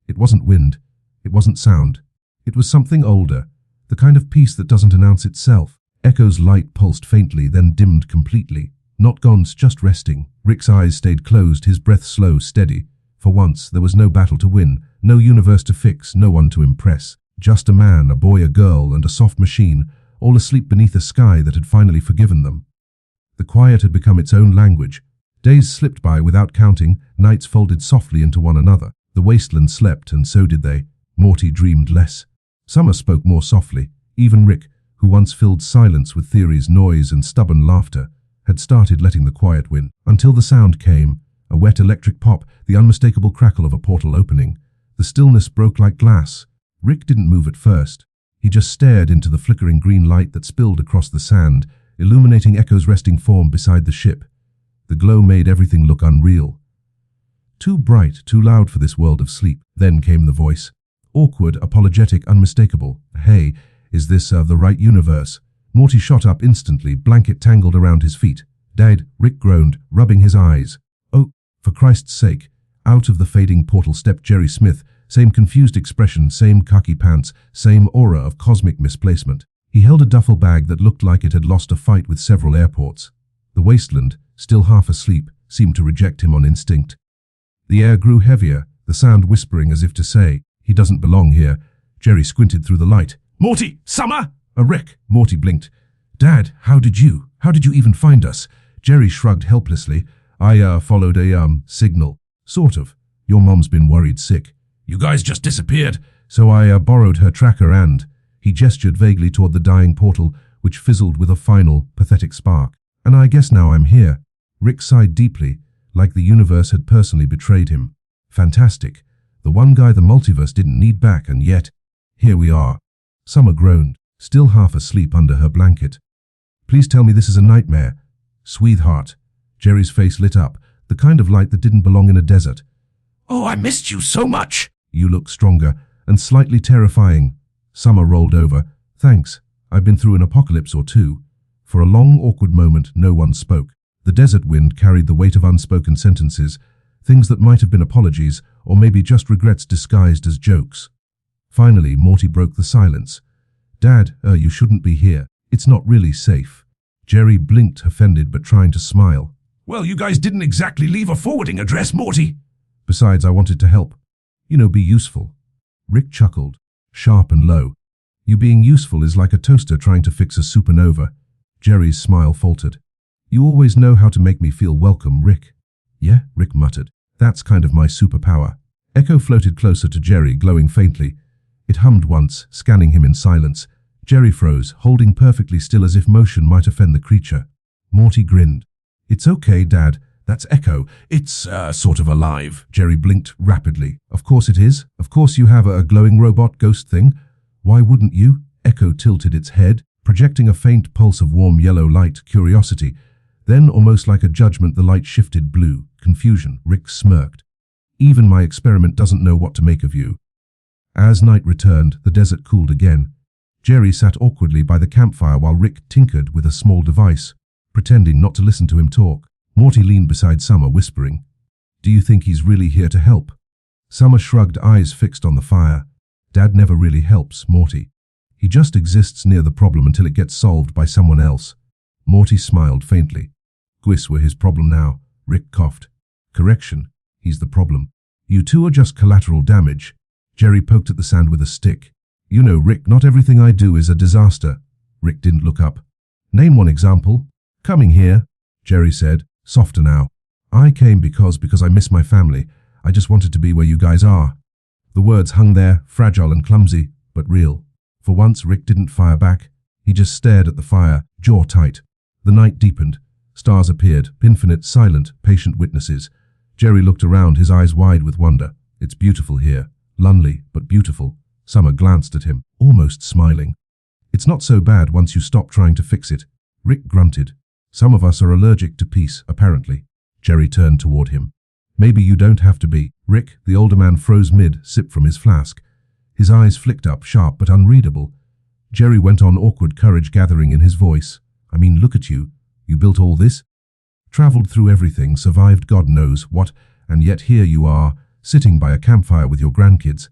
It wasn't wind, it wasn't sound. It was something older, the kind of peace that doesn't announce itself. Echo's light pulsed faintly, then dimmed completely. Not gone, just resting. Rick's eyes stayed closed, his breath slow, steady. For once, there was no battle to win, no universe to fix, no one to impress. Just a man, a boy, a girl, and a soft machine, all asleep beneath a sky that had finally forgiven them. The quiet had become its own language. Days slipped by without counting, nights folded softly into one another. The wasteland slept, and so did they. Morty dreamed less. Summer spoke more softly. Even Rick, who once filled silence with theories, noise, and stubborn laughter, had started letting the quiet win. Until the sound came, a wet electric pop, the unmistakable crackle of a portal opening. The stillness broke like glass. Rick didn't move at first. He just stared into the flickering green light that spilled across the sand, illuminating Echo's resting form beside the ship. The glow made everything look unreal. Too bright, too loud for this world of sleep. Then came the voice. Awkward, apologetic, unmistakable. "Hey, is this the right universe?" Morty shot up instantly, blanket tangled around his feet. "Dad," Rick groaned, rubbing his eyes. "Oh, for Christ's sake." Out of the fading portal stepped Jerry Smith, same confused expression, same khaki pants, same aura of cosmic misplacement. He held a duffel bag that looked like it had lost a fight with several airports. The wasteland, still half asleep, seemed to reject him on instinct. The air grew heavier, the sound whispering as if to say, "He doesn't belong here." Jerry squinted through the light. "Morty! Summer!" Rick. Morty blinked. "Dad, how did you even find us?" Jerry shrugged helplessly. "I followed a signal. Sort of. Your mom's been worried sick. You guys just disappeared, so I borrowed her tracker and..." He gestured vaguely toward the dying portal, which fizzled with a final, pathetic spark. "And I guess now I'm here." Rick sighed deeply, like the universe had personally betrayed him. Fantastic. The one guy the multiverse didn't need back, and yet, here we are. Summer groaned, still half asleep under her blanket. "Please tell me this is a nightmare." "Sweetheart." Jerry's face lit up, the kind of light that didn't belong in a desert. "Oh, I missed you so much." "You look stronger, and slightly terrifying." Summer rolled over. "Thanks. I've been through an apocalypse or two." For a long, awkward moment, no one spoke. The desert wind carried the weight of unspoken sentences, things that might have been apologies, or maybe just regrets disguised as jokes. Finally, Morty broke the silence. "Dad, you shouldn't be here. It's not really safe." Jerry blinked, offended but trying to smile. "Well, you guys didn't exactly leave a forwarding address, Morty." "Besides, I wanted to help. Be useful." Rick chuckled, sharp and low. "You being useful is like a toaster trying to fix a supernova." Jerry's smile faltered. "You always know how to make me feel welcome, Rick." "Yeah," Rick muttered. "That's kind of my superpower." Echo floated closer to Jerry, glowing faintly. It hummed once, scanning him in silence. Jerry froze, holding perfectly still as if motion might offend the creature. Morty grinned. "It's okay, Dad. That's Echo. It's, sort of alive." Jerry blinked rapidly. "Of course it is. Of course you have a glowing robot ghost thing. Why wouldn't you?" Echo tilted its head, projecting a faint pulse of warm yellow light, curiosity. Then, almost like a judgment, the light shifted blue. Confusion. Rick smirked. Even my experiment doesn't know what to make of you. As night returned, the desert cooled again. Jerry sat awkwardly by the campfire while Rick tinkered with a small device, pretending not to listen to him talk. Morty leaned beside Summer, whispering, "Do you think he's really here to help?" Summer shrugged, eyes fixed on the fire. "Dad never really helps, Morty. He just exists near the problem until it gets solved by someone else." Morty smiled faintly. "Gwis, we're his problem now." Rick coughed. "Correction, he's the problem. You two are just collateral damage." Jerry poked at the sand with a stick. "You know, Rick, not everything I do is a disaster." Rick didn't look up. "Name one example." "Coming here," Jerry said, softer now. "I came because I miss my family. I just wanted to be where you guys are." The words hung there, fragile and clumsy, but real. For once, Rick didn't fire back. He just stared at the fire, jaw tight. The night deepened. Stars appeared, infinite, silent, patient witnesses. Jerry looked around, his eyes wide with wonder. "It's beautiful here. Lonely, but beautiful." Summer glanced at him, almost smiling. "It's not so bad once you stop trying to fix it." Rick grunted. "Some of us are allergic to peace, apparently." Jerry turned toward him. "Maybe you don't have to be." Rick, the older man, froze mid-sip from his flask. His eyes flicked up, sharp but unreadable. Jerry went on, awkward courage gathering in his voice. "I mean, look at you. You built all this? Traveled through everything, survived God knows what, and yet here you are, sitting by a campfire with your grandkids.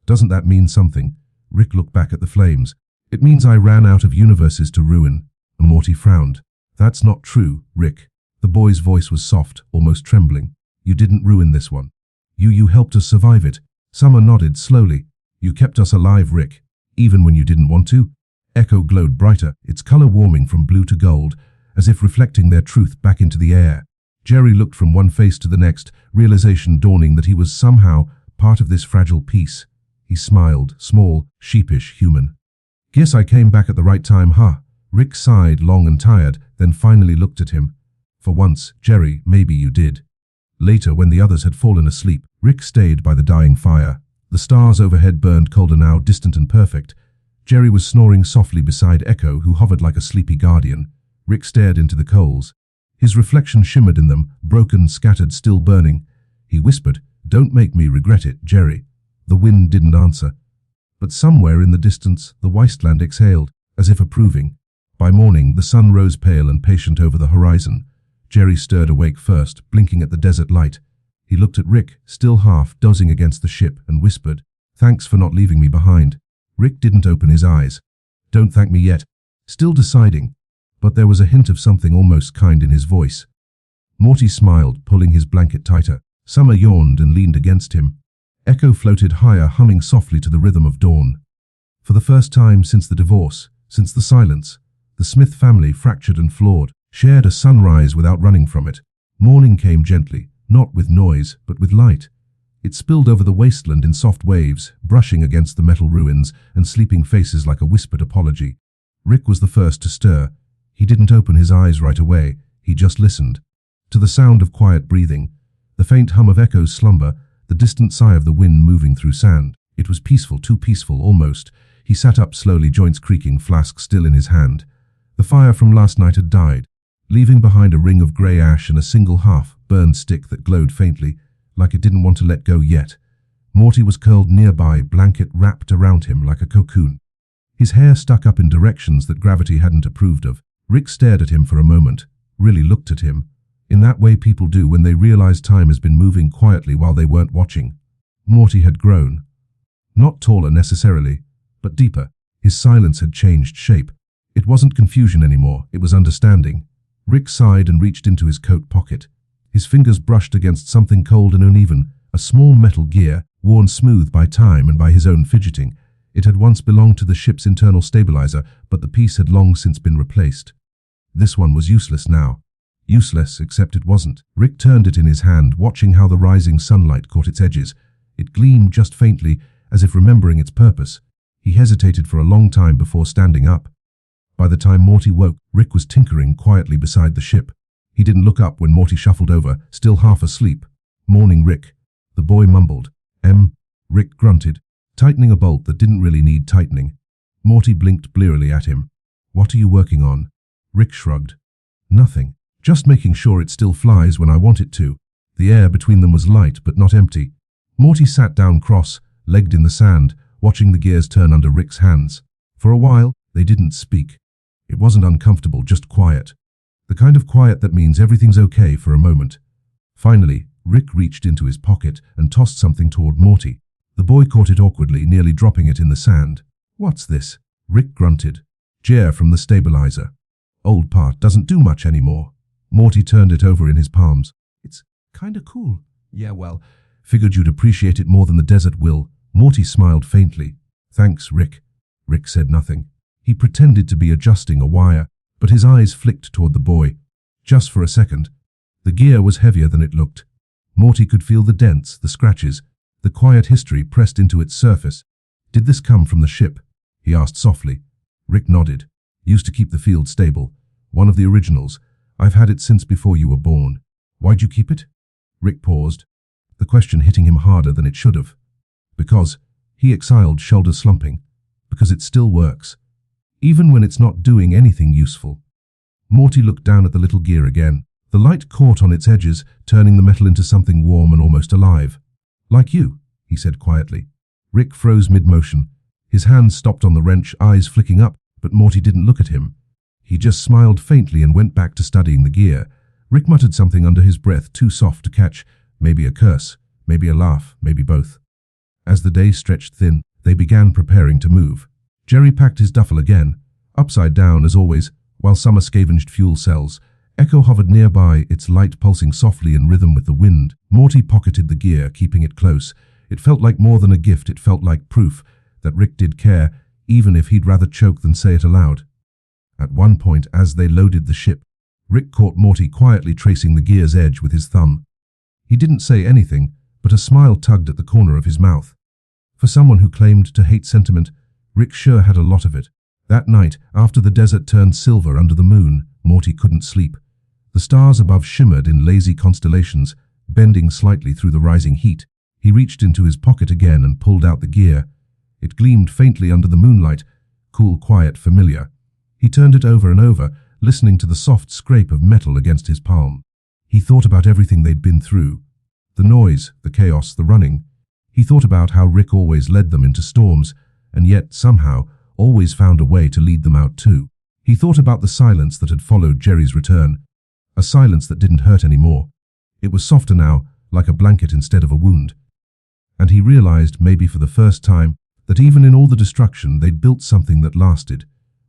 Doesn't that mean something?" Rick looked back at the flames. "It means I ran out of universes to ruin." Morty frowned. "That's not true, Rick." The boy's voice was soft, almost trembling. "You didn't ruin this one. You helped us survive it." Summer nodded slowly. "You kept us alive, Rick, even when you didn't want to." Echo glowed brighter, its color warming from blue to gold, as if reflecting their truth back into the air. Jerry looked from one face to the next, realization dawning that he was somehow part of this fragile piece. He smiled, small, sheepish, human. "Guess I came back at the right time, huh?" Rick sighed, long and tired, then finally looked at him. "For once, Jerry, maybe you did." Later, when the others had fallen asleep, Rick stayed by the dying fire. The stars overhead burned colder now, distant and perfect. Jerry was snoring softly beside Echo, who hovered like a sleepy guardian. Rick stared into the coals. His reflection shimmered in them, broken, scattered, still burning. He whispered, "Don't make me regret it, Jerry." The wind didn't answer. But somewhere in the distance, the wasteland exhaled, as if approving. By morning, the sun rose pale and patient over the horizon. Jerry stirred awake first, blinking at the desert light. He looked at Rick, still half dozing against the ship, and whispered, "Thanks for not leaving me behind." Rick didn't open his eyes. "Don't thank me yet." Still deciding, but there was a hint of something almost kind in his voice. Morty smiled, pulling his blanket tighter. Summer yawned and leaned against him. Echo floated higher, humming softly to the rhythm of dawn. For the first time since the divorce, since the silence, the Smith family, fractured and flawed, shared a sunrise without running from it. Morning came gently, not with noise, but with light. It spilled over the wasteland in soft waves, brushing against the metal ruins and sleeping faces like a whispered apology. Rick was the first to stir. He didn't open his eyes right away. He just listened. To the sound of quiet breathing, the faint hum of Echo's slumber, the distant sigh of the wind moving through sand. It was peaceful, too peaceful, almost. He sat up slowly, joints creaking, flask still in his hand. The fire from last night had died, leaving behind a ring of grey ash and a single half-burned stick that glowed faintly, like it didn't want to let go yet. Morty was curled nearby, blanket wrapped around him like a cocoon. His hair stuck up in directions that gravity hadn't approved of. Rick stared at him for a moment, really looked at him, in that way people do when they realize time has been moving quietly while they weren't watching. Morty had grown. Not taller necessarily, but deeper. His silence had changed shape. It wasn't confusion anymore, it was understanding. Rick sighed and reached into his coat pocket. His fingers brushed against something cold and uneven, a small metal gear, worn smooth by time and by his own fidgeting. It had once belonged to the ship's internal stabilizer, but the piece had long since been replaced. This one was useless now. Useless, except it wasn't. Rick turned it in his hand, watching how the rising sunlight caught its edges. It gleamed just faintly, as if remembering its purpose. He hesitated for a long time before standing up. By the time Morty woke, Rick was tinkering quietly beside the ship. He didn't look up when Morty shuffled over, still half asleep. "Morning, Rick." The boy mumbled. Rick grunted, tightening a bolt that didn't really need tightening. Morty blinked blearily at him. "What are you working on?" Rick shrugged. "Nothing. Just making sure it still flies when I want it to. The air between them was light but not empty. Morty sat down cross-legged in the sand, watching the gears turn under Rick's hands. For a while, they didn't speak. It wasn't uncomfortable, just quiet. The kind of quiet that means everything's okay for a moment. Finally, Rick reached into his pocket and tossed something toward Morty. The boy caught it awkwardly, nearly dropping it in the sand. "What's this?" Rick grunted. "Gear from the stabilizer. Old part, doesn't do much anymore." Morty turned it over in his palms. "It's kinda cool." "Yeah, well, figured you'd appreciate it more than the desert will." Morty smiled faintly. "Thanks, Rick." Rick said nothing. He pretended to be adjusting a wire, but his eyes flicked toward the boy. Just for a second. The gear was heavier than it looked. Morty could feel the dents, the scratches, the quiet history pressed into its surface. "Did this come from the ship?" he asked softly. Rick nodded. "Used to keep the field stable. One of the originals. I've had it since before you were born." "Why'd you keep it?" Rick paused, the question hitting him harder than it should have. "Because," he exhaled, shoulders slumping, "because it still works. Even when it's not doing anything useful." Morty looked down at the little gear again. The light caught on its edges, turning the metal into something warm and almost alive. "Like you," he said quietly. Rick froze mid-motion. His hands stopped on the wrench, eyes flicking up, but Morty didn't look at him. He just smiled faintly and went back to studying the gear. Rick muttered something under his breath, too soft to catch. Maybe a curse, maybe a laugh, maybe both. As the day stretched thin, they began preparing to move. Jerry packed his duffel again, upside down as always, while Summer scavenged fuel cells. Echo hovered nearby, its light pulsing softly in rhythm with the wind. Morty pocketed the gear, keeping it close. It felt like more than a gift, it felt like proof that Rick did care, even if he'd rather choke than say it aloud. At one point, as they loaded the ship, Rick caught Morty quietly tracing the gear's edge with his thumb. He didn't say anything, but a smile tugged at the corner of his mouth. For someone who claimed to hate sentiment, Rick sure had a lot of it. That night, after the desert turned silver under the moon, Morty couldn't sleep. The stars above shimmered in lazy constellations, bending slightly through the rising heat. He reached into his pocket again and pulled out the gear. It gleamed faintly under the moonlight, cool, quiet, familiar. He turned it over and over, listening to the soft scrape of metal against his palm. He thought about everything they'd been through. The noise, the chaos, the running. He thought about how Rick always led them into storms, and yet, somehow, always found a way to lead them out too. He thought about the silence that had followed Jerry's return. A silence that didn't hurt anymore. It was softer now, like a blanket instead of a wound. And he realized, maybe for the first time, that even in all the destruction, they'd built something that lasted.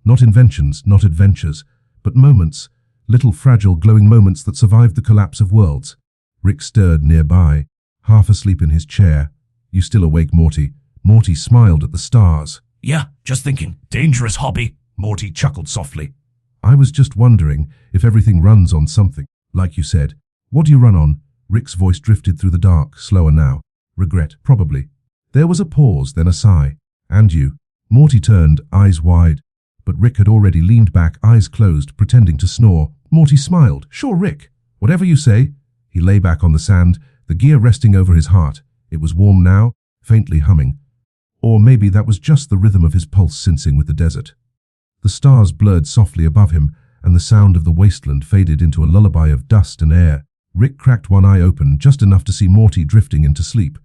Not inventions, not adventures, but moments, little fragile glowing moments that survived the collapse of worlds. Rick stirred nearby, half asleep in his chair. "You still awake, Morty?" Morty smiled at the stars. "Yeah, just thinking. Dangerous hobby." Morty chuckled softly. "I was just wondering if everything runs on something, like you said." "What do you run on?" Rick's voice drifted through the dark, slower now. "Regret, probably." There was a pause, then a sigh. "And you?" Morty turned, eyes wide. But Rick had already leaned back, eyes closed, pretending to snore. Morty smiled. "Sure, Rick. Whatever you say." He lay back on the sand, the gear resting over his heart. It was warm now, faintly humming. Or maybe that was just the rhythm of his pulse sensing with the desert. The stars blurred softly above him, and the sound of the wasteland faded into a lullaby of dust and air. Rick cracked one eye open, just enough to see Morty drifting into sleep.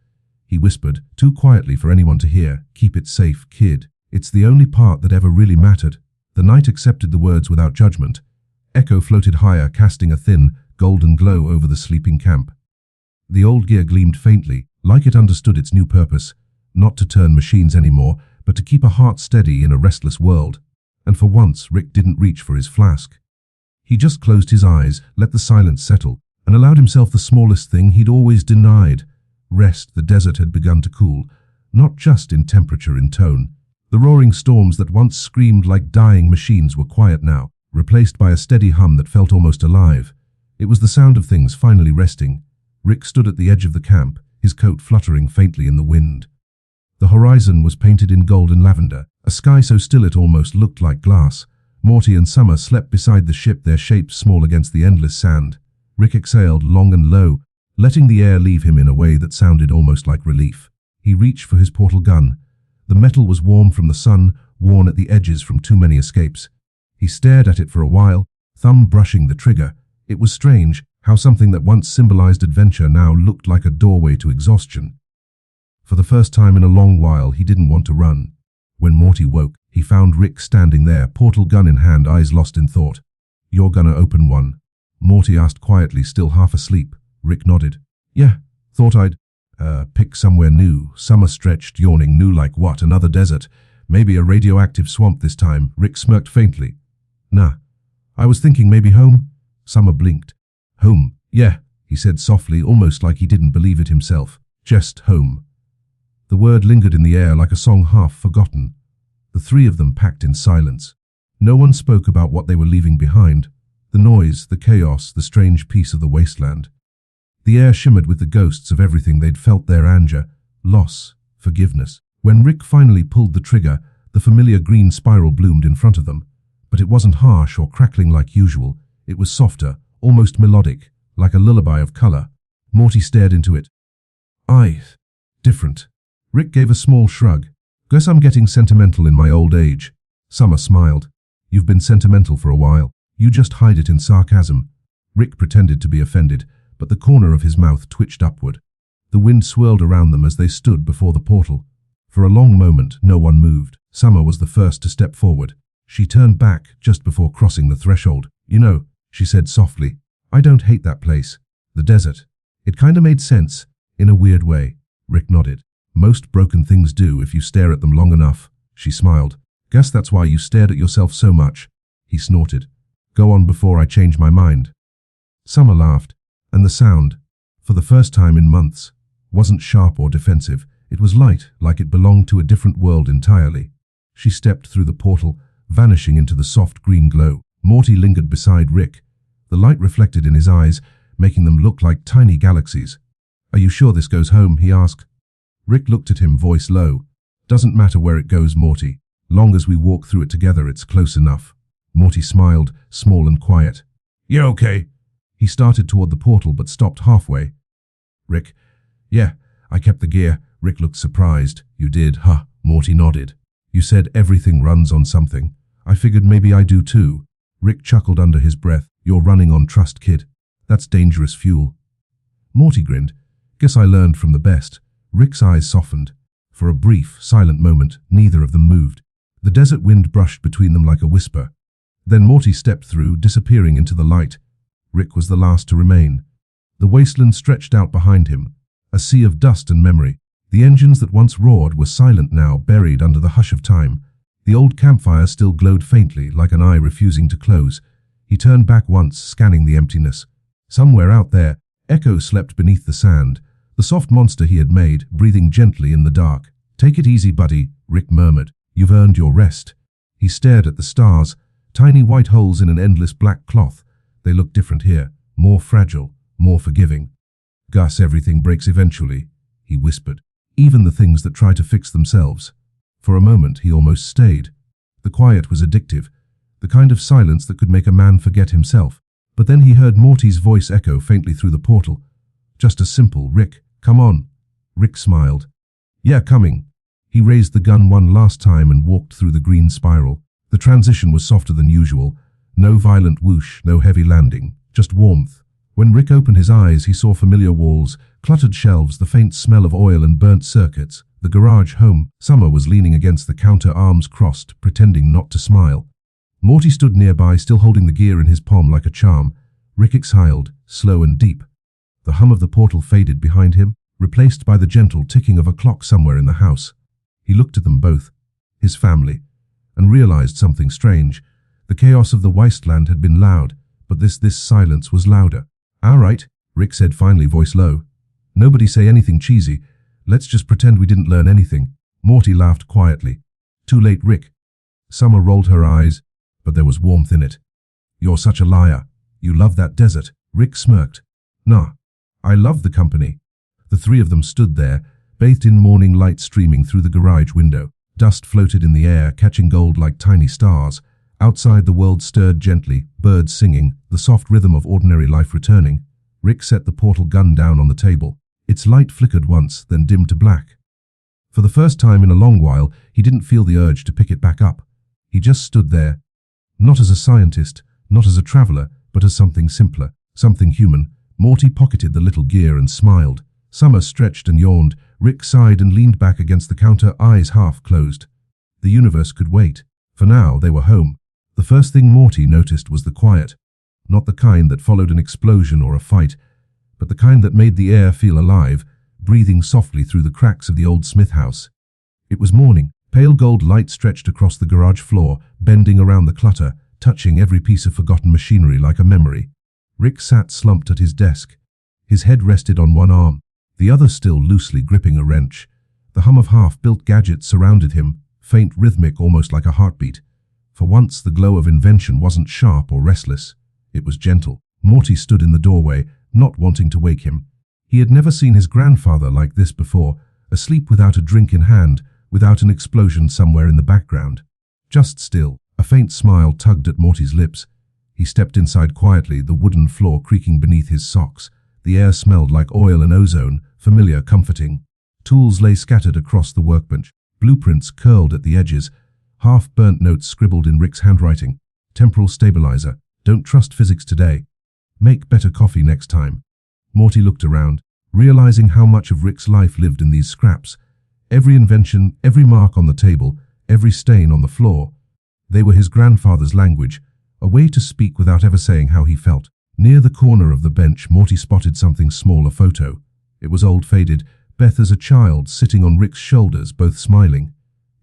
He whispered, too quietly for anyone to hear, "Keep it safe, kid. It's the only part that ever really mattered." The night accepted the words without judgment. Echo floated higher, casting a thin, golden glow over the sleeping camp. The old gear gleamed faintly, like it understood its new purpose, not to turn machines anymore, but to keep a heart steady in a restless world. And for once, Rick didn't reach for his flask. He just closed his eyes, let the silence settle, and allowed himself the smallest thing he'd always denied. Rest. The desert had begun to cool, not just in temperature, in tone. The roaring storms that once screamed like dying machines were quiet now, replaced by a steady hum that felt almost alive. It was the sound of things finally resting. Rick stood at the edge of the camp, his coat fluttering faintly in the wind. The horizon was painted in gold and lavender, a sky so still it almost looked like glass. Morty and Summer slept beside the ship, their shapes small against the endless sand. Rick exhaled long and low, letting the air leave him in a way that sounded almost like relief. He reached for his portal gun. The metal was warm from the sun, worn at the edges from too many escapes. He stared at it for a while, thumb brushing the trigger. It was strange how something that once symbolized adventure now looked like a doorway to exhaustion. For the first time in a long while, he didn't want to run. When Morty woke, he found Rick standing there, portal gun in hand, eyes lost in thought. "You're gonna open one?" Morty asked quietly, still half asleep. Rick nodded. "Yeah, thought I'd pick somewhere new." Summer stretched, yawning. "New like what? Another desert? Maybe a radioactive swamp this time?" Rick smirked faintly. "Nah, I was thinking maybe home." Summer blinked. "Home? Yeah," he said softly, almost like he didn't believe it himself. "Just home." The word lingered in the air like a song half forgotten. The three of them packed in silence. No one spoke about what they were leaving behind. The noise, the chaos, the strange peace of the wasteland. The air shimmered with the ghosts of everything they'd felt there: anger, loss, forgiveness. When Rick finally pulled the trigger, the familiar green spiral bloomed in front of them. But it wasn't harsh or crackling like usual. It was softer, almost melodic, like a lullaby of color. Morty stared into it. Different. Rick gave a small shrug. "Guess I'm getting sentimental in my old age." Summer smiled. "You've been sentimental for a while. You just hide it in sarcasm." Rick pretended to be offended, but the corner of his mouth twitched upward. The wind swirled around them as they stood before the portal. For a long moment, no one moved. Summer was the first to step forward. She turned back just before crossing the threshold. "You know," she said softly, "I don't hate that place. The desert. It kinda made sense, in a weird way." Rick nodded. "Most broken things do if you stare at them long enough." She smiled. "Guess that's why you stared at yourself so much." He snorted. "Go on before I change my mind." Summer laughed, and the sound, for the first time in months, wasn't sharp or defensive. It was light, like it belonged to a different world entirely. She stepped through the portal, vanishing into the soft green glow. Morty lingered beside Rick. The light reflected in his eyes, making them look like tiny galaxies. "Are you sure this goes home?" he asked. Rick looked at him, voice low. "Doesn't matter where it goes, Morty. Long as we walk through it together, it's close enough." Morty smiled, small and quiet. "You okay?" He started toward the portal, but stopped halfway. "Rick, yeah, I kept the gear." Rick looked surprised. "You did, huh?" Morty nodded. "You said everything runs on something. I figured maybe I do too." Rick chuckled under his breath. "You're running on trust, kid. That's dangerous fuel." Morty grinned. "Guess I learned from the best." Rick's eyes softened. For a brief, silent moment, neither of them moved. The desert wind brushed between them like a whisper. Then Morty stepped through, disappearing into the light. Rick was the last to remain. The wasteland stretched out behind him, a sea of dust and memory. The engines that once roared were silent now, buried under the hush of time. The old campfire still glowed faintly, like an eye refusing to close. He turned back once, scanning the emptiness. Somewhere out there, Echo slept beneath the sand, the soft monster he had made, breathing gently in the dark. "Take it easy, buddy," Rick murmured. "You've earned your rest." He stared at the stars, tiny white holes in an endless black cloth. They looked different here, more fragile, more forgiving. "Gus, everything breaks eventually," he whispered. "Even the things that try to fix themselves." For a moment, he almost stayed. The quiet was addictive, the kind of silence that could make a man forget himself. But then he heard Morty's voice echo faintly through the portal. Just a simple, "Rick, come on." Rick smiled. "Yeah, coming." He raised the gun one last time and walked through the green spiral. The transition was softer than usual. No violent whoosh, no heavy landing, just warmth. When Rick opened his eyes, he saw familiar walls, cluttered shelves, the faint smell of oil and burnt circuits. The garage home. Summer was leaning against the counter, arms crossed, pretending not to smile. Morty stood nearby, still holding the gear in his palm like a charm. Rick exhaled, slow and deep. The hum of the portal faded behind him, replaced by the gentle ticking of a clock somewhere in the house. He looked at them both, his family, and realized something strange. The chaos of the wasteland had been loud, but this silence was louder. "All right," Rick said finally, voice low. "Nobody say anything cheesy. Let's just pretend we didn't learn anything." Morty laughed quietly. "Too late, Rick." Summer rolled her eyes, but there was warmth in it. "You're such a liar. You love that desert." Rick smirked. "Nah, I love the company." The three of them stood there, bathed in morning light streaming through the garage window. Dust floated in the air, catching gold like tiny stars. Outside, the world stirred gently, birds singing, the soft rhythm of ordinary life returning. Rick set the portal gun down on the table. Its light flickered once, then dimmed to black. For the first time in a long while, he didn't feel the urge to pick it back up. He just stood there, not as a scientist, not as a traveler, but as something simpler. Something human. Morty pocketed the little gear and smiled. Summer stretched and yawned. Rick sighed and leaned back against the counter, eyes half closed. The universe could wait. For now, they were home. The first thing Morty noticed was the quiet. Not the kind that followed an explosion or a fight, but the kind that made the air feel alive, breathing softly through the cracks of the old Smith house. It was morning. Pale gold light stretched across the garage floor, bending around the clutter, touching every piece of forgotten machinery like a memory. Rick sat slumped at his desk. His head rested on one arm, the other still loosely gripping a wrench. The hum of half-built gadgets surrounded him, faint, rhythmic, almost like a heartbeat. For once, the glow of invention wasn't sharp or restless. It was gentle. Morty stood in the doorway, not wanting to wake him. He had never seen his grandfather like this before, asleep without a drink in hand, without an explosion somewhere in the background. Just still. A faint smile tugged at Morty's lips. He stepped inside quietly, the wooden floor creaking beneath his socks. The air smelled like oil and ozone, familiar, comforting. Tools lay scattered across the workbench. Blueprints curled at the edges. Half-burnt notes scribbled in Rick's handwriting. Temporal stabilizer. Don't trust physics today. Make better coffee next time. Morty looked around, realizing how much of Rick's life lived in these scraps. Every invention, every mark on the table, every stain on the floor. They were his grandfather's language, a way to speak without ever saying how he felt. Near the corner of the bench, Morty spotted something small, a photo. It was old, faded, Beth as a child, sitting on Rick's shoulders, both smiling.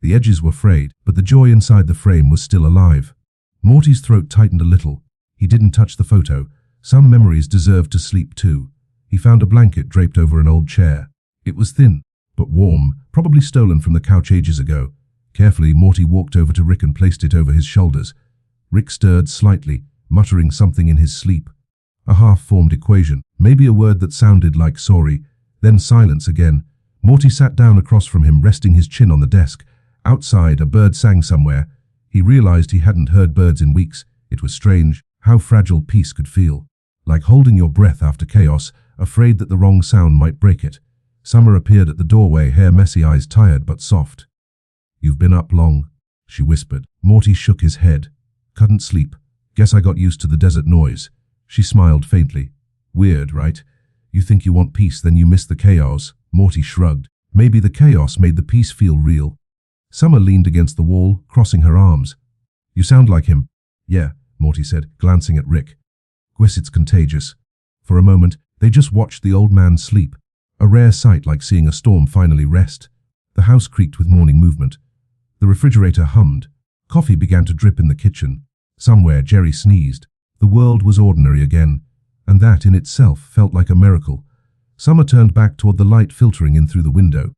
The edges were frayed, but the joy inside the frame was still alive. Morty's throat tightened a little. He didn't touch the photo. Some memories deserved to sleep too. He found a blanket draped over an old chair. It was thin, but warm, probably stolen from the couch ages ago. Carefully, Morty walked over to Rick and placed it over his shoulders. Rick stirred slightly, muttering something in his sleep. A half-formed equation, maybe a word that sounded like sorry. Then silence again. Morty sat down across from him, resting his chin on the desk. Outside, a bird sang somewhere. He realized he hadn't heard birds in weeks. It was strange, how fragile peace could feel. Like holding your breath after chaos, afraid that the wrong sound might break it. Summer appeared at the doorway, hair messy, eyes tired but soft. "You've been up long," she whispered. Morty shook his head. "Couldn't sleep. Guess I got used to the desert noise." She smiled faintly. "Weird, right? You think you want peace, then you miss the chaos." Morty shrugged. Maybe the chaos made the peace feel real. Summer leaned against the wall, crossing her arms. "You sound like him." "Yeah," Morty said, glancing at Rick. "Guess it's contagious." For a moment, they just watched the old man sleep. A rare sight, like seeing a storm finally rest. The house creaked with morning movement. The refrigerator hummed. Coffee began to drip in the kitchen. Somewhere, Jerry sneezed. The world was ordinary again, and that in itself felt like a miracle. Summer turned back toward the light filtering in through the window.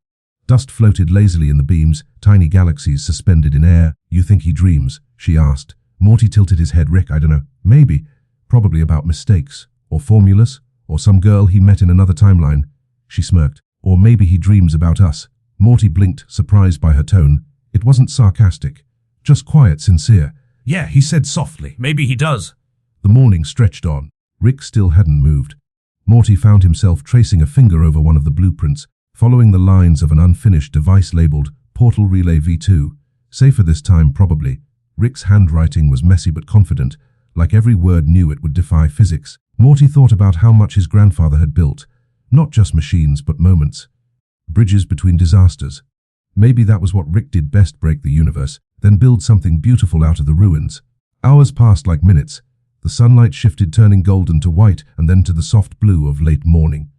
Dust floated lazily in the beams, tiny galaxies suspended in air. "You think he dreams?" she asked. Morty tilted his head. "Rick, I don't know. Maybe. Probably about mistakes, or formulas, or some girl he met in another timeline." She smirked. "Or maybe he dreams about us." Morty blinked, surprised by her tone. It wasn't sarcastic, just quiet, sincere. "Yeah," he said softly. "Maybe he does." The morning stretched on. Rick still hadn't moved. Morty found himself tracing a finger over one of the blueprints, following the lines of an unfinished device labeled Portal Relay V2. Safer this time, probably. Rick's handwriting was messy but confident, like every word knew it would defy physics. Morty thought about how much his grandfather had built. Not just machines, but moments. Bridges between disasters. Maybe that was what Rick did best, break the universe, then build something beautiful out of the ruins. Hours passed like minutes. The sunlight shifted, turning golden to white and then to the soft blue of late morning.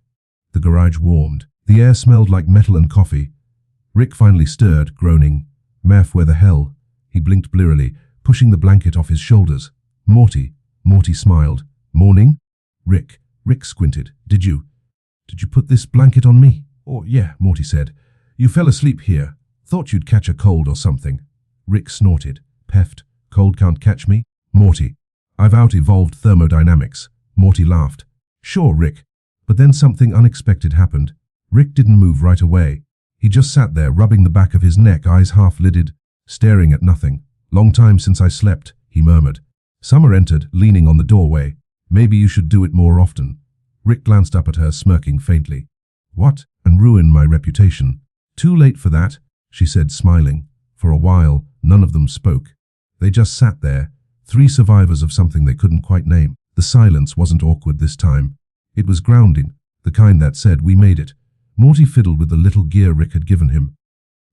The garage warmed. The air smelled like metal and coffee. Rick finally stirred, groaning. "Meth, where the hell?" He blinked blearily, pushing the blanket off his shoulders. "Morty." Morty smiled. "Morning?" Rick squinted. Did you put this blanket on me?" "Oh, yeah," Morty said. "You fell asleep here. Thought you'd catch a cold or something." Rick snorted. "Peft, cold can't catch me." "Morty, I've out-evolved thermodynamics." Morty laughed. "Sure, Rick." But then something unexpected happened. Rick didn't move right away. He just sat there, rubbing the back of his neck, eyes half-lidded, staring at nothing. "Long time since I slept," he murmured. Summer entered, leaning on the doorway. "Maybe you should do it more often." Rick glanced up at her, smirking faintly. "What? And ruin my reputation?" "Too late for that," she said, smiling. For a while, none of them spoke. They just sat there, three survivors of something they couldn't quite name. The silence wasn't awkward this time. It was grounding, the kind that said, "We made it." Morty fiddled with the little gear Rick had given him.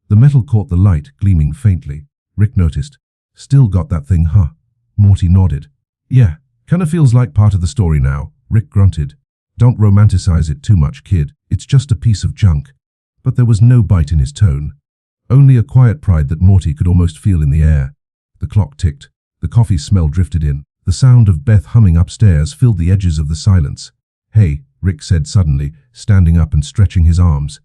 The metal caught the light, gleaming faintly. Rick noticed. "Still got that thing, huh?" Morty nodded. "Yeah, kinda feels like part of the story now," Rick grunted. "Don't romanticize it too much, kid. It's just a piece of junk." But there was no bite in his tone. Only a quiet pride that Morty could almost feel in the air. The clock ticked. The coffee smell drifted in. The sound of Beth humming upstairs filled the edges of the silence. "Hey," Rick said suddenly, standing up and stretching his arms.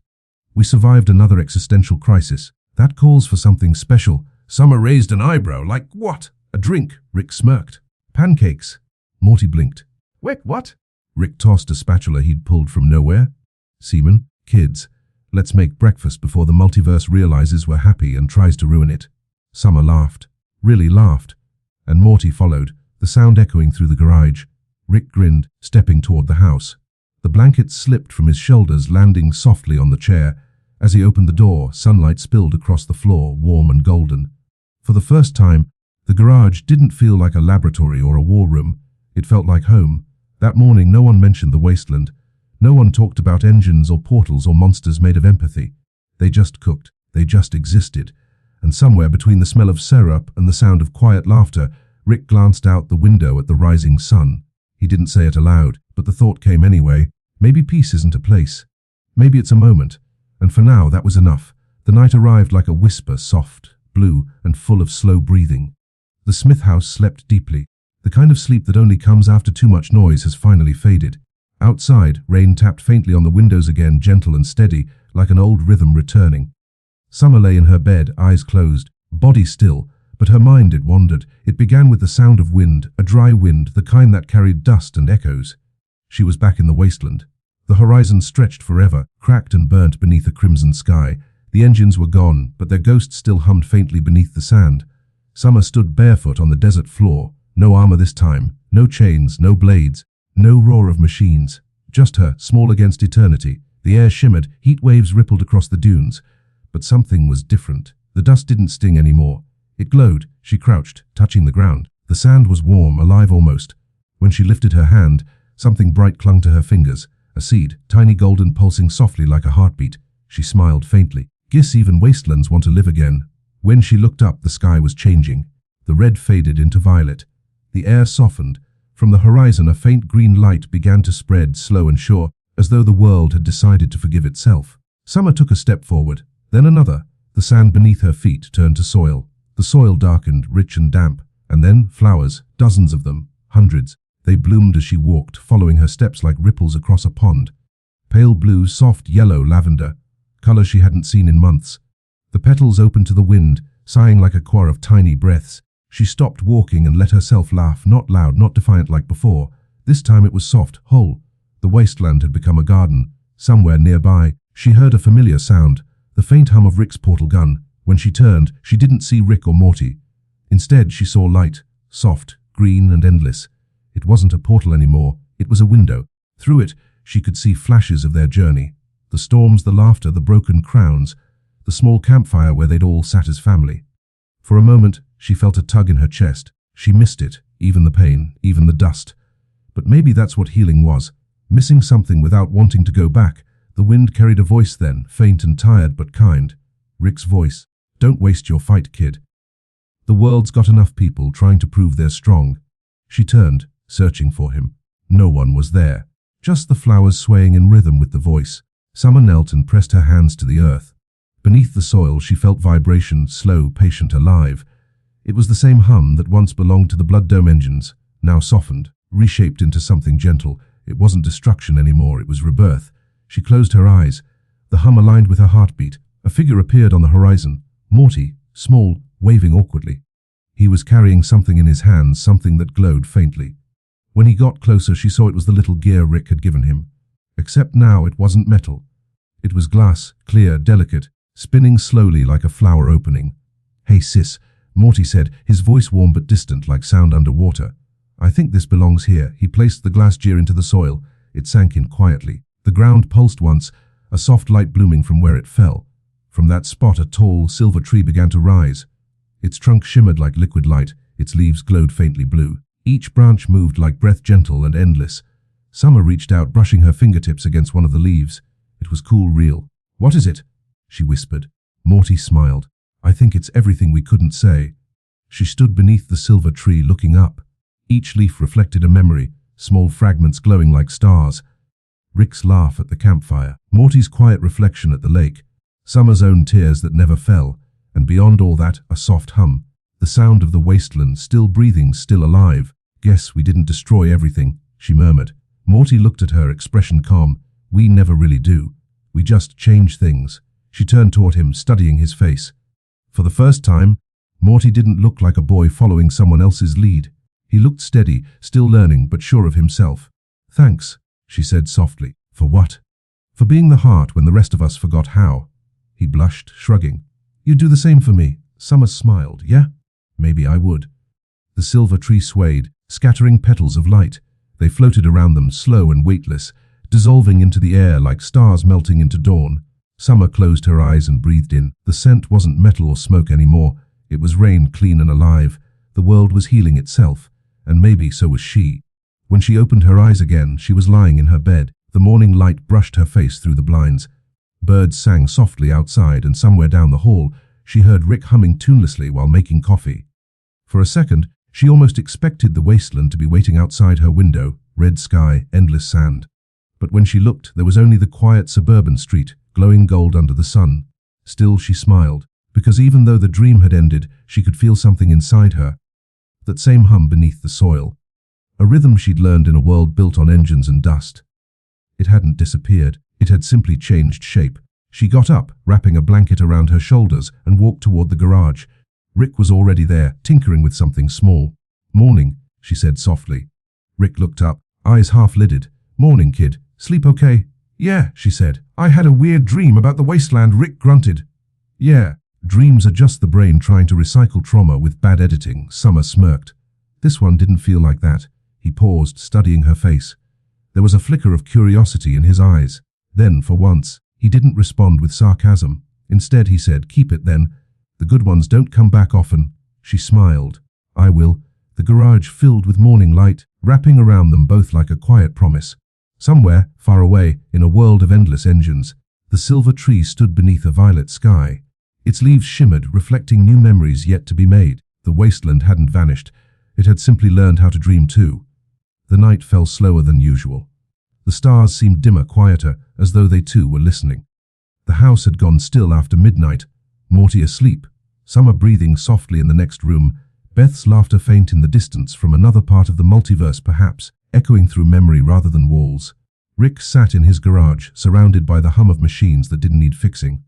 "We survived another existential crisis. That calls for something special." Summer raised an eyebrow. "Like what?" "A drink," Rick smirked. "Pancakes." Morty blinked. "Wait, what?" Rick tossed a spatula he'd pulled from nowhere. "Seaman, kids, let's make breakfast before the multiverse realizes we're happy and tries to ruin it." Summer laughed. Really laughed. And Morty followed, the sound echoing through the garage. Rick grinned, stepping toward the house. The blanket slipped from his shoulders, landing softly on the chair. As he opened the door, sunlight spilled across the floor, warm and golden. For the first time, the garage didn't feel like a laboratory or a war room. It felt like home. That morning, no one mentioned the wasteland. No one talked about engines or portals or monsters made of empathy. They just cooked. They just existed. And somewhere between the smell of syrup and the sound of quiet laughter, Rick glanced out the window at the rising sun. He didn't say it aloud, but the thought came anyway. Maybe peace isn't a place. Maybe it's a moment. And for now, that was enough. The night arrived like a whisper, soft, blue, and full of slow breathing. The Smith house slept deeply. The kind of sleep that only comes after too much noise has finally faded. Outside, rain tapped faintly on the windows again, gentle and steady, like an old rhythm returning. Summer lay in her bed, eyes closed, body still, but her mind had wandered. It began with the sound of wind, a dry wind, the kind that carried dust and echoes. She was back in the wasteland. The horizon stretched forever, cracked and burnt beneath a crimson sky. The engines were gone, but their ghosts still hummed faintly beneath the sand. Summer stood barefoot on the desert floor. No armor this time, no chains, no blades, no roar of machines. Just her, small against eternity. The air shimmered, heat waves rippled across the dunes. But something was different. The dust didn't sting anymore. It glowed. She crouched, touching the ground. The sand was warm, alive almost. When she lifted her hand, something bright clung to her fingers. A seed, tiny golden, pulsing softly like a heartbeat. She smiled faintly. Guess even wastelands want to live again. When she looked up, the sky was changing. The red faded into violet. The air softened. From the horizon, a faint green light began to spread, slow and sure, as though the world had decided to forgive itself. Summer took a step forward, then another. The sand beneath her feet turned to soil. The soil darkened, rich and damp. And then flowers, dozens of them, hundreds. They bloomed as she walked, following her steps like ripples across a pond. Pale blue, soft yellow, lavender, color she hadn't seen in months. The petals opened to the wind, sighing like a choir of tiny breaths. She stopped walking and let herself laugh, not loud, not defiant like before. This time it was soft, whole. The wasteland had become a garden. Somewhere nearby, she heard a familiar sound, the faint hum of Rick's portal gun. When she turned, she didn't see Rick or Morty. Instead, she saw light, soft, green and endless. It wasn't a portal anymore, it was a window. Through it, she could see flashes of their journey. The storms, the laughter, the broken crowns, the small campfire where they'd all sat as family. For a moment, she felt a tug in her chest. She missed it, even the pain, even the dust. But maybe that's what healing was, missing something without wanting to go back. The wind carried a voice then, faint and tired but kind. Rick's voice. "Don't waste your fight, kid. The world's got enough people trying to prove they're strong." She turned, searching for him. No one was there. Just the flowers swaying in rhythm with the voice. Summer knelt and pressed her hands to the earth. Beneath the soil, she felt vibration, slow, patient, alive. It was the same hum that once belonged to the blood dome engines, now softened, reshaped into something gentle. It wasn't destruction anymore, it was rebirth. She closed her eyes. The hum aligned with her heartbeat. A figure appeared on the horizon. Morty, small, waving awkwardly. He was carrying something in his hands, something that glowed faintly. When he got closer, she saw it was the little gear Rick had given him. Except now it wasn't metal. It was glass, clear, delicate, spinning slowly like a flower opening. "Hey sis," Morty said, his voice warm but distant like sound underwater. "I think this belongs here." He placed the glass gear into the soil. It sank in quietly. The ground pulsed once, a soft light blooming from where it fell. From that spot, a tall, silver tree began to rise. Its trunk shimmered like liquid light. Its leaves glowed faintly blue. Each branch moved like breath, gentle and endless. Summer reached out, brushing her fingertips against one of the leaves. It was cool, real. "What is it?" she whispered. Morty smiled. "I think it's everything we couldn't say." She stood beneath the silver tree, looking up. Each leaf reflected a memory, small fragments glowing like stars. Rick's laugh at the campfire, Morty's quiet reflection at the lake, Summer's own tears that never fell, and beyond all that, a soft hum. The sound of the wasteland, still breathing, still alive. "Guess we didn't destroy everything," she murmured. Morty looked at her, expression calm. "We never really do. We just change things." She turned toward him, studying his face. For the first time, Morty didn't look like a boy following someone else's lead. He looked steady, still learning, but sure of himself. "Thanks," she said softly. "For what?" "For being the heart when the rest of us forgot how." He blushed, shrugging. "You'd do the same for me." Summer smiled. "Yeah? Maybe I would." The silver tree swayed, scattering petals of light. They floated around them, slow and weightless, dissolving into the air like stars melting into dawn. Summer closed her eyes and breathed in. The scent wasn't metal or smoke anymore. It was rain, clean and alive. The world was healing itself, and maybe so was she. When she opened her eyes again, she was lying in her bed. The morning light brushed her face through the blinds. Birds sang softly outside, and somewhere down the hall, she heard Rick humming tunelessly while making coffee. For a second, she almost expected the wasteland to be waiting outside her window, red sky, endless sand. But when she looked, there was only the quiet suburban street, glowing gold under the sun. Still, she smiled, because even though the dream had ended, she could feel something inside her. That same hum beneath the soil. A rhythm she'd learned in a world built on engines and dust. It hadn't disappeared. It had simply changed shape. She got up, wrapping a blanket around her shoulders, and walked toward the garage. Rick was already there, tinkering with something small. "Morning," she said softly. Rick looked up, eyes half-lidded. "Morning, kid. Sleep okay?" "Yeah," she said. "I had a weird dream about the wasteland." Rick grunted. "Yeah, dreams are just the brain trying to recycle trauma with bad editing." Summer smirked. This one didn't feel like that. He paused, studying her face. There was a flicker of curiosity in his eyes. Then, for once, he didn't respond with sarcasm. Instead, he said, "Keep it then. The good ones don't come back often." She smiled. "I will." The garage filled with morning light, wrapping around them both like a quiet promise. Somewhere, far away, in a world of endless engines, the silver tree stood beneath a violet sky. Its leaves shimmered, reflecting new memories yet to be made. The wasteland hadn't vanished. It had simply learned how to dream too. The night fell slower than usual. The stars seemed dimmer, quieter, as though they too were listening. The house had gone still after midnight. Morty asleep, Summer breathing softly in the next room, Beth's laughter faint in the distance from another part of the multiverse perhaps, echoing through memory rather than walls. Rick sat in his garage, surrounded by the hum of machines that didn't need fixing.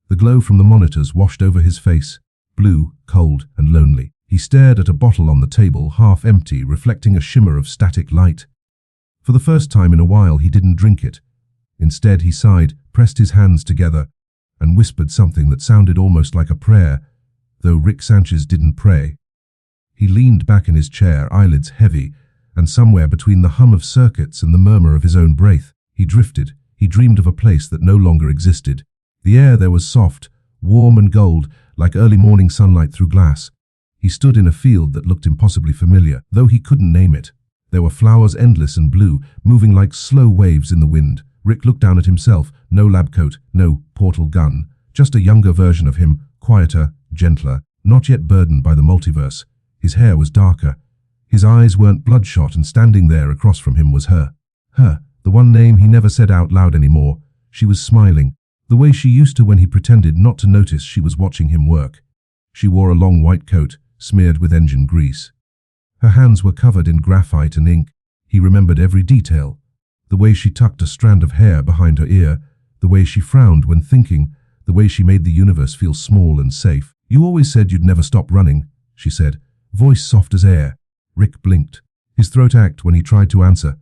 The glow from the monitors washed over his face, blue, cold, and lonely. He stared at a bottle on the table, half empty, reflecting a shimmer of static light. For the first time in a while, he didn't drink it. Instead, he sighed, pressed his hands together, and whispered something that sounded almost like a prayer, though Rick Sanchez didn't pray. He leaned back in his chair, eyelids heavy, and somewhere between the hum of circuits and the murmur of his own breath, he drifted. He dreamed of a place that no longer existed. The air there was soft, warm and gold, like early morning sunlight through glass. He stood in a field that looked impossibly familiar, though he couldn't name it. There were flowers endless and blue, moving like slow waves in the wind. Rick looked down at himself, no lab coat, no portal gun, just a younger version of him, quieter, gentler, not yet burdened by the multiverse. His hair was darker. His eyes weren't bloodshot, and standing there across from him was her. Her, the one name he never said out loud anymore. She was smiling, the way she used to when he pretended not to notice she was watching him work. She wore a long white coat, smeared with engine grease. Her hands were covered in graphite and ink. He remembered every detail. The way she tucked a strand of hair behind her ear, the way she frowned when thinking, the way she made the universe feel small and safe. "You always said you'd never stop running," she said, voice soft as air. Rick blinked. His throat ached when he tried to answer.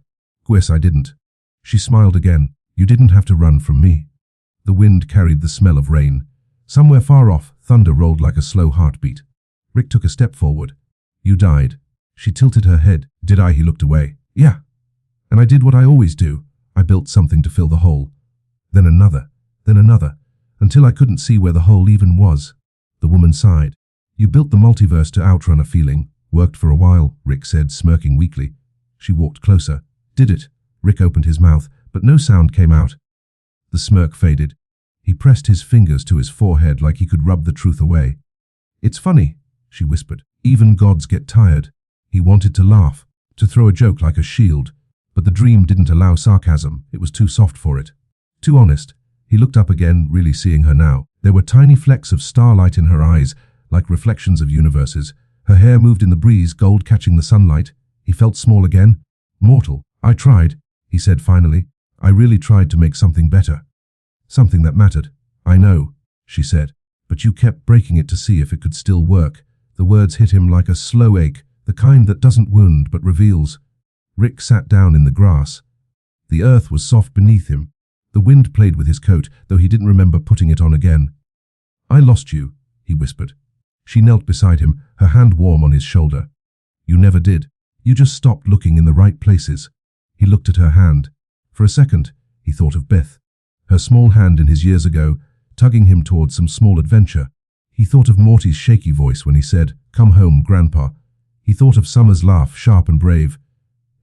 "Guess I didn't." She smiled again. "You didn't have to run from me." The wind carried the smell of rain. Somewhere far off, thunder rolled like a slow heartbeat. Rick took a step forward. "You died." She tilted her head. "Did I?" He looked away. "Yeah. And I did what I always do. I built something to fill the hole. Then another, until I couldn't see where the hole even was." The woman sighed. "You built the multiverse to outrun a feeling, Worked for a while, Rick said, smirking weakly. She walked closer. Did it? Rick opened his mouth, but no sound came out. The smirk faded. He pressed his fingers to his forehead like he could rub the truth away. It's funny, she whispered. Even gods get tired. He wanted to laugh, to throw a joke like a shield, but the dream didn't allow sarcasm. It was too soft for it. Too honest. He looked up again, really seeing her now. There were tiny flecks of starlight in her eyes, like reflections of universes. Her hair moved in the breeze, gold catching the sunlight. He felt small again. Mortal. I tried, he said finally. I really tried to make something better. Something that mattered. I know, she said, but you kept breaking it to see if it could still work. The words hit him like a slow ache, the kind that doesn't wound but reveals. Rick sat down in the grass. The earth was soft beneath him. The wind played with his coat, though he didn't remember putting it on again. I lost you, he whispered. She knelt beside him, her hand warm on his shoulder. You never did. You just stopped looking in the right places. He looked at her hand. For a second, he thought of Beth, her small hand in his years ago, tugging him towards some small adventure. He thought of Morty's shaky voice when he said, "Come home, Grandpa." He thought of Summer's laugh, sharp and brave.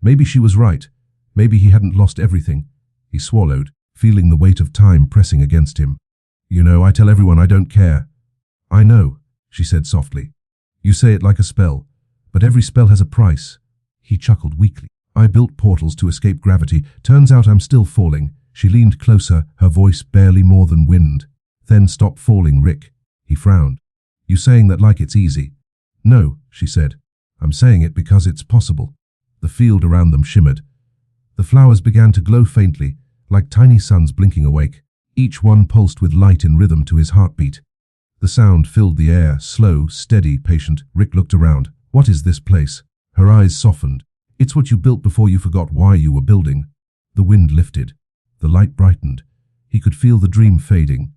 Maybe she was right. Maybe he hadn't lost everything. He swallowed, feeling the weight of time pressing against him. You know, I tell everyone I don't care. I know, she said softly. You say it like a spell, but every spell has a price. He chuckled weakly. I built portals to escape gravity. Turns out I'm still falling. She leaned closer, her voice barely more than wind. Then stop falling, Rick. He frowned. You saying that like it's easy? No, she said. I'm saying it because it's possible. The field around them shimmered. The flowers began to glow faintly, like tiny suns blinking awake. Each one pulsed with light in rhythm to his heartbeat. The sound filled the air, slow, steady, patient. Rick looked around. What is this place? Her eyes softened. It's what you built before you forgot why you were building. The wind lifted. The light brightened. He could feel the dream fading.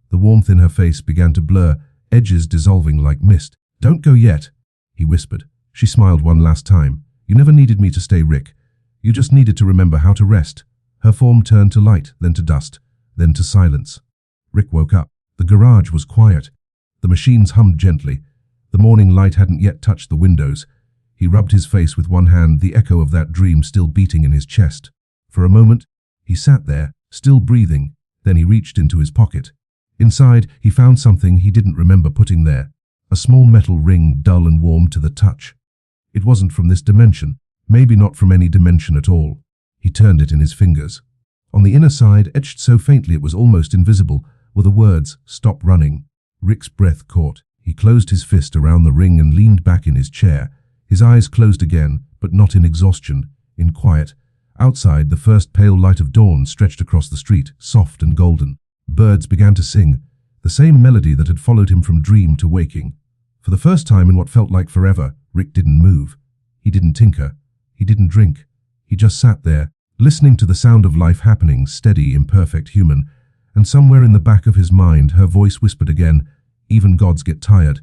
The warmth in her face began to blur, edges dissolving like mist. Don't go yet, he whispered. She smiled one last time. You never needed me to stay, Rick. You just needed to remember how to rest. Her form turned to light, then to dust, then to silence. Rick woke up. The garage was quiet. The machines hummed gently. The morning light hadn't yet touched the windows. He rubbed his face with one hand, the echo of that dream still beating in his chest. For a moment, he sat there, still breathing. Then he reached into his pocket. Inside, he found something he didn't remember putting there. A small metal ring, dull and warm to the touch. It wasn't from this dimension, maybe not from any dimension at all. He turned it in his fingers. On the inner side, etched so faintly it was almost invisible, were the words, "Stop running." Rick's breath caught. He closed his fist around the ring and leaned back in his chair. His eyes closed again, but not in exhaustion, in quiet. Outside, the first pale light of dawn stretched across the street, soft and golden. Birds began to sing, the same melody that had followed him from dream to waking. For the first time in what felt like forever, Rick didn't move. He didn't tinker. He didn't drink. He just sat there, listening to the sound of life happening, steady, imperfect, human. And somewhere in the back of his mind, her voice whispered again, "Even gods get tired."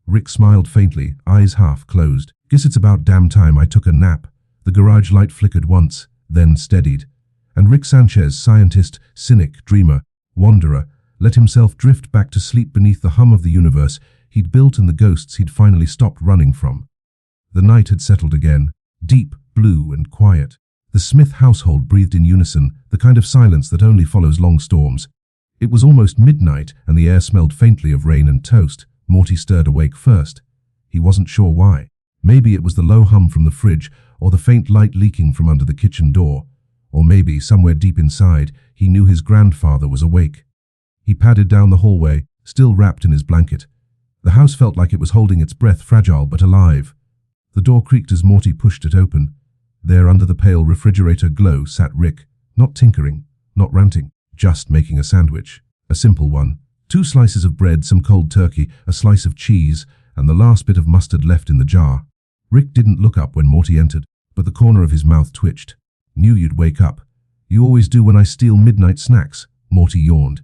Rick smiled faintly, eyes half closed. Guess it's about damn time I took a nap. The garage light flickered once, then steadied. And Rick Sanchez, scientist, cynic, dreamer, wanderer, let himself drift back to sleep beneath the hum of the universe he'd built and the ghosts he'd finally stopped running from. The night had settled again, deep, blue and quiet. The Smith household breathed in unison, the kind of silence that only follows long storms. It was almost midnight and the air smelled faintly of rain and toast. Morty stirred awake first. He wasn't sure why. Maybe it was the low hum from the fridge, or the faint light leaking from under the kitchen door. Or maybe, somewhere deep inside, he knew his grandfather was awake. He padded down the hallway, still wrapped in his blanket. The house felt like it was holding its breath, fragile but alive. The door creaked as Morty pushed it open. There, under the pale refrigerator glow, sat Rick, not tinkering, not ranting, just making a sandwich. A simple one. 2 slices of bread, some cold turkey, a slice of cheese, and the last bit of mustard left in the jar. Rick didn't look up when Morty entered, but the corner of his mouth twitched. Knew you'd wake up. You always do when I steal midnight snacks, Morty yawned.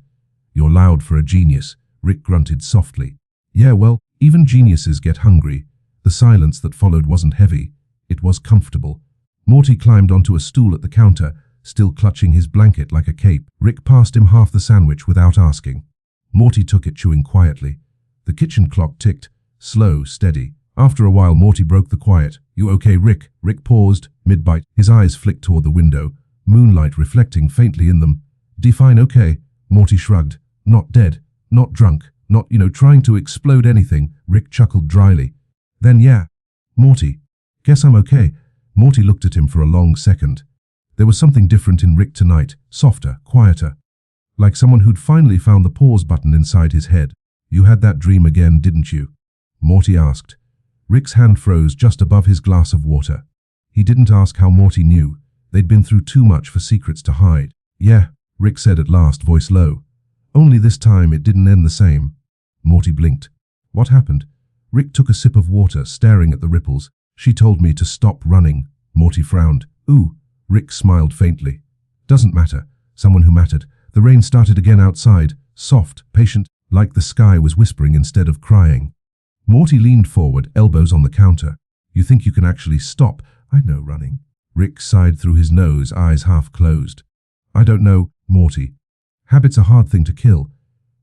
You're loud for a genius, Rick grunted softly. Yeah, well, even geniuses get hungry. The silence that followed wasn't heavy. It was comfortable. Morty climbed onto a stool at the counter, still clutching his blanket like a cape. Rick passed him half the sandwich without asking. Morty took it, chewing quietly. The kitchen clock ticked, slow, steady. After a while, Morty broke the quiet. You okay, Rick? Rick paused, mid-bite. His eyes flicked toward the window, moonlight reflecting faintly in them. Define okay. Morty shrugged. Not dead. Not drunk. Not, trying to explode anything. Rick chuckled dryly. Then yeah. Morty. Guess I'm okay. Morty looked at him for a long second. There was something different in Rick tonight. Softer, quieter. Like someone who'd finally found the pause button inside his head. You had that dream again, didn't you? Morty asked. Rick's hand froze just above his glass of water. He didn't ask how Morty knew. They'd been through too much for secrets to hide. Yeah, Rick said at last, voice low. Only this time it didn't end the same. Morty blinked. What happened? Rick took a sip of water, staring at the ripples. She told me to stop running. Morty frowned. Ooh. Rick smiled faintly. Doesn't matter. Someone who mattered. The rain started again outside. Soft, patient, like the sky was whispering instead of crying. Morty leaned forward, elbows on the counter. You think you can actually stop? I know running. Rick sighed through his nose, eyes half closed. I don't know, Morty. Habit's a hard thing to kill.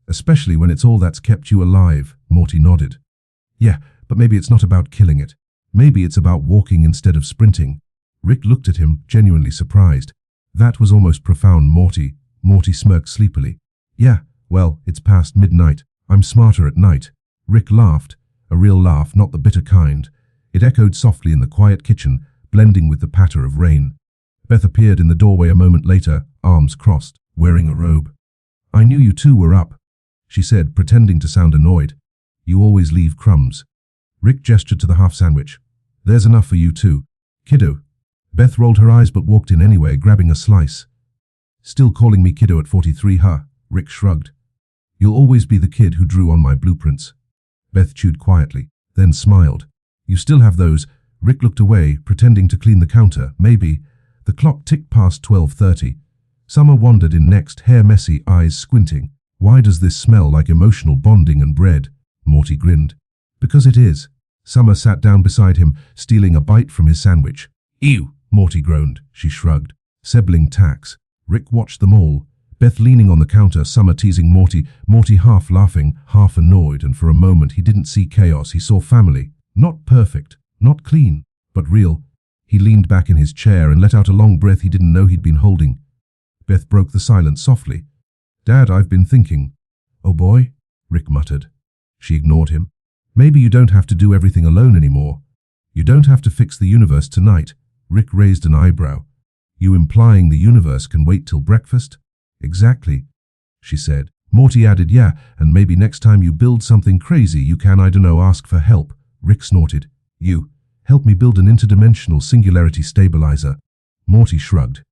Especially when it's all that's kept you alive. Morty nodded. Yeah, but maybe it's not about killing it. Maybe it's about walking instead of sprinting. Rick looked at him, genuinely surprised. That was almost profound, Morty. Morty smirked sleepily. Yeah, well, it's past midnight. I'm smarter at night. Rick laughed. A real laugh, not the bitter kind. It echoed softly in the quiet kitchen, blending with the patter of rain. Beth appeared in the doorway a moment later, arms crossed, wearing a robe. I knew you two were up, she said, pretending to sound annoyed. You always leave crumbs. Rick gestured to the half sandwich. There's enough for you too. Kiddo. Beth rolled her eyes but walked in anyway, grabbing a slice. Still calling me kiddo at 43, huh? Rick shrugged. You'll always be the kid who drew on my blueprints. Beth chewed quietly, then smiled. You still have those. Rick looked away, pretending to clean the counter. Maybe. The clock ticked past 12:30. Summer wandered in next, hair messy, eyes squinting. Why does this smell like emotional bonding and bread? Morty grinned. Because it is. Summer sat down beside him, stealing a bite from his sandwich. Ew, Morty groaned. She shrugged. Sibling tax. Rick watched them all. Beth leaning on the counter, Summer teasing Morty, Morty half laughing, half annoyed, and for a moment he didn't see chaos, he saw family. Not perfect, not clean, but real. He leaned back in his chair and let out a long breath he didn't know he'd been holding. Beth broke the silence softly. Dad, I've been thinking. Oh boy, Rick muttered. She ignored him. Maybe you don't have to do everything alone anymore. You don't have to fix the universe tonight. Rick raised an eyebrow. You implying the universe can wait till breakfast? Exactly, she said. Morty added, yeah, and maybe next time you build something crazy you can, I don't know, ask for help. Rick snorted. You, help me build an interdimensional singularity stabilizer. Morty shrugged.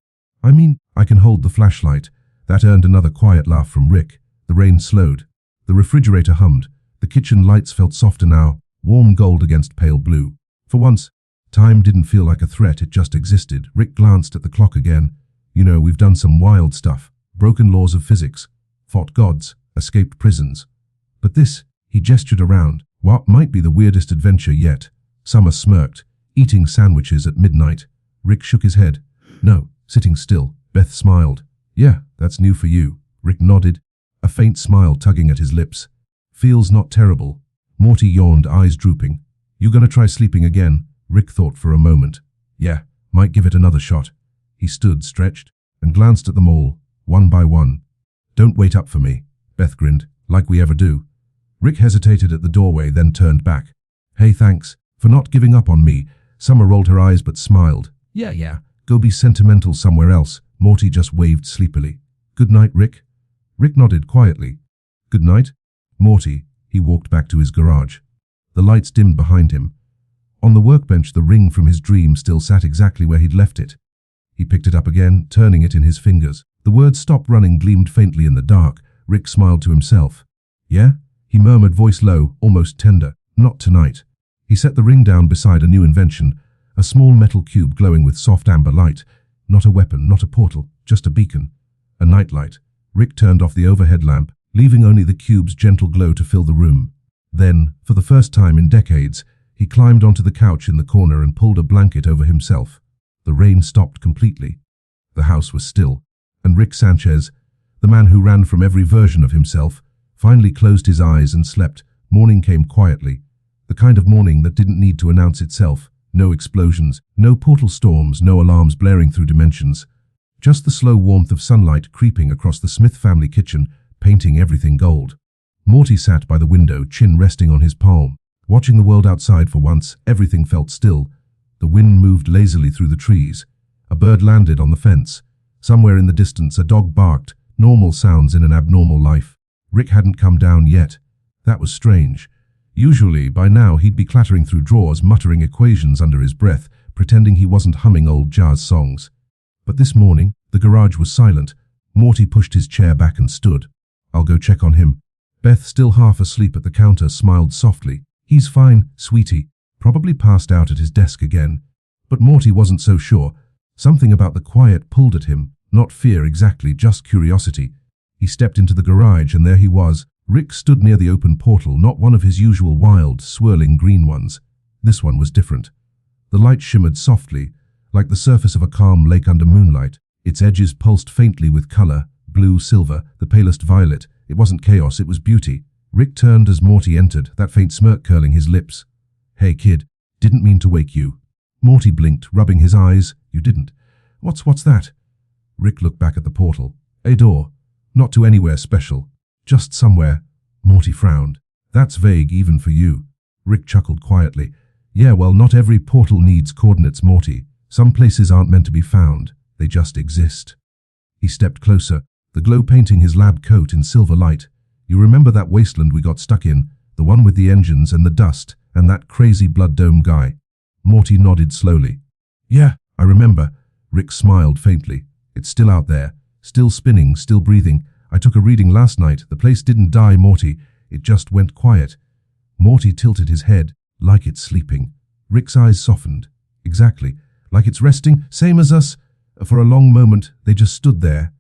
I mean, I can hold the flashlight. That earned another quiet laugh from Rick. The rain slowed. The refrigerator hummed. The kitchen lights felt softer now, warm gold against pale blue. For once, time didn't feel like a threat, it just existed. Rick glanced at the clock again. You know, we've done some wild stuff. Broken laws of physics. Fought gods. Escaped prisons. But this, he gestured around. What might be the weirdest adventure yet? Summer smirked. Eating sandwiches at midnight. Rick shook his head. No, sitting still. Beth smiled. Yeah, that's new for you. Rick nodded, a faint smile tugging at his lips. Feels not terrible. Morty yawned, eyes drooping. You gonna try sleeping again? Rick thought for a moment. Yeah, might give it another shot. He stood, stretched, and glanced at them all, one by one. Don't wait up for me, Beth grinned, like we ever do. Rick hesitated at the doorway, then turned back. Hey, thanks for not giving up on me. Summer rolled her eyes but smiled. Yeah, go be sentimental somewhere else. Morty just waved sleepily. Good night, Rick. Rick nodded quietly. Good night, Morty. He walked back to his garage. The lights dimmed behind him. On the workbench, the ring from his dream still sat exactly where he'd left it. He picked it up again, turning it in his fingers. The word "stop running" gleamed faintly in the dark. Rick smiled to himself. Yeah? He murmured, voice low, almost tender. Not tonight. He set the ring down beside a new invention, a small metal cube glowing with soft amber light. Not a weapon, not a portal, just a beacon. A nightlight. Rick turned off the overhead lamp, leaving only the cube's gentle glow to fill the room. Then, for the first time in decades, he climbed onto the couch in the corner and pulled a blanket over himself. The rain stopped completely. The house was still, and Rick Sanchez, the man who ran from every version of himself, finally closed his eyes and slept. Morning came quietly. The kind of morning that didn't need to announce itself. No explosions, no portal storms, no alarms blaring through dimensions. Just the slow warmth of sunlight creeping across the Smith family kitchen, painting everything gold. Morty sat by the window, chin resting on his palm. Watching the world outside for once, everything felt still. The wind moved lazily through the trees. A bird landed on the fence. Somewhere in the distance, a dog barked, normal sounds in an abnormal life. Rick hadn't come down yet. That was strange. Usually, by now, he'd be clattering through drawers, muttering equations under his breath, pretending he wasn't humming old jazz songs. But this morning, the garage was silent. Morty pushed his chair back and stood. "I'll go check on him." Beth, still half asleep at the counter, smiled softly. "He's fine, sweetie. Probably passed out at his desk again." But Morty wasn't so sure. Something about the quiet pulled at him. Not fear exactly, just curiosity. He stepped into the garage and there he was. Rick stood near the open portal, not one of his usual wild, swirling green ones. This one was different. The light shimmered softly, like the surface of a calm lake under moonlight. Its edges pulsed faintly with color, blue, silver, the palest violet. It wasn't chaos, it was beauty. Rick turned as Morty entered, that faint smirk curling his lips. "Hey kid, didn't mean to wake you." Morty blinked, rubbing his eyes. "You didn't. What's that?" Rick looked back at the portal. "A door. Not to anywhere special. Just somewhere." Morty frowned. "That's vague even for you." Rick chuckled quietly. "Yeah, well, not every portal needs coordinates, Morty. Some places aren't meant to be found. They just exist." He stepped closer, the glow painting his lab coat in silver light. "You remember that wasteland we got stuck in? The one with the engines and the dust, and that crazy blood dome guy?" Morty nodded slowly. "Yeah, I remember." Rick smiled faintly. "It's still out there. Still spinning, still breathing. I took a reading last night. The place didn't die, Morty. It just went quiet." Morty tilted his head, like it's sleeping. Rick's eyes softened. "Exactly. Like it's resting, same as us." For a long moment, they just stood there.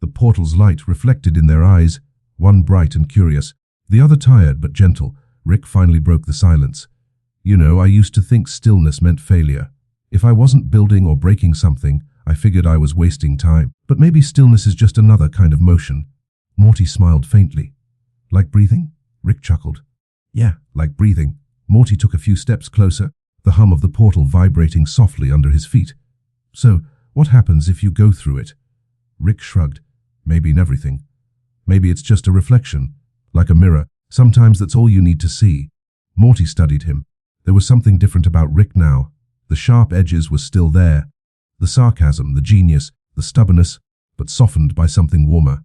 The portal's light reflected in their eyes, one bright and curious, the other tired but gentle. Rick finally broke the silence. "You know, I used to think stillness meant failure. If I wasn't building or breaking something, I figured I was wasting time. But maybe stillness is just another kind of motion." Morty smiled faintly. "Like breathing?" Rick chuckled. "Yeah, like breathing." Morty took a few steps closer, the hum of the portal vibrating softly under his feet. "So, what happens if you go through it?" Rick shrugged. "Maybe in everything. Maybe it's just a reflection, like a mirror. Sometimes that's all you need to see." Morty studied him. There was something different about Rick now. The sharp edges were still there. The sarcasm, the genius, the stubbornness, but softened by something warmer.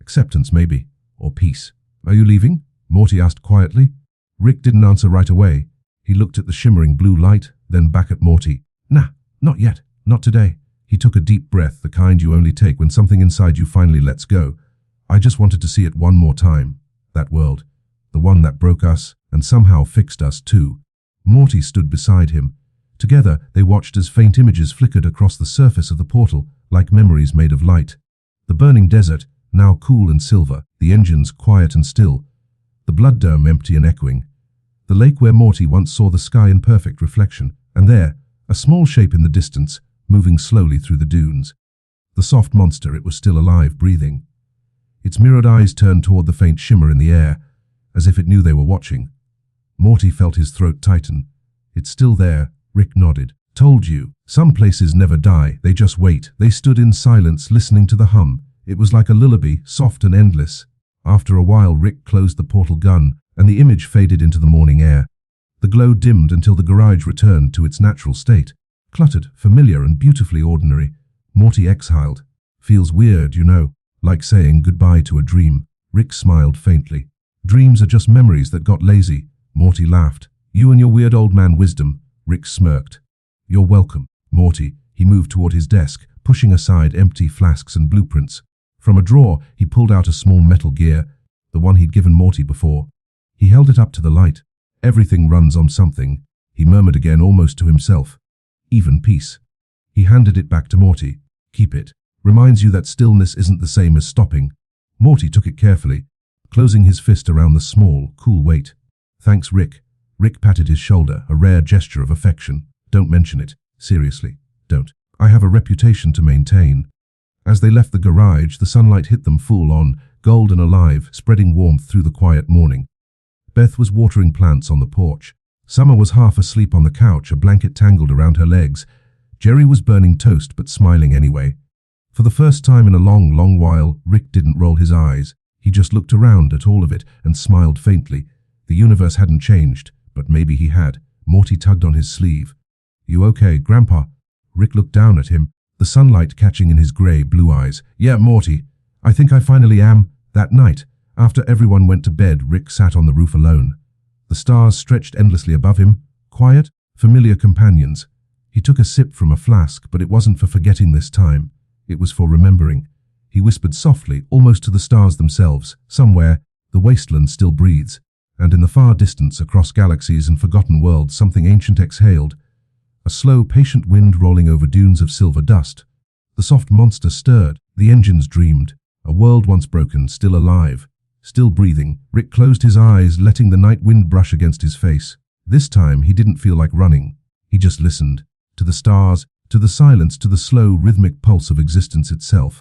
Acceptance, maybe. Or peace. "Are you leaving?" Morty asked quietly. Rick didn't answer right away. He looked at the shimmering blue light, then back at Morty. "Nah, not yet. Not today." He took a deep breath, the kind you only take when something inside you finally lets go. "I just wanted to see it one more time. That world. The one that broke us, and somehow fixed us too." Morty stood beside him. Together, they watched as faint images flickered across the surface of the portal, like memories made of light. The burning desert, now cool and silver, the engines quiet and still. The blood dome empty and echoing. The lake where Morty once saw the sky in perfect reflection, and there, a small shape in the distance, moving slowly through the dunes. The soft monster, it was still alive, breathing. Its mirrored eyes turned toward the faint shimmer in the air, as if it knew they were watching. Morty felt his throat tighten. "It's still there," Rick nodded. "Told you. Some places never die, they just wait." They stood in silence, listening to the hum. It was like a lullaby, soft and endless. After a while, Rick closed the portal gun, and the image faded into the morning air. The glow dimmed until the garage returned to its natural state. Cluttered, familiar, and beautifully ordinary. Morty exhaled. "Feels weird, you know. Like saying goodbye to a dream." Rick smiled faintly. "Dreams are just memories that got lazy." Morty laughed. "You and your weird old man wisdom." Rick smirked. "You're welcome, Morty." He moved toward his desk, pushing aside empty flasks and blueprints. From a drawer, he pulled out a small metal gear, the one he'd given Morty before. He held it up to the light. "Everything runs on something," he murmured again, almost to himself. "Even peace." He handed it back to Morty. "Keep it. Reminds you that stillness isn't the same as stopping." Morty took it carefully, closing his fist around the small, cool weight. "Thanks, Rick." Rick patted his shoulder, a rare gesture of affection. "Don't mention it. Seriously, don't. I have a reputation to maintain." As they left the garage, the sunlight hit them full on, gold and alive, spreading warmth through the quiet morning. Beth was watering plants on the porch. Summer was half asleep on the couch, a blanket tangled around her legs. Jerry was burning toast but smiling anyway. For the first time in a long, long while, Rick didn't roll his eyes. He just looked around at all of it and smiled faintly. The universe hadn't changed, but maybe he had. Morty tugged on his sleeve. "You okay, Grandpa?" Rick looked down at him, the sunlight catching in his grey blue eyes. "Yeah, Morty. I think I finally am." That night, after everyone went to bed, Rick sat on the roof alone. The stars stretched endlessly above him, quiet, familiar companions. He took a sip from a flask, but it wasn't for forgetting this time. It was for remembering. He whispered softly, almost to the stars themselves. Somewhere, the wasteland still breathes, and in the far distance, across galaxies and forgotten worlds, something ancient exhaled. A slow, patient wind rolling over dunes of silver dust. The soft monster stirred. The engines dreamed. A world once broken, still alive, still breathing. Rick closed his eyes, letting the night wind brush against his face. This time, he didn't feel like running. He just listened. To the stars, to the silence, to the slow, rhythmic pulse of existence itself.